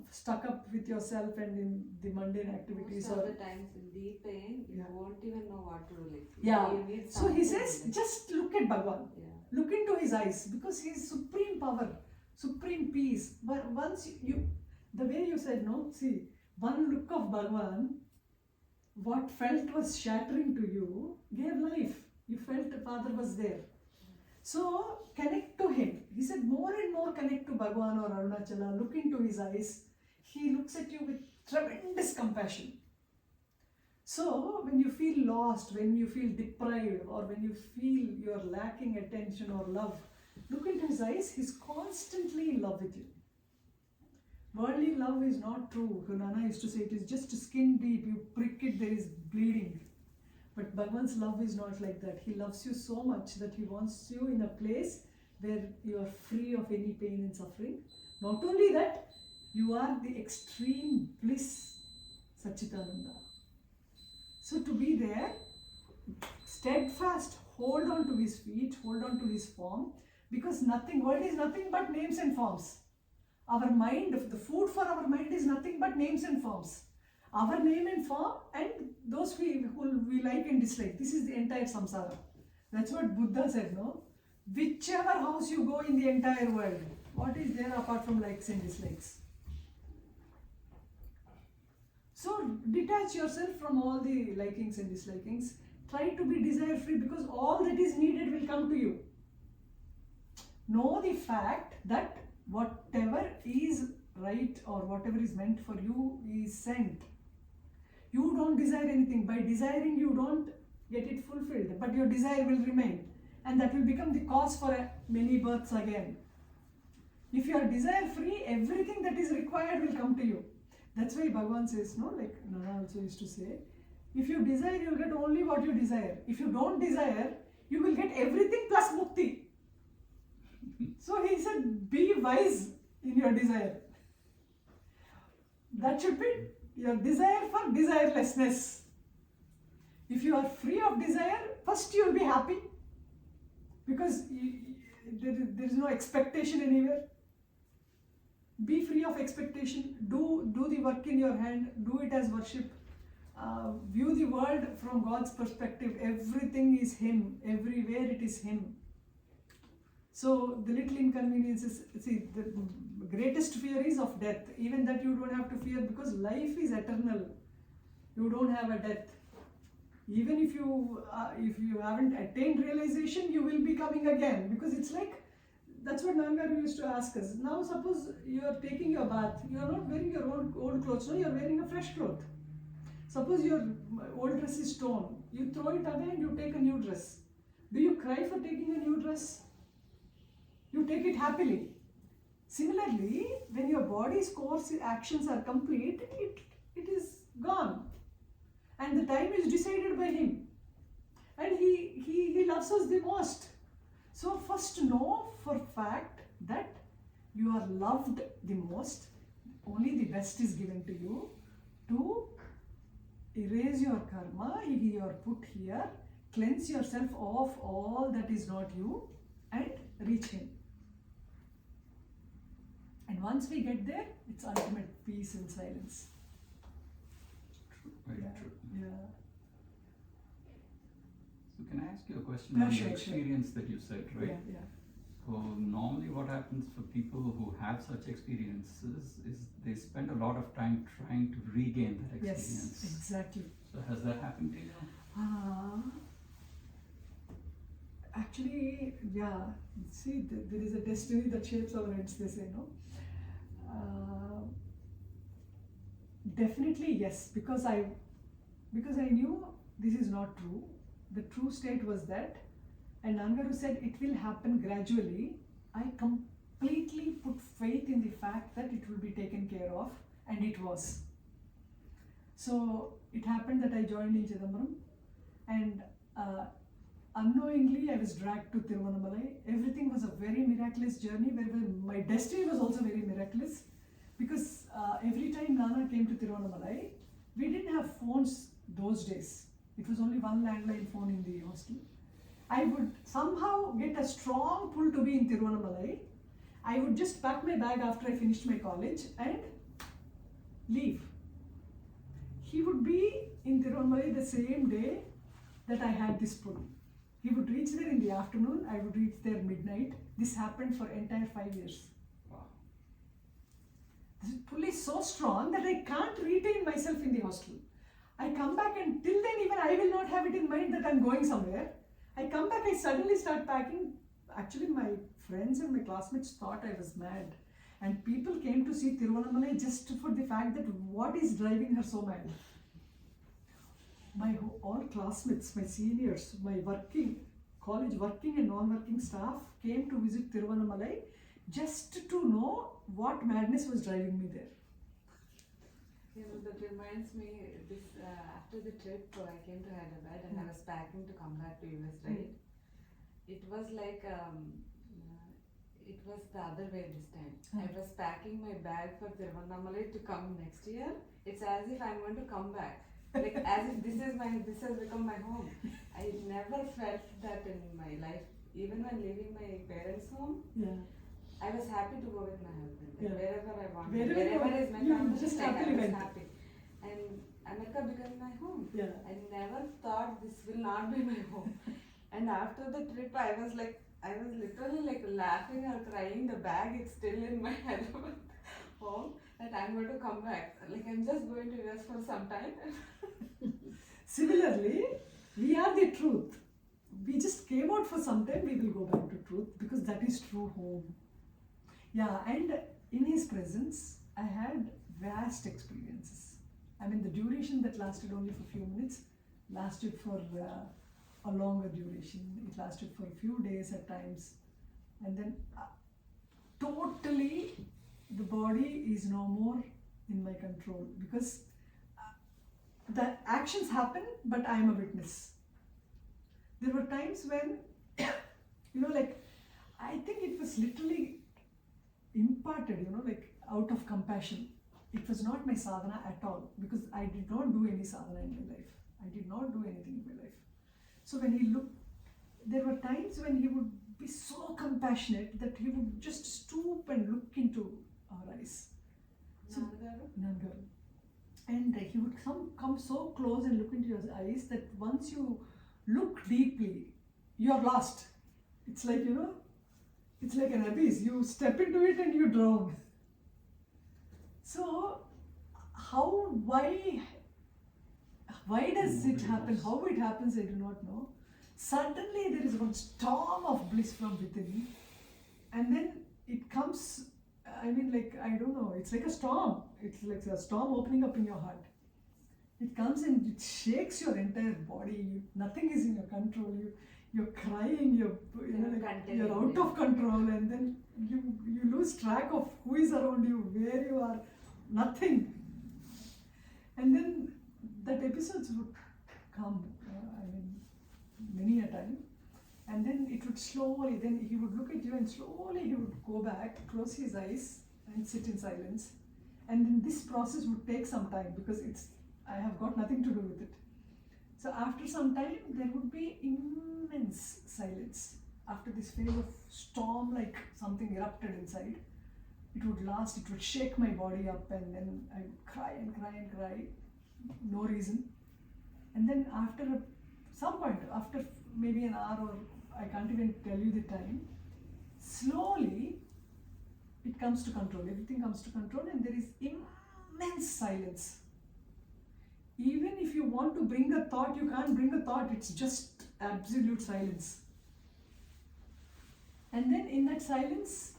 [SPEAKER 2] stuck up with yourself and in the mundane activities.
[SPEAKER 5] Most of the times in deep pain, you won't even know what to do.
[SPEAKER 2] Yeah.
[SPEAKER 5] You need
[SPEAKER 2] So he
[SPEAKER 5] something
[SPEAKER 2] says,
[SPEAKER 5] like-
[SPEAKER 2] just look at Bhagavan.
[SPEAKER 5] Yeah.
[SPEAKER 2] Look into his eyes, because he is supreme power, supreme peace. But once the way you said, no, see, one look of Bhagavan, what felt was shattering to you, gave life. You felt the Father was there. So connect to him. He said, more and more connect to Bhagavan or Arunachala, look into his eyes. He looks at you with tremendous compassion. So when you feel lost, when you feel deprived, or when you feel you're lacking attention or love, look into his eyes. He's constantly in love with you. Worldly love is not true. Nana used to say it is just skin deep. You prick it, there is bleeding. But Bhagavan's love is not like that. He loves you so much that he wants you in a place where you are free of any pain and suffering. Not only that, you are the extreme bliss, Satchitananda. So to be there, steadfast, hold on to his feet, hold on to his form, because world is nothing but names and forms. Our mind, the food for our mind is nothing but names and forms. Our name and form and those who we like and dislike. This is the entire samsara. That's what Buddha said, no? Whichever house you go in the entire world, what is there apart from likes and dislikes? So detach yourself from all the likings and dislikings. Try to be desire free, because all that is needed will come to you. Know the fact that whatever is right or whatever is meant for you is sent. You don't desire anything. By desiring, you don't get it fulfilled, but your desire will remain, and that will become the cause for many births again. If you are desire free, everything that is required will come to you. That's why Bhagavan says, no, like Nana also used to say, if you desire, you will get only what you desire. If you don't desire, you will get everything plus mukti. So he said, be wise in your desire. That should be your desire for desirelessness. If you are free of desire, first you will be happy, because there is no expectation anywhere. Be free of expectation. Do the work in your hand. Do it as worship. view the world from God's perspective. Everything is Him, everywhere it is Him. So the little inconveniences, see, the greatest fear is of death. Even that you don't have to fear, because life is eternal. You don't have a death. Even if you haven't attained realization, you will be coming again, because it's like, that's what Nannagaru used to ask us. Now suppose you are taking your bath, you are not wearing your old clothes, no, you are wearing a fresh cloth. Suppose your old dress is torn, you throw it away and you take a new dress. Do you cry for taking a new dress? You take it happily. Similarly, when your body's course actions are complete, it is gone. And the time is decided by Him. And He loves us the most. So first know for fact that you are loved the most. Only the best is given to you to erase your karma, you are put here, cleanse yourself of all that is not you, and reach Him. And once we get there, it's ultimate peace and silence.
[SPEAKER 1] True, very
[SPEAKER 2] Yeah,
[SPEAKER 1] true.
[SPEAKER 2] yeah.
[SPEAKER 1] So can I ask you a question
[SPEAKER 2] Yeah,
[SPEAKER 1] on
[SPEAKER 2] sure,
[SPEAKER 1] the experience that you said, right?
[SPEAKER 2] Yeah.
[SPEAKER 1] So normally what happens for people who have such experiences is they spend a lot of time trying to regain that experience.
[SPEAKER 2] Yes, exactly.
[SPEAKER 1] So has that happened to you?
[SPEAKER 2] Actually, yeah. See, there is a destiny that shapes our ends, they say, no? Definitely yes, because I knew this is not true. The true state was that, and Nannagaru said it will happen gradually. I completely put faith in the fact that it will be taken care of, and it was. So it happened that I joined in Chidambaram, and unknowingly I was dragged to Tiruvannamalai. Everything was a very miraculous journey, where my destiny was also very miraculous, because every time Nana came to Tiruvannamalai, we didn't have phones those days. It was only one landline phone in the hostel. I would somehow get a strong pull to be in Tiruvannamalai. I would just pack my bag after I finished my college and leave. He would be in Tiruvannamalai the same day that I had this pull. He would reach there in the afternoon, I would reach there midnight. This happened for entire 5 years.
[SPEAKER 1] Wow.
[SPEAKER 2] This pull is so strong that I can't retain myself in the hostel. I come back, and till then even I will not have it in mind that I'm going somewhere. I come back, I suddenly start packing. Actually, my friends and my classmates thought I was mad. And people came to see Tiruvannamalai just for the fact that what is driving her so mad. My all classmates, my seniors, my college working and non-working staff came to visit Tiruvannamalai just to know what madness was driving me there.
[SPEAKER 5] You know, that reminds me, this after the trip, I came to Hyderabad and I was packing to come back to US, right? It was like, it was the other way this time. I was packing my bag for Tiruvannamalai to come next year. It's as if I'm going to come back. Like as if this has become my home. I never felt that in my life. Even when leaving my parents' home,
[SPEAKER 2] Yeah.
[SPEAKER 5] I was happy to go with my husband. Like
[SPEAKER 2] Yeah.
[SPEAKER 5] Wherever I wanted,
[SPEAKER 2] Wherever
[SPEAKER 5] is my
[SPEAKER 2] you
[SPEAKER 5] family,
[SPEAKER 2] just
[SPEAKER 5] like, I
[SPEAKER 2] happily
[SPEAKER 5] was
[SPEAKER 2] went.
[SPEAKER 5] happy. And America became my home.
[SPEAKER 2] Yeah.
[SPEAKER 5] I never thought this will not be my home. And after the trip, I was literally like laughing or crying. The bag is still in my Hyderabad home, that I'm going to come back. Like I'm just going to US for some time.
[SPEAKER 2] Similarly, we are the truth. We just came out for some time, we will go back to truth, because that is true home. Yeah, and in His presence, I had vast experiences. I mean, the duration that lasted only for a few minutes lasted for a longer duration. It lasted for a few days at times. And then totally the body is no more in my control, because the actions happen, but I am a witness. There were times when, like, I think it was literally imparted, like out of compassion. It was not my sadhana at all, because I did not do any sadhana in my life. I did not do anything in my life. So when He looked, there were times when He would be so compassionate that He would just stoop and look into our eyes. So,
[SPEAKER 5] Nannagaru?
[SPEAKER 2] Nannagaru. And he would come so close and look into your eyes that once you look deeply, you're lost. It's like, it's like an abyss. You step into it and you drown. So, why does it happen? How it happens, I do not know. Suddenly there is one storm of bliss from within, and then it comes, I don't know, it's like a storm. It's like a storm opening up in your heart. It comes and it shakes your entire body. Nothing is in your control. You're crying, you're out of control, and then you lose track of who is around you, where you are, nothing. And then that episodes would come, many a time, and then it would slowly, then he would look at you and slowly he would go back, close his eyes and sit in silence. And then this process would take some time because I have got nothing to do with it. So after some time, there would be immense silence. After this phase of storm, like something erupted inside, it would last, it would shake my body up, and then I would cry and cry and cry, no reason. And then after some point, after maybe an hour, or I can't even tell you the time, slowly it comes to control, everything comes to control, and there is immense silence. Even if you want to bring a thought, you can't bring a thought, it's just absolute silence. And then in that silence,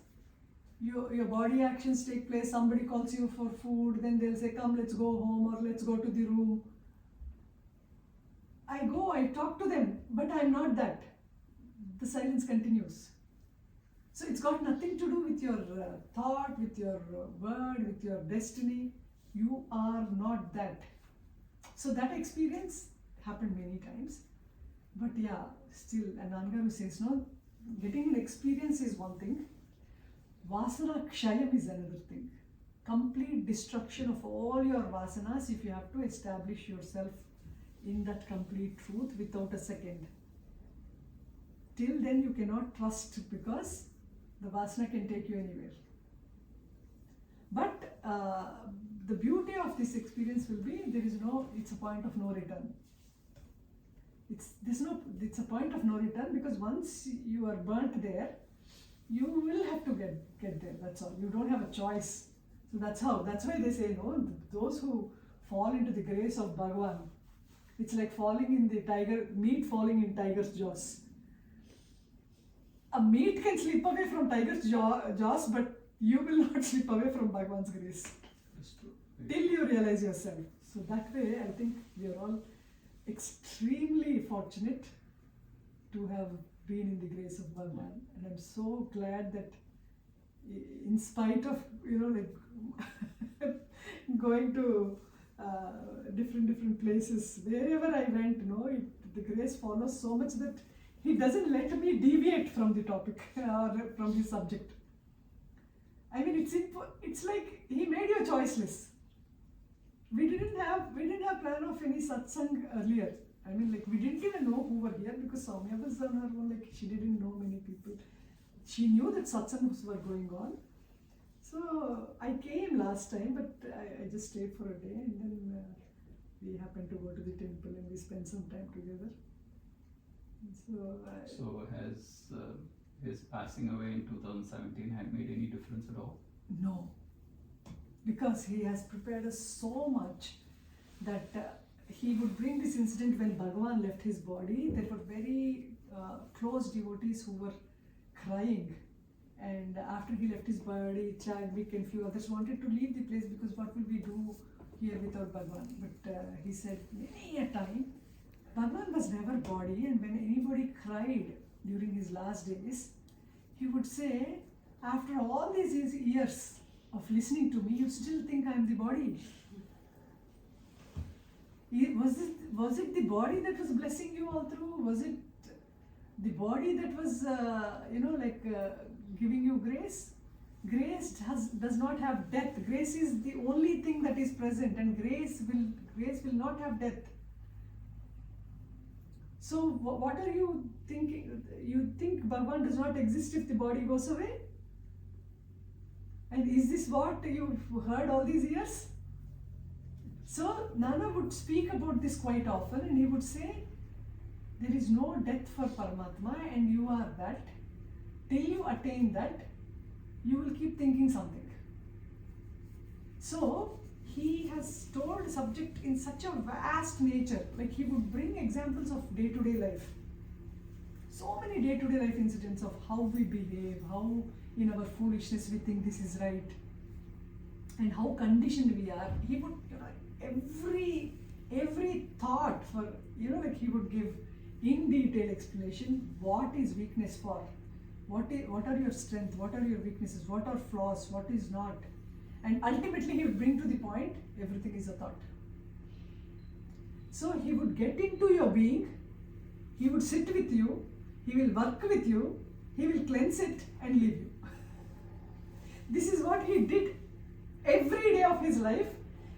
[SPEAKER 2] your body actions take place. Somebody calls you for food, then they'll say, come, let's go home, or let's go to the room. I go, I talk to them, but I'm not that. The silence continues. So it's got nothing to do with your thought, with your word, with your destiny. You are not that. So that experience happened many times. But yeah, still, and Nannagaru says, no, getting an experience is one thing. Vasana kshayam is another thing. Complete destruction of all your vasanas if you have to establish yourself in that complete truth without a second. Till then you cannot trust, because the vasana can take you anywhere. But the beauty of this experience will be, it's a point of no return. It's a point of no return, because once you are burnt there, you will have to get there, that's all. You don't have a choice. So that's why they say, no, those who fall into the grace of Bhagavan, it's like meat falling in tiger's jaws. A meat can slip away from tiger's jaws, but you will not slip away from Bhagavan's grace.
[SPEAKER 1] That's true.
[SPEAKER 2] Till you realize yourself. So that way, I think we are all extremely fortunate to have been in the grace of Bhagavan. And I'm so glad that in spite of, going to different places, wherever I went, the grace follows so much that he doesn't let me deviate from the topic or from the subject. I mean, it's like he made you choiceless. We didn't have plan of any satsang earlier. I mean, we didn't even know who were here, because Soumya was on her own, she didn't know many people. She knew that satsangs were going on. So I came last time, but I just stayed for a day, and then we happened to go to the temple and we spent some time together.
[SPEAKER 1] So has his passing away in 2017 had made any difference at all?
[SPEAKER 2] No, because he has prepared us so much that he would bring this incident when Bhagavan left his body. There were very close devotees who were crying, and after he left his body, Chadwick and few others wanted to leave the place, because what will we do here without Bhagavan? But he said many a time, Bhagavan was never body, and when anybody cried during his last days, he would say, after all these years of listening to me, you still think I am the body. Was it the body that was blessing you all through? Was it the body that was, giving you grace? Grace does not have death. Grace is the only thing that is present, and grace will not have death. So what are you thinking? You think Bhagavan does not exist if the body goes away? And is this what you've heard all these years? So Nana would speak about this quite often, and he would say, there is no death for Paramatma, and you are that. Till you attain that, you will keep thinking something. So he has told subject in such a vast nature, like he would bring examples of day-to-day life. So many day-to-day life incidents of how we behave, how in our foolishness we think this is right, and how conditioned we are. He would, every thought for, like he would give in detail explanation, what is weakness for, what are your strengths, what are your weaknesses, what are flaws, what is not. And ultimately he would bring to the point, everything is a thought. So he would get into your being, he would sit with you, he will work with you, he will cleanse it and leave you. This is what he did every day of his life,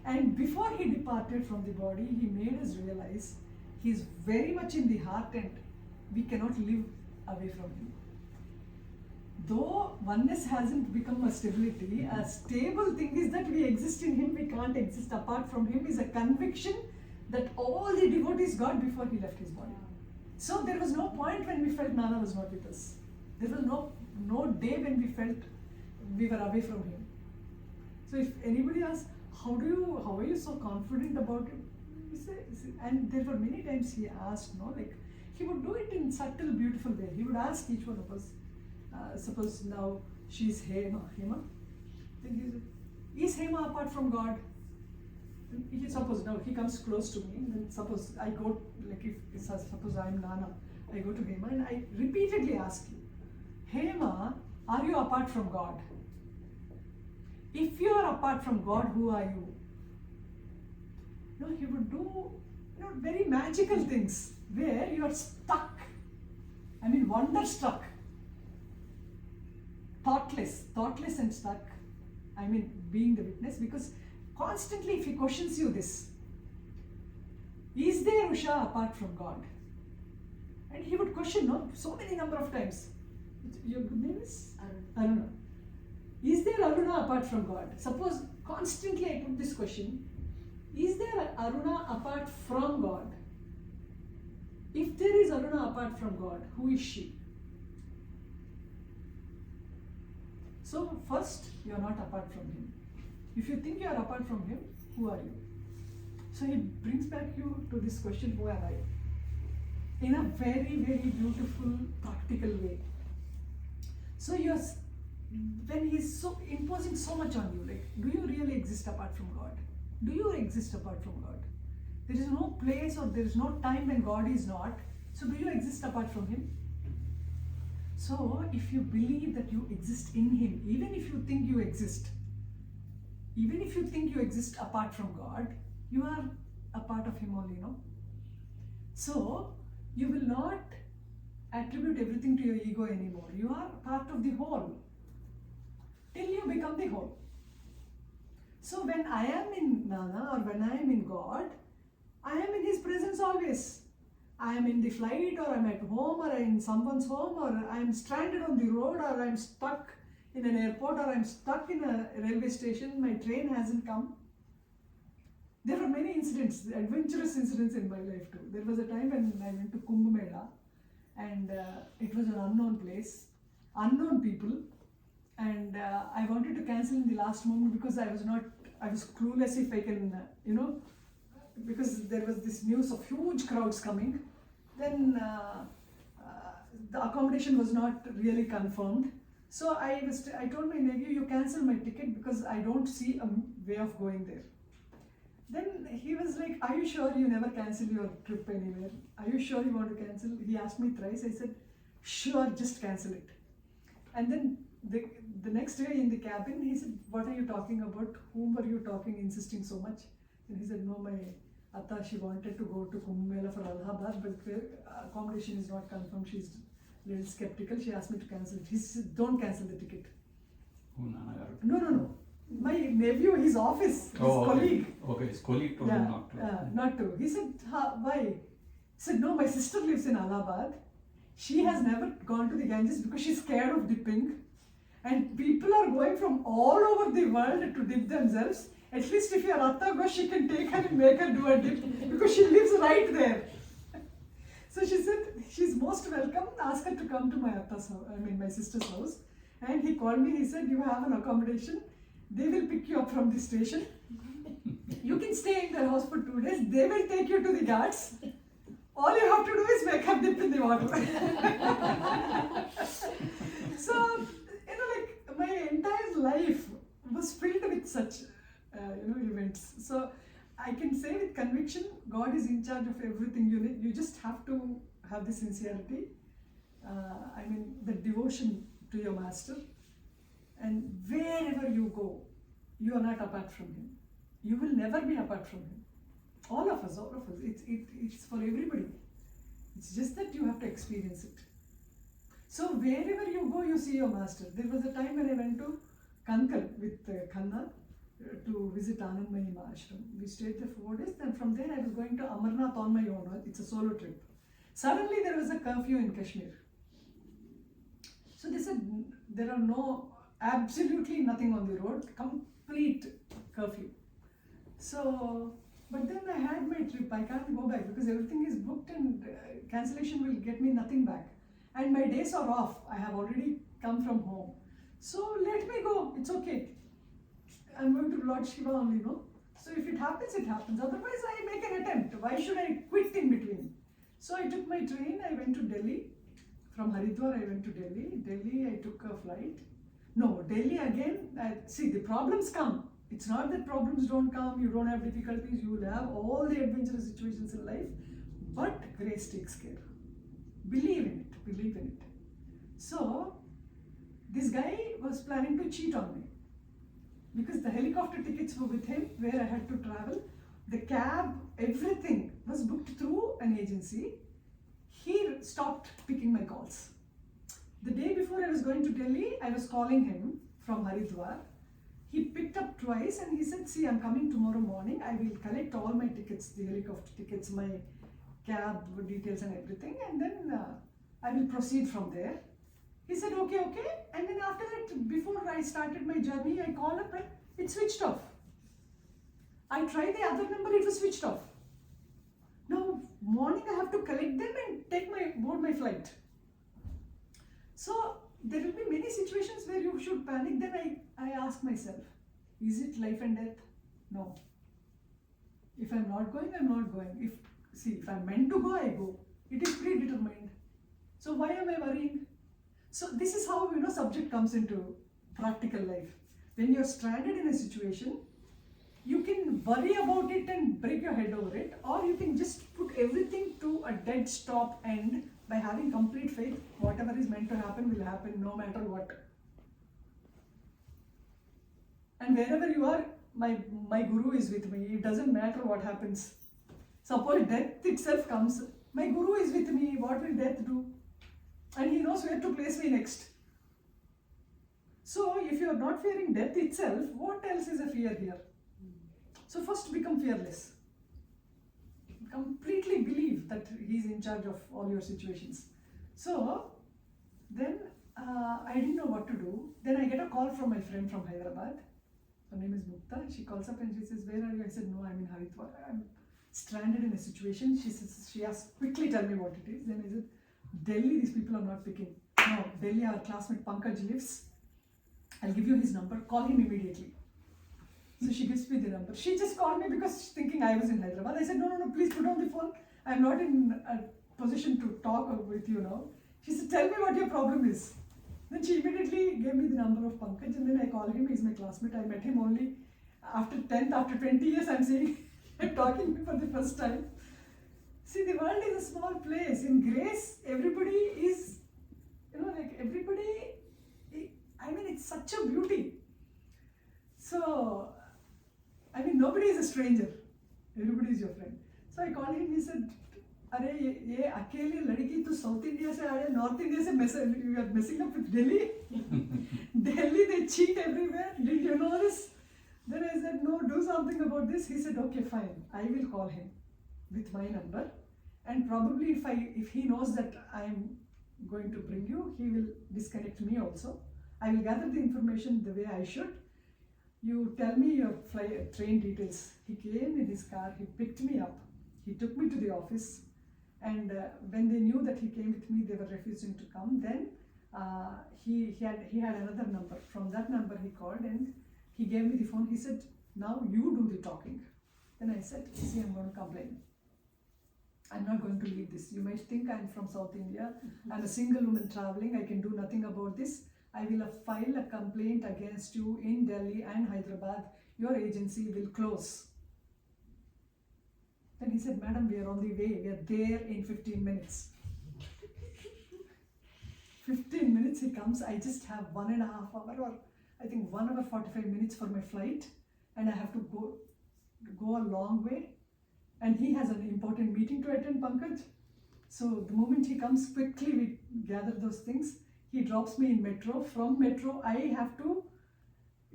[SPEAKER 2] and before he departed from the body, he made us realize he is very much in the heart and we cannot live away from him. Though oneness hasn't become a stability, a stable thing is that we exist in him, we can't exist apart from him, is a conviction that all the devotees got before he left his body. So there was no point when we felt Nana was not with us. There was no day when we felt we were away from him. So if anybody asks, how are you so confident about him? We say, and there were many times he asked, like he would do it in subtle, beautiful way. He would ask each one of us, suppose now she's Hema. Then he said, is Hema apart from God? Suppose now he comes close to me, and then suppose I go, like if suppose I'm Nana, I go to Hema and I repeatedly ask you, Hema, are you apart from God? If you are apart from God, who are you? He would do very magical things where you are stuck. Wonderstruck. Thoughtless and stuck. Being the witness, because constantly if he questions you this, is there Usha apart from God? And he would question, so many number of times. Your good name is? Aruna. Is there Aruna apart from God? Suppose constantly I put this question, is there Aruna apart from God? If there is Aruna apart from God, who is she? So first, you are not apart from him. If you think you are apart from him, who are you? So he brings back you to this question, who am I? In a very, very beautiful, practical way. So when he's so imposing so much on you, like, do you really exist apart from God? Do you exist apart from God? There is no place or there is no time when God is not. So do you exist apart from him? So if you believe that you exist in him, even if you think you exist apart from God, you are a part of him only, So you will not attribute everything to your ego anymore. You are part of the whole till you become the whole. So when I am in Nana or when I am in God, I am in his presence always. I am in the flight, or I am at home, or I am in someone's home, or I am stranded on the road, or I am stuck in an airport, or I am stuck in a railway station, my train hasn't come. There were many incidents, adventurous incidents in my life too. There was a time when I went to Kumbh Mela, and it was an unknown place, unknown people, and I wanted to cancel in the last moment because I was clueless if I can, because there was this news of huge crowds coming. Then the accommodation was not really confirmed. So I told my nephew, you cancel my ticket because I don't see a way of going there. Then he was like, are you sure you never cancel your trip anywhere? Are you sure you want to cancel? He asked me thrice. I said, sure, just cancel it. And then the next day in the cabin, he said, what are you talking about? Whom were you talking, insisting so much? And he said, no, my Atta, she wanted to go to Kumbh Mela for Allahabad, but accommodation is not confirmed. She's a little skeptical. She asked me to cancel it. He said, don't cancel the ticket.
[SPEAKER 1] Who, Nannagaru?
[SPEAKER 2] No. My nephew, his office, his colleague.
[SPEAKER 1] Okay, his colleague told him not to.
[SPEAKER 2] Not to. He said, why? He said, no, my sister lives in Allahabad. She has never gone to the Ganges because she's scared of dipping. And people are going from all over the world to dip themselves. At least if your Atta goes, she can take her and make her do a dip because she lives right there. So she said, she's most welcome, ask her to come to my Atta's house, my sister's house. And he called me, he said, you have an accommodation, they will pick you up from the station. You can stay in their house for 2 days, they will take you to the ghats. All you have to do is make her dip in the water. So, my entire life was filled with such, events. So, I can say with conviction, God is in charge of everything. You just have to have the sincerity, the devotion to your master. And wherever you go, you are not apart from him. You will never be apart from him. All of us. It's for everybody. It's just that you have to experience it. So wherever you go, you see your master. There was a time when I went to Kankal with Khanna to visit Anandmayi Ashram. We stayed there for 4 days. Then from there I was going to Amarnath on my own. It's a solo trip. Suddenly there was a curfew in Kashmir. So they said there are absolutely nothing on the road. Complete curfew. So, but then I had my trip. I can't go back because everything is booked and cancellation will get me nothing back. And my days are off. I have already come from home. So let me go. It's okay. I'm going to Lord Shiva only, no? So if it happens, it happens. Otherwise, I make an attempt. Why should I quit in between? So I took my train. I went to Delhi. From Haridwar, I went to Delhi. Delhi, I took a flight. No, Delhi again. See, the problems come. It's not that problems don't come. You don't have difficulties. You will have all the adventurous situations in life. But grace takes care. Believe in it. Believe in it. So, this guy was planning to cheat on me. Because the helicopter tickets were with him, where I had to travel. The cab, everything was booked through an agency. He stopped picking my calls. The day before I was going to Delhi, I was calling him from Haridwar. He picked up twice and he said, see, I'm coming tomorrow morning. I will collect all my tickets, the helicopter tickets, my cab details and everything. And then I will proceed from there. He said, okay. And then after that, before I started my journey, I called up and it switched off. I tried the other number, it was switched off. Now, morning I have to collect them and board my flight. So, there will be many situations where you should panic. Then I ask myself, is it life and death? No. If I'm not going, I'm not going. If I'm meant to go, I go. It is predetermined. So why am I worrying? So this is how, subject comes into practical life. When you're stranded in a situation, you can worry about it and break your head over it, or you can just put everything to a dead stop end by having complete faith. Whatever is meant to happen will happen no matter what. And wherever you are, my Guru is with me. It doesn't matter what happens. Suppose death itself comes, my Guru is with me. What will death do? And he knows where to place me next. So if you are not fearing death itself, what else is a fear here? So first become fearless. Completely believe that he is in charge of all your situations. So then I didn't know what to do. Then I get a call from my friend from Hyderabad. Her name is Mukta. She calls up and she says, where are you? I said, no, I'm in Haridwar. I'm stranded in a situation. She asked, quickly tell me what it is. Then I said, Delhi, these people are not picking. No, Delhi, our classmate Pankaj lives. I'll give you his number. Call him immediately. So she gives me the number. She just called me because she's thinking I was in Hyderabad. I said, no, please put on the phone. I'm not in a position to talk with you now. She said, tell me what your problem is. Then she immediately gave me the number of Pankaj, and then I called him. He's my classmate. I met him only after 20 years. I'm talking to him for the first time. See, the world is a small place. In grace, everybody is, it's such a beauty. So, nobody is a stranger. Everybody is your friend. So I called him, he said, अरे ये अकेले लड़की तो South India से आए, North India से you are messing up with Delhi. Delhi, they cheat everywhere. Did you know this? Then I said, no, do something about this. He said, okay, fine. I will call him with my number. And probably if he knows that I am going to bring you, he will disconnect me also. I will gather the information the way I should. you tell me your train details. He came in his car, he picked me up, he took me to the office, and when they knew that he came with me, they were refusing to come. Then he had another number. From that number he called and he gave me the phone. He said, now you do the talking. Then I said, see, I'm going to complain. I'm not going to leave this. You might think I'm from South India. I'm a single woman traveling. I can do nothing about this. I will file a complaint against you in Delhi and Hyderabad. Your agency will close. Then he said, madam, we are on the way. We are there in 15 minutes. 15 minutes he comes. I just have 1.5 hours or I think 1 hour 45 minutes for my flight. And I have to go a long way. And he has an important meeting to attend, Pankaj. So the moment he comes, quickly we gather those things. He drops me in metro. From metro, I have to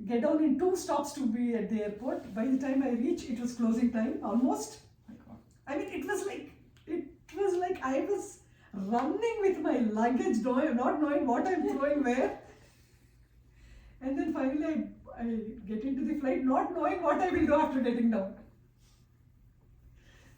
[SPEAKER 2] get down in 2 stops to be at the airport. By the time I reach, it was closing time, almost.
[SPEAKER 1] My God.
[SPEAKER 2] I mean, it was like I was running with my luggage, not knowing what I'm throwing where. And then finally, I get into the flight, not knowing what I will do after getting down.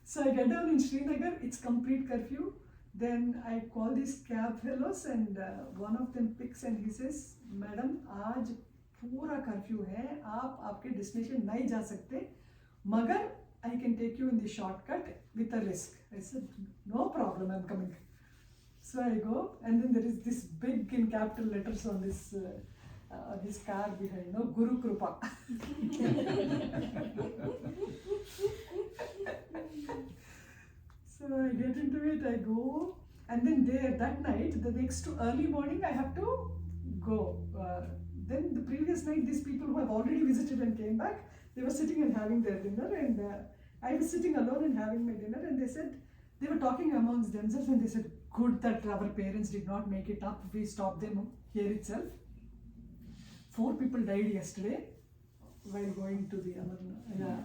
[SPEAKER 2] So I get down in Srinagar, it's complete curfew. Then I call these cab fellows and one of them picks and he says, Madam, आज पूरा curfew है, आप आपके destination नहीं जा सकते, मगर I can take you in the shortcut with a risk. I said, no problem, I'm coming. So I go, and then there is this big in capital letters on this car behind, Guru Krupa. So I get into it, I go, and then there that night, the next early morning, I have to go. Then the previous night, these people who have already visited and came back, they were sitting and having their dinner, and I was sitting alone and having my dinner, and they were talking amongst themselves, and they said, good that our parents did not make it up, we stopped them here itself. 4 people died yesterday while going to the Amarnath.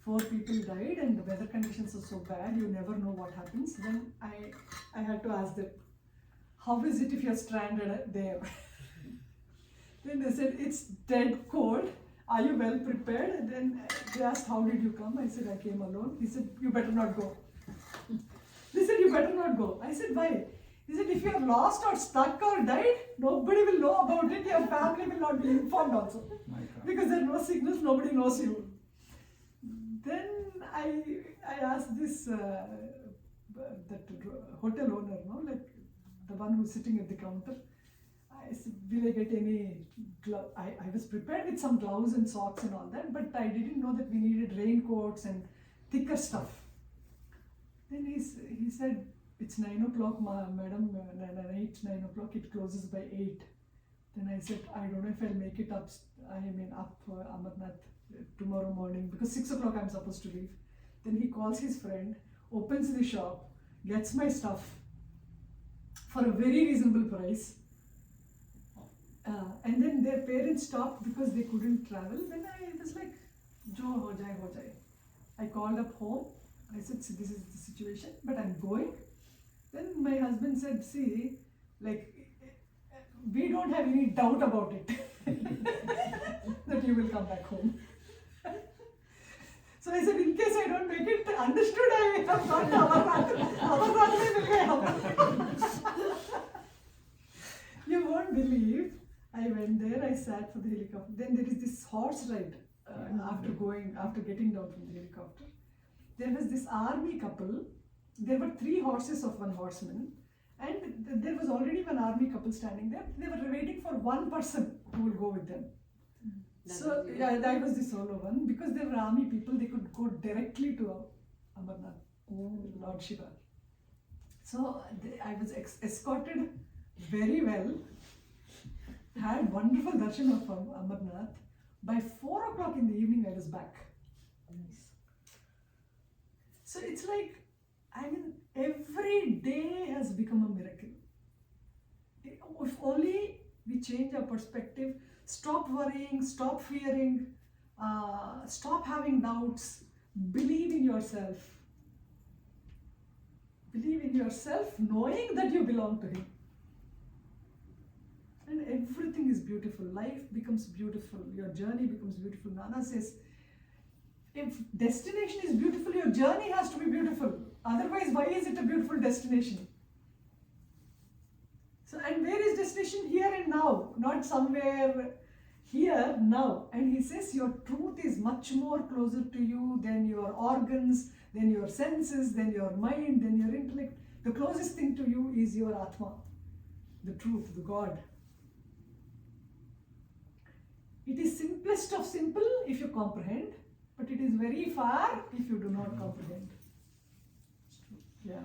[SPEAKER 2] 4 people died and the weather conditions are so bad, you never know what happens. Then I had to ask them, how is it if you're stranded there? Then they said, it's dead cold. Are you well prepared? And then they asked, how did you come? I said, I came alone. He said, you better not go. They said, you better not go. I said, why? He said, if you are lost or stuck or died, nobody will know about it. Your family will not be informed also.
[SPEAKER 1] My God.
[SPEAKER 2] Because there are no signals, nobody knows you. Then I asked this that hotel owner, like the one who's sitting at the counter. I said, will I get any glove? I was prepared with some gloves and socks and all that, but I didn't know that we needed raincoats and thicker stuff. Then he said, it's 9 o'clock, madam, night 9 o'clock, it closes by 8. Then I said, I don't know if I'll make it up Amarnath tomorrow morning, because 6 o'clock I'm supposed to leave. Then he calls his friend, opens the shop, gets my stuff for a very reasonable price. And then their parents stopped because they couldn't travel. Then I was like, Jo ho jai, ho jai. I called up home. I said, see, this is the situation, but I'm going. Then my husband said, see, like, we don't have any doubt about it that you will come back home. So I said, in case I don't make it, understood, I have gone to You won't believe, I went there, I sat for the helicopter. Then there is this horse ride after getting down from the helicopter. There was this army couple. There were 3 horses of 1 horseman, and there was already one army couple standing there. They were waiting for 1 person who will go with them. So yeah, that was the solo one, because they were army people. They could go directly to Amarnath, Lord Shiva. So I was escorted very well. Had wonderful darshan of Amarnath. By 4 o'clock in the evening, I was back.
[SPEAKER 3] Nice.
[SPEAKER 2] So it's like, I mean, every day has become a miracle. If only we change our perspective, stop worrying, stop fearing, stop having doubts, believe in yourself. Believe in yourself, knowing that you belong to Him. And everything is beautiful. Life becomes beautiful. Your journey becomes beautiful. Nana says, if destination is beautiful, your journey has to be beautiful. Otherwise, why is it a beautiful destination? So, and where is destination? Here and now, not somewhere here, now. And he says your truth is much more closer to you than your organs, than your senses, than your mind, than your intellect. The closest thing to you is your Atma, the truth, the God. It is simplest of simple if you comprehend, but it is very far if you do not comprehend. Yeah.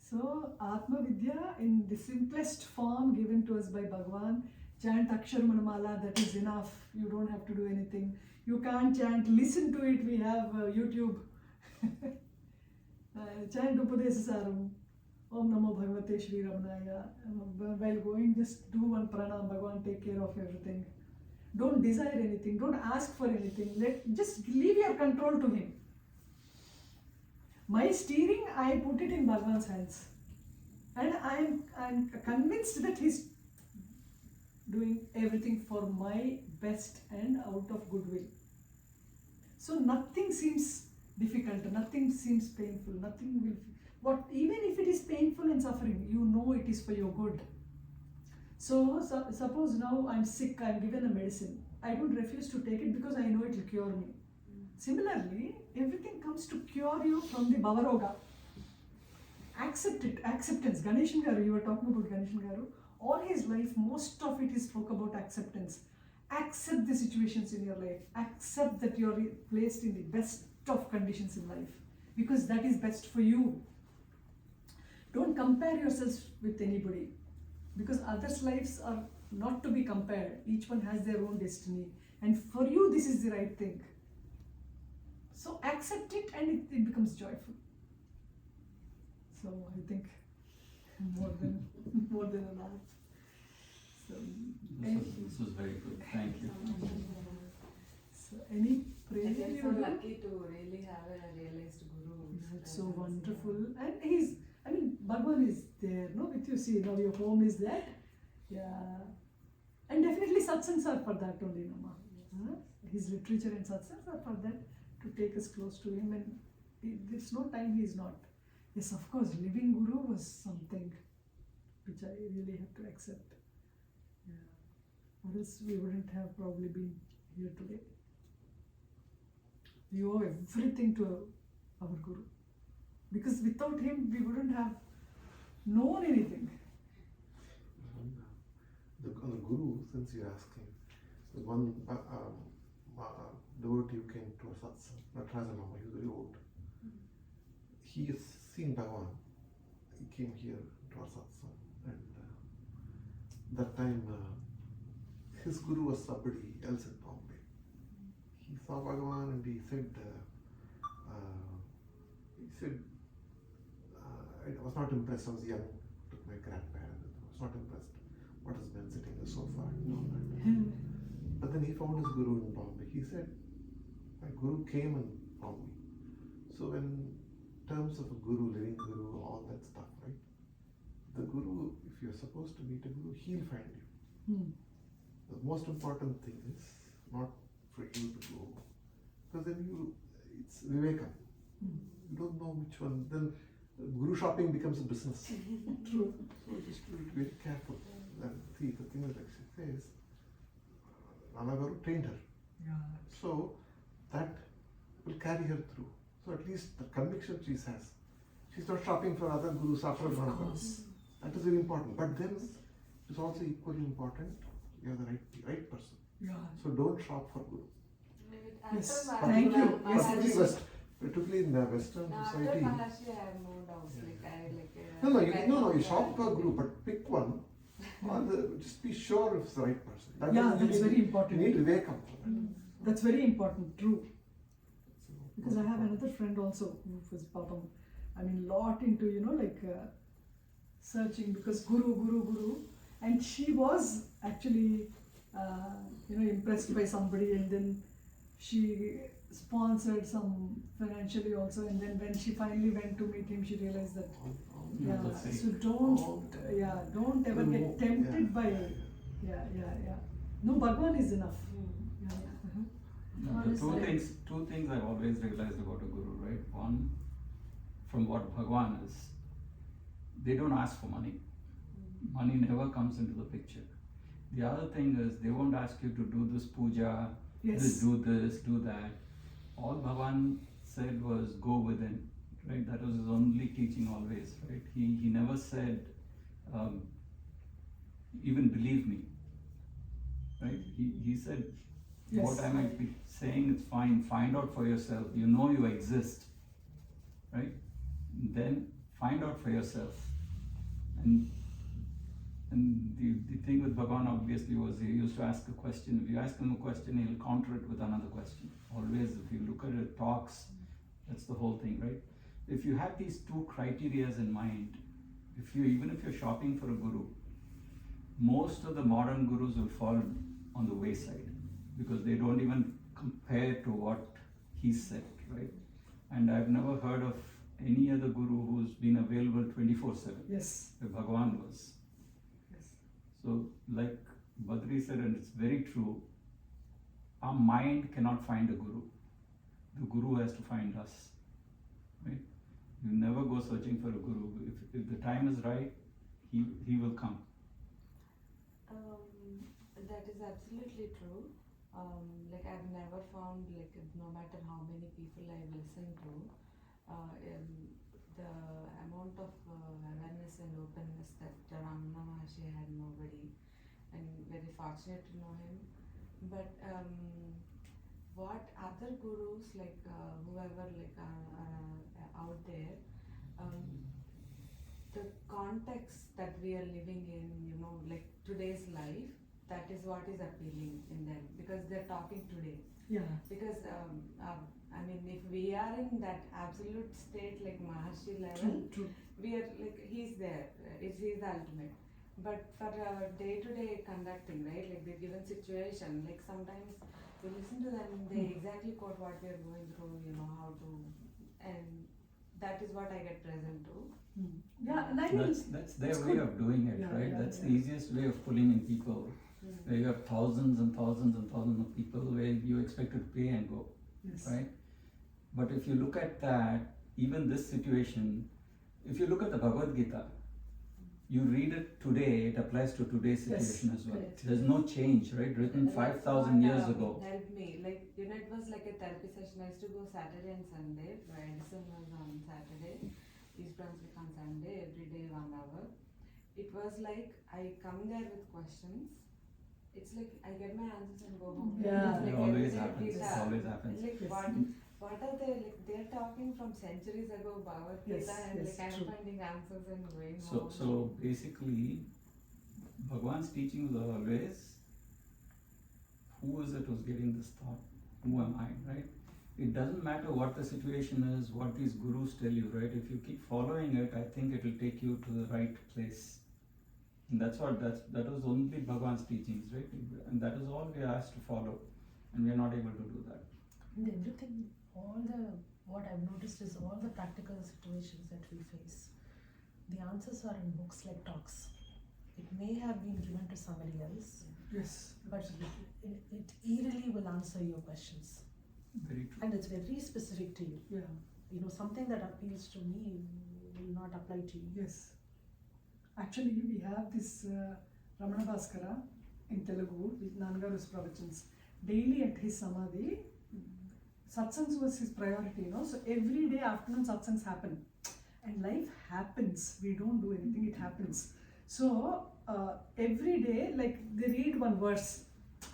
[SPEAKER 2] So, Atma Vidya in the simplest form given to us by Bhagavan, chant Akshar Manamala, that is enough. You don't have to do anything. You can't chant, listen to it, we have YouTube. Chant Upadesasaram, Om Namo Bhagavate Shri Ramanaya. While going, just do one pranam, Bhagavan take care of everything. Don't desire anything, don't ask for anything. Just leave your control to him. My steering, I put it in Bhagavan's hands. And I'm convinced that he's doing everything for my best and out of goodwill. So nothing seems difficult, nothing seems painful, nothing will, even if it is painful and suffering, you know it is for your good. So suppose now I'm sick, I'm given a medicine. I don't refuse to take it because I know it will cure me. Similarly, everything comes to cure you from the Bhavaroga. Accept it, acceptance. Ganeshan Garu, you were talking about Ganeshan Garu. All his life, most of it is spoke about acceptance. Accept the situations in your life. Accept that you are placed in the best of conditions in life, because that is best for you. Don't compare yourselves with anybody, because others' lives are not to be compared. Each one has their own destiny, and for you this is the right thing. So accept it and it becomes joyful. So I think more than enough. So
[SPEAKER 1] This was very good. Thank you.
[SPEAKER 2] So any prayer
[SPEAKER 5] I feel
[SPEAKER 2] you
[SPEAKER 5] so
[SPEAKER 2] do?
[SPEAKER 5] lucky to really have a realized guru.
[SPEAKER 2] It's so wonderful. And Bhagavan is there, no, with you. See, now your home is that. Yeah. And definitely satsangs are for that only, Nama. Huh? His literature and satsangs are for that, to take us close to him. And there's no time he is not. Yes, of course, living guru was something which I really have to accept. Yeah. Or else we wouldn't have probably been here today. We owe everything to our guru. Because without him, we wouldn't have known anything.
[SPEAKER 4] The guru, since you're asking, the one devotee who came to a satsang, Natarajanama, he was very old. He has seen Bhagavan. He came here to our satsang, and that time his guru was somebody else in Bombay. He saw Bhagavan and he said, I was not impressed. I was young, took my grandparents. I was not impressed. What has been sitting in the sofa and all that. But then he found his guru in Bombay. He said, my guru came and found me. So in terms of a guru, living guru, all that stuff, right? The guru, if you're supposed to meet a guru, he'll find you. The most important thing is not for you to go, because then it's Vivekam. You don't know which one. Then guru shopping becomes a business.
[SPEAKER 2] True.
[SPEAKER 4] So just be very careful. And see, the thing that she says, Nannagaru trained her.
[SPEAKER 2] Yeah.
[SPEAKER 4] So that will carry her through. So at least the conviction she has. She's not shopping for other gurus after Nannagaru. That is very important. But then it's also equally important, you are the right person.
[SPEAKER 2] Yeah.
[SPEAKER 4] So don't shop for guru.
[SPEAKER 2] Yes.
[SPEAKER 5] After
[SPEAKER 2] Thank you. Yes.
[SPEAKER 4] Particularly in the Western
[SPEAKER 5] After
[SPEAKER 4] society.
[SPEAKER 5] Maharshi, I have moved house.
[SPEAKER 4] You shop for guru, but pick one. Just be sure if it's the right person.
[SPEAKER 2] That's very important.
[SPEAKER 4] You need Vivekam for that.
[SPEAKER 2] That's very important, true. Because I have another friend also who was lot into, searching, because guru. And she was actually, impressed by somebody, and then she sponsored some financially also, and then when she finally went to meet him, she realized that,
[SPEAKER 1] that's it.
[SPEAKER 2] so don't ever get tempted by Yeah. No, Bhagwan is enough. Yeah.
[SPEAKER 1] No, the two things I've always realized about a guru, right? One, from what Bhagwan is, they don't ask for money. Money never comes into the picture. The other thing is, they won't ask you to do this puja,
[SPEAKER 2] Yes.
[SPEAKER 1] do this, do that. All Bhagwan said was go within, right? That was his only teaching always, right? He never said, even believe me, right? He said,
[SPEAKER 2] Yes.
[SPEAKER 1] what I might be saying is fine, find out for yourself. You know you exist, right? Then find out for yourself. And the thing with Bhagwan obviously was he used to ask a question. If you ask him a question, he'll counter it with another question. Always, if you look at it, talks, that's the whole thing, right? If you have these two criterias in mind, even if you're shopping for a guru, most of the modern gurus will fall on the wayside because they don't even compare to what he said, right? And I've never heard of any other guru who's been available 24/7.
[SPEAKER 2] Yes.
[SPEAKER 1] Where Bhagwan was.
[SPEAKER 2] Yes.
[SPEAKER 1] So, like Badri said, and it's very true, our mind cannot find a guru. The guru has to find us, right? You never go searching for a guru. If the time is right, he will come.
[SPEAKER 5] That is absolutely true. Like I've never found, like no matter how many people I've listened to, the amount of awareness and openness that Ramana Maharshi had, nobody, and very fortunate to know him. But what other gurus, like whoever like are out there, the context that we are living in, like today's life, that is what is appealing in them because they're talking today.
[SPEAKER 2] Yeah.
[SPEAKER 5] Because I mean, if we are in that absolute state like Maharshi level,
[SPEAKER 2] True.
[SPEAKER 5] we are like he's there. He's the ultimate. But for day-to-day conducting, right? Like the given situation, like sometimes we listen to them, they exactly quote what we are going through, how to, and that is what I get present to.
[SPEAKER 2] Yeah, and I mean,
[SPEAKER 1] That's their
[SPEAKER 2] it's
[SPEAKER 1] way
[SPEAKER 2] good.
[SPEAKER 1] of doing it,
[SPEAKER 2] Yeah,
[SPEAKER 1] right?
[SPEAKER 2] yeah,
[SPEAKER 1] That's
[SPEAKER 2] yeah.
[SPEAKER 1] the easiest way of pulling in people. Where you have thousands and thousands and thousands of people where you expect to pay and go,
[SPEAKER 2] Yes.
[SPEAKER 1] right? But if you look at that, even this situation, if you look at the Bhagavad Gita, you read it today, it applies to today's situation as well.
[SPEAKER 3] correct.
[SPEAKER 1] There's no change, right? Written 5,000 years ago.
[SPEAKER 5] Helped me, like it was like a therapy session. I used to go Saturday and Sunday. Medicine was on Saturday, East Brunswick on Sunday, every day 1 hour. It was like I come there with questions. It's like I get my answers and go home.
[SPEAKER 2] Yeah.
[SPEAKER 1] It
[SPEAKER 5] Like
[SPEAKER 1] always
[SPEAKER 5] every day
[SPEAKER 1] happens.
[SPEAKER 5] Gita.
[SPEAKER 1] It always happens.
[SPEAKER 5] Like
[SPEAKER 2] Yes.
[SPEAKER 5] what are they like? They're talking from centuries ago Bhagavad Gita,
[SPEAKER 2] Yes,
[SPEAKER 5] and
[SPEAKER 2] yes,
[SPEAKER 5] like I'm
[SPEAKER 2] true.
[SPEAKER 5] finding answers and going
[SPEAKER 1] So
[SPEAKER 5] home.
[SPEAKER 1] basically, Bhagwan's teachings are always, who is it who's getting this thought? Who am I, right? It doesn't matter what the situation is, what these gurus tell you, right? If you keep following it, I think it will take you to the right place. And that was only Bhagwan's teachings, right? And that is all we are asked to follow. And we are not able to do that.
[SPEAKER 3] And everything, what I've noticed is all the practical situations that we face, the answers are in books like talks. It may have been given to somebody else,
[SPEAKER 2] Yes.
[SPEAKER 3] but it eerily will answer your questions.
[SPEAKER 1] Very true.
[SPEAKER 3] And it's very specific to you.
[SPEAKER 2] Yeah.
[SPEAKER 3] Something that appeals to me will not apply to you.
[SPEAKER 2] Yes. Actually, we have this Ramana Bhaskara in Telugu with Nannagaru's pravachans. Daily at his samadhi, satsangs was his priority, So every day afternoon satsangs happen. And life happens. We don't do anything, it happens. So every day, like they read one verse,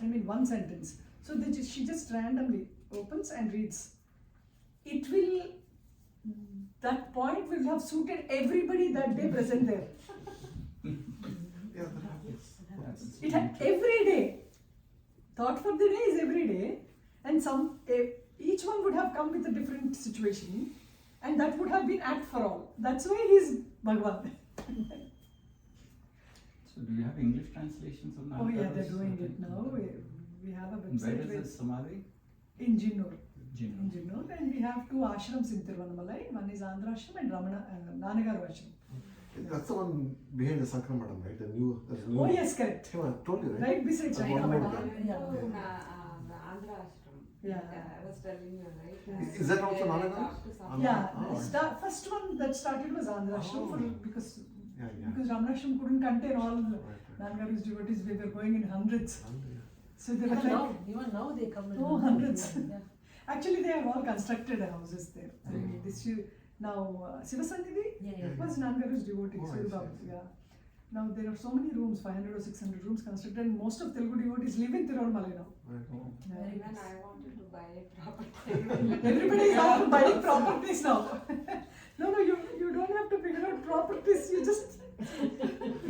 [SPEAKER 2] one sentence. So she just randomly opens and reads. That point will have suited everybody that day present there.
[SPEAKER 4] Yeah, that happens.
[SPEAKER 1] Happens.
[SPEAKER 2] It had every day. Thought for the day is every day, and each one would have come with a different situation, and that would have been act for all. That's why he's Bhagwan.
[SPEAKER 1] So do you have English translations of Nannagaru?
[SPEAKER 2] Oh yeah, they're doing it now. We have a
[SPEAKER 1] Where
[SPEAKER 2] website
[SPEAKER 1] is this Samadhi?
[SPEAKER 2] in Jinnur.
[SPEAKER 1] Jinn.
[SPEAKER 2] In Jinnur, and we have 2 ashrams in Tiruvannamalai. One is Andhra Ashram and Nannagaru Ashram.
[SPEAKER 4] That's the one behind the Sankara Madam, right? The new.
[SPEAKER 2] Oh yes, correct.
[SPEAKER 4] Yeah, I told you, right?
[SPEAKER 2] Right beside
[SPEAKER 4] That's
[SPEAKER 2] China.
[SPEAKER 4] one more
[SPEAKER 2] Madam.
[SPEAKER 4] thing.
[SPEAKER 2] Yeah.
[SPEAKER 5] The Andhra Ashram.
[SPEAKER 2] Yeah.
[SPEAKER 5] I was telling you, right?
[SPEAKER 4] Is that also
[SPEAKER 5] Where I
[SPEAKER 4] Nannagaru?
[SPEAKER 5] talked to some-
[SPEAKER 2] Yeah,
[SPEAKER 4] Oh,
[SPEAKER 2] first one that started was Andhra Ashram
[SPEAKER 4] Oh.
[SPEAKER 2] because
[SPEAKER 4] Yeah.
[SPEAKER 2] Ramanashram couldn't contain all
[SPEAKER 4] Right.
[SPEAKER 2] Nannagaru's devotees. We were going in hundreds.
[SPEAKER 4] Yeah.
[SPEAKER 2] So they were
[SPEAKER 3] But
[SPEAKER 2] like,
[SPEAKER 3] now, even now they come in.
[SPEAKER 2] Oh, hundreds.
[SPEAKER 3] Yeah.
[SPEAKER 2] actually they have all constructed houses there. I mean, this year, now Sivasannidhi
[SPEAKER 3] Yeah.
[SPEAKER 2] was Nannagaru's devotee.
[SPEAKER 4] Oh, I
[SPEAKER 2] Siva
[SPEAKER 4] see, I
[SPEAKER 2] Babu,
[SPEAKER 4] see.
[SPEAKER 2] yeah. Now there are so many rooms, 500 or 600 rooms constructed, and most of Telugu devotees live in Tirunamala now.
[SPEAKER 4] Right.
[SPEAKER 1] Oh.
[SPEAKER 2] Yeah.
[SPEAKER 5] Even I wanted to buy a property.
[SPEAKER 2] Everybody is after buying properties now. No, you don't have to figure out properties. You just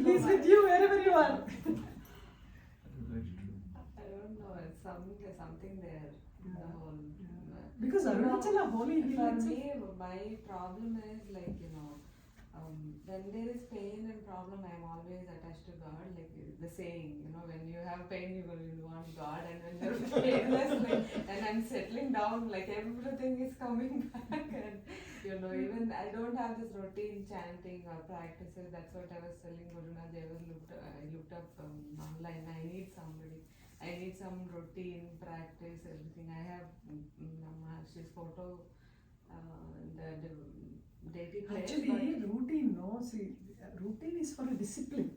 [SPEAKER 2] he's with you wherever you are.
[SPEAKER 1] That is very true.
[SPEAKER 5] I don't know, it's something there. The whole.
[SPEAKER 2] Because Arunachala holy hill
[SPEAKER 5] For
[SPEAKER 2] itself.
[SPEAKER 5] me, my problem is like, when there is pain and problem, I am always attached to God. Like the saying, when you have pain, you will want God, and when you're painless, and I'm settling down, like everything is coming back. And even I don't have this routine chanting or practices. That's what I was telling Gurunath. I looked up online. I need somebody. I need some routine practice, everything. I have Maharshi's photo, the deity place.
[SPEAKER 2] Actually, routine, no. See, routine is for a discipline.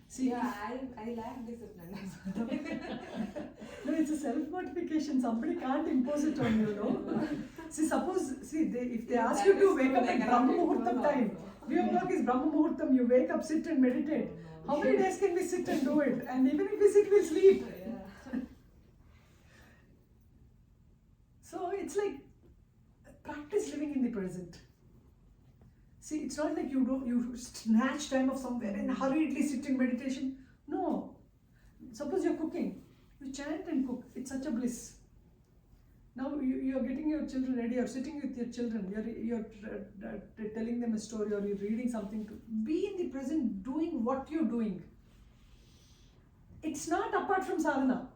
[SPEAKER 2] See,
[SPEAKER 5] Yeah, I lack discipline.
[SPEAKER 2] no, it's a self-mortification. Somebody can't impose it on you, no. See, suppose, if they ask you to wake up at Brahma Muhurtam time, 3 o'clock is Brahma Muhurtam, you wake up, sit and meditate. How many days can we sit and do it? And even if we sit, we'll sleep.
[SPEAKER 5] Yeah.
[SPEAKER 2] So it's like practice living in the present. See, it's not like you snatch time of somewhere and hurriedly sit in meditation. No. Suppose you're cooking, you chant and cook. It's such a bliss. Now you're getting your children ready, you're sitting with your children, you're telling them a story, or you're reading something. Be in the present, doing what you're doing. It's not apart from sadhana.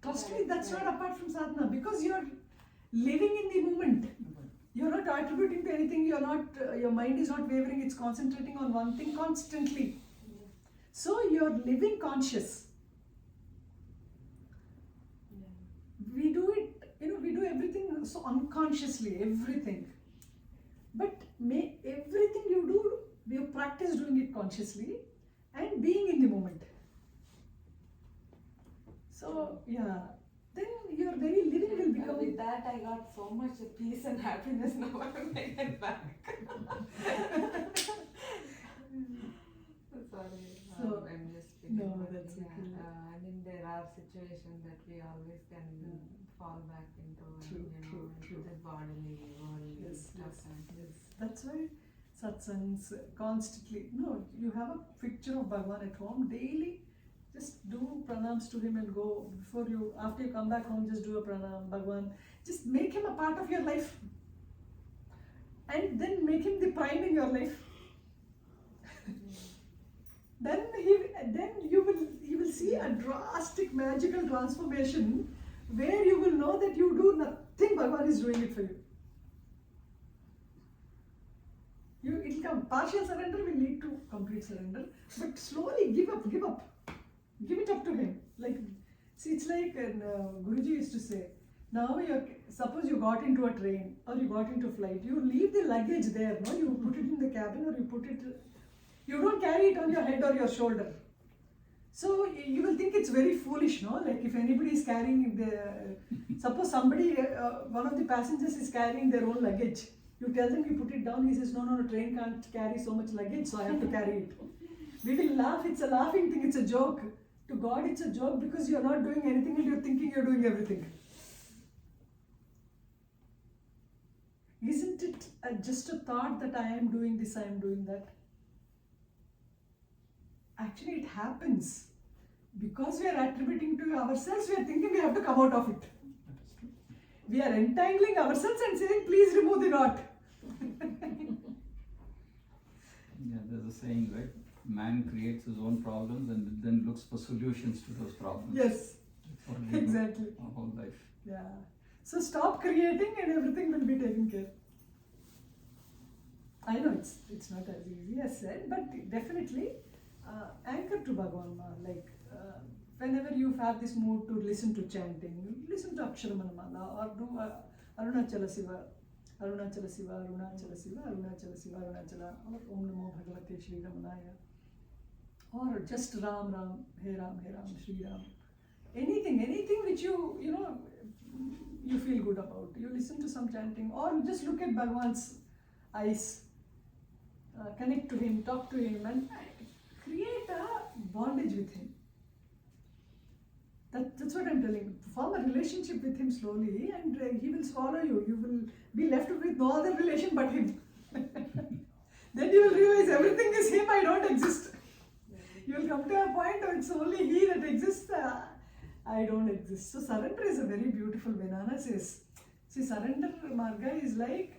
[SPEAKER 2] Trust me, that's not apart from sadhana, because you're living in the moment. You're not attributing to anything. Your mind is not wavering. It's concentrating on one thing constantly. So you're living conscious. We do it. We do everything so unconsciously. Everything. But everything you do, we have practiced doing it consciously and being in the moment. So yeah. Then your very living will become.
[SPEAKER 5] With that, I got so much peace and happiness. Now I'm making it back. Sorry,
[SPEAKER 2] So,
[SPEAKER 5] I'm just
[SPEAKER 2] no,
[SPEAKER 5] kidding.
[SPEAKER 2] that's okay.
[SPEAKER 5] I mean, there are situations that we always can fall back into.
[SPEAKER 2] True.
[SPEAKER 5] This bodily, worldly
[SPEAKER 2] Yes,
[SPEAKER 5] stuff.
[SPEAKER 2] yes. That's why satsangs constantly. No, you have a picture of Bhagavan at home daily. Just do pranams to him and go. After you come back home, just do a pranam, Bhagavan. Just make him a part of your life. And then make him the prime in your life. Then you will see a drastic magical transformation where you will know that you do nothing, Bhagavan is doing it for you. It'll come. Partial surrender will lead to complete surrender. But slowly give up. Give it up to him. It's like Guruji used to say, now suppose you got into a train or you got into a flight, you leave the luggage there, no? You put it in the cabin, or you don't carry it on your head or your shoulder. So you will think it's very foolish, no? Like if anybody is carrying suppose somebody, one of the passengers is carrying their own luggage. You tell them you put it down, he says, no, train can't carry so much luggage, so I have to carry it. We will laugh, it's a laughing thing, it's a joke. To God, it's a joke because you're not doing anything and you're thinking you're doing everything. Isn't it just a thought that I am doing this, I am doing that? Actually, it happens. Because we are attributing to ourselves, we are thinking we have to come out of it. We are entangling ourselves and saying, please remove the knot.
[SPEAKER 1] Yeah, there's a saying, right? Man creates his own problems and then looks for solutions to those problems.
[SPEAKER 2] Yes,
[SPEAKER 1] That's what we do
[SPEAKER 2] exactly.
[SPEAKER 1] our whole life.
[SPEAKER 2] Yeah. So stop creating and everything will be taken care. I know it's not as easy as said, but definitely anchor to Bhagavan. Like whenever you have this mood to listen to chanting, listen to Aksharamanamala or do Arunachala Siva, Arunachala Siva, Arunachala Siva, Arunachala Siva, Arunachala, or Om Namo Bhagavate Shri Ramanaya, or just Ram Ram, He Ram, Shri Ram. Anything which you feel good about. You listen to some chanting, or just look at Bhagavan's eyes, connect to him, talk to him, and create a bondage with him. That's what I'm telling you. Form a relationship with him slowly, and he will swallow you. You will be left with no other relation but him. Then you will realize everything is him, I don't exist. You will come to a point where it's only he that exists, I don't exist. So surrender is a very beautiful way. Nana says, see, surrender marga is like,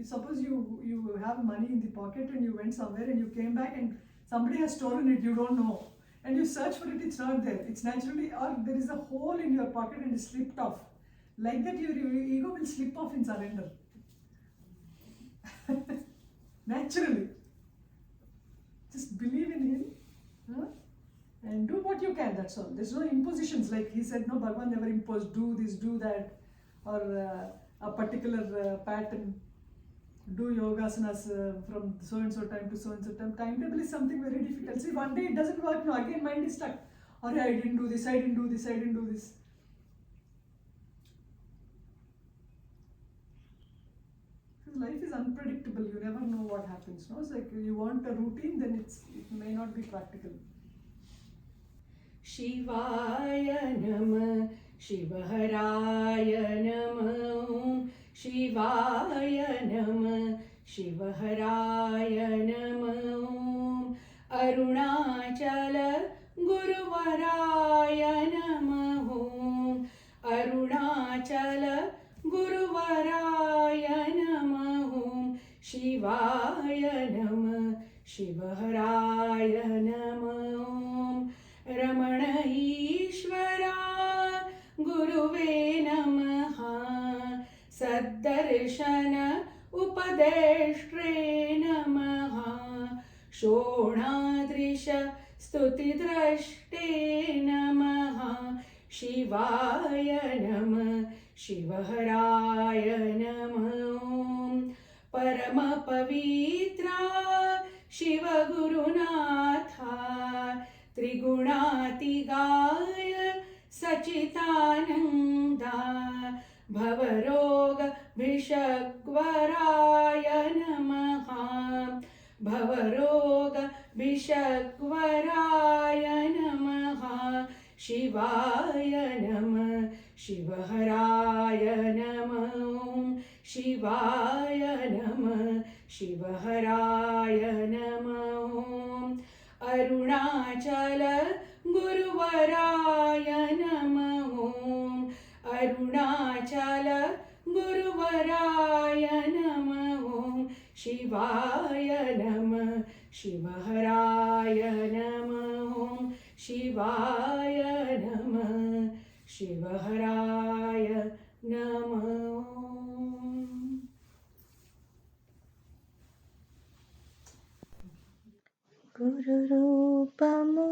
[SPEAKER 2] suppose you have money in the pocket and you went somewhere and you came back and somebody has stolen it, you don't know. And you search for it, it's not there. It's naturally, or there is a hole in your pocket and it slipped off. Like that, your ego will slip off in surrender. Naturally. Just believe in him. Huh? And do what you can, that's all. There's no impositions. Like he said, no, Bhagavan never imposed, do this, do that, or a particular pattern. Do yogasanas from so and so time to so and so time. Timetable is something very difficult. See, one day it doesn't work, no, again mind is stuck. Or I didn't do this, I didn't do this, I didn't do this. Because life is unpredictable, you never know what happens. No? It's like you want a routine, then it may not be practical.
[SPEAKER 6] Shivaya Namah Shivaharaya Namah Shivaya Namah Shivaharaya Namah Arunachala Guruvaraya Namah Arunachala Guruvaraya Namah Shivaya Namah Shivaharaya Namah Ramana Ishvara Guruve Namaha Saddarshana Upadeshtre Namaha Shonadrisha Stutidrashte Namaha Shivaya Namah Shivaharaya Namah Parama Pavitra Shiva Gurunatha Trigunatigaya Sachitananda Bhavaroga Vishagvaraya Namaha Bhavaroga Vishagvaraya Namaha Shivaya Namah Shivaharaya Namah Shivaya Namah Shivaharaya Namah Arunachala Guruvaraya Namah Arunachala Guruvaraya Namah Shivaya Namah Shivaharaya Namah Shivaya Namah Shivaharaya Namah.
[SPEAKER 7] Guru Rupamo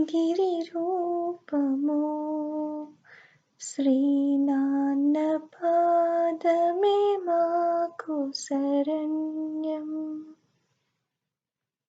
[SPEAKER 7] Giri Rupamo Sri Nanapadame Maku Saranyam